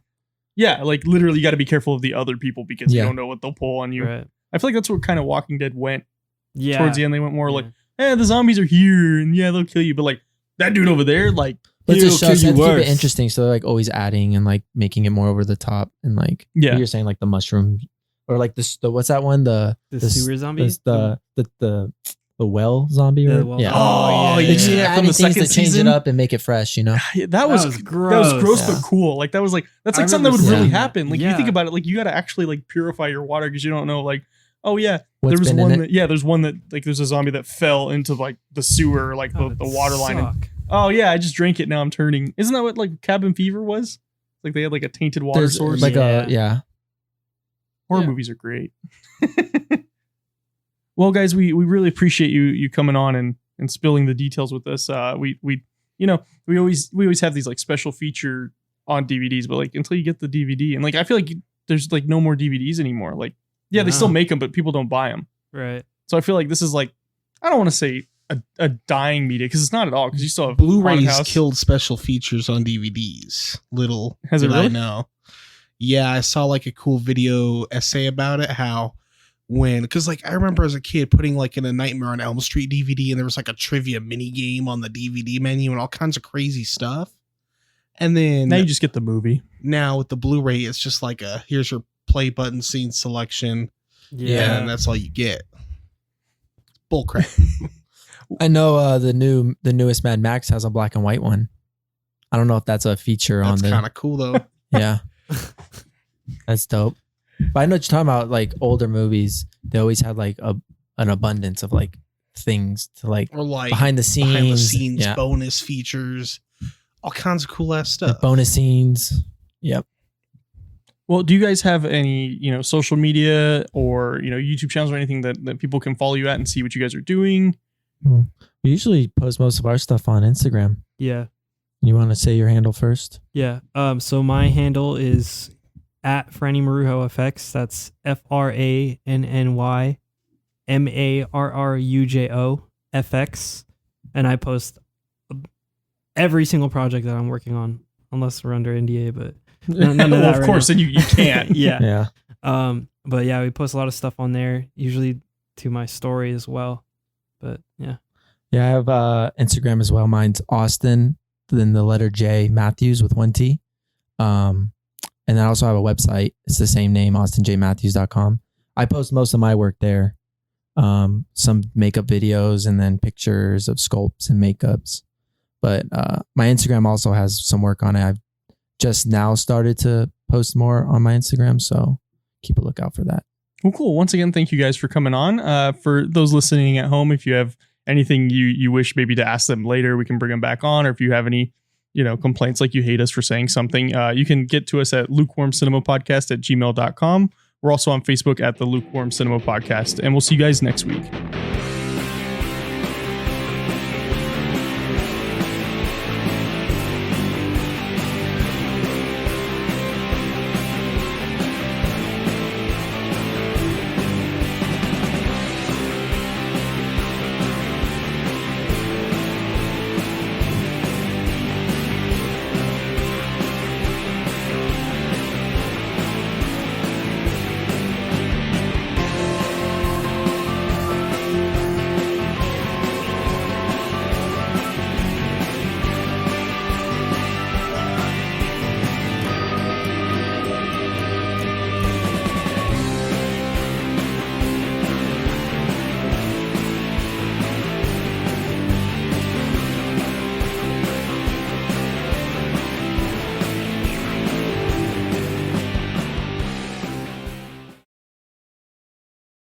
yeah, like literally you got to be careful of the other people because you Yeah. don't know what they'll pull on you. Right. I feel like that's what kind of Walking Dead went Yeah. towards the end. They went more Yeah. like, the zombies are here and yeah, they'll kill you. But like that dude over there, like But He'll it's kill just you to keep worse. it interesting. So they're like always adding and like making it more over the top and like Yeah. what you're saying like the mushroom or like the what's that one the sewer zombie? the well zombie The or well- yeah. Oh, They yeah, just yeah. From the adding things second to change season? it up and make it fresh. You know. that was gross, Yeah. but cool. Like that's like I something that would remember really seeing that. happen. Like you Yeah. think about it, like you got to actually like purify your water because you don't know like, oh yeah, What's there was been in one it? that there's one that like there's a zombie that fell into like the sewer, like the water line. And, oh yeah, I just drank it. Now I'm turning. Isn't that what like cabin fever was? Like they had like a tainted water There's source. like Yeah. Horror Yeah. movies are great. Well, guys, we really appreciate you coming on and spilling the details with us. We always have these like special feature on DVDs, but like until you get the DVD and like I feel like there's like no more DVDs anymore. Like they No. still make them, but people don't buy them. Right. So I feel like this is like I don't want to say a dying media because it's not at all because you still have Blu-rays Haunted House. killed special features on DVDs. Little Has it did I really? know. Yeah, I saw like a cool video essay about it. How because like I remember as a kid putting like in a Nightmare on Elm Street DVD and there was like a trivia mini game on the DVD menu and all kinds of crazy stuff. And then Now you just get the movie. now with the Blu-ray, it's just like here's your play button scene selection, Yeah. and that's all you get. Bullcrap. I know the newest Mad Max has a black and white one. I don't know if that's a feature That's on kind the of cool though. yeah. That's dope. But I know what you're talking about. Like older movies, they always had like an abundance of like things to like Or like behind the scenes, yeah. bonus features, all kinds of cool ass stuff. Like bonus scenes. Yep. Well, do you guys have any, social media or, YouTube channels or anything that people can follow you at and see what you guys are doing? We usually post most of our stuff on Instagram. Yeah. You want to say your handle first? Yeah. So my handle is at Franny Marrujo FX. That's FrannyMarrujo FX. And I post every single project that I'm working on, unless we're under NDA, but none of Well, that of right course, now. then you can't. Yeah. Yeah. But yeah, we post a lot of stuff on there, usually to my story as well. But yeah. Yeah, I have Instagram as well. Mine's Austin, then the letter J, Mathews with 1 T. And I also have a website. It's the same name, austinjmathews.com. I post most of my work there. Some makeup videos and then pictures of sculpts and makeups. But my Instagram also has some work on it. I've just now started to post more on my Instagram, so keep a lookout for that. Well, cool. Once again, thank you guys for coming on. For those listening at home, if you have anything you wish maybe to ask them later, we can bring them back on. Or if you have any complaints like you hate us for saying something, you can get to us at lukewarmcinemapodcast@gmail.com. We're also on Facebook at the Lukewarm Cinema Podcast, and we'll see you guys next week.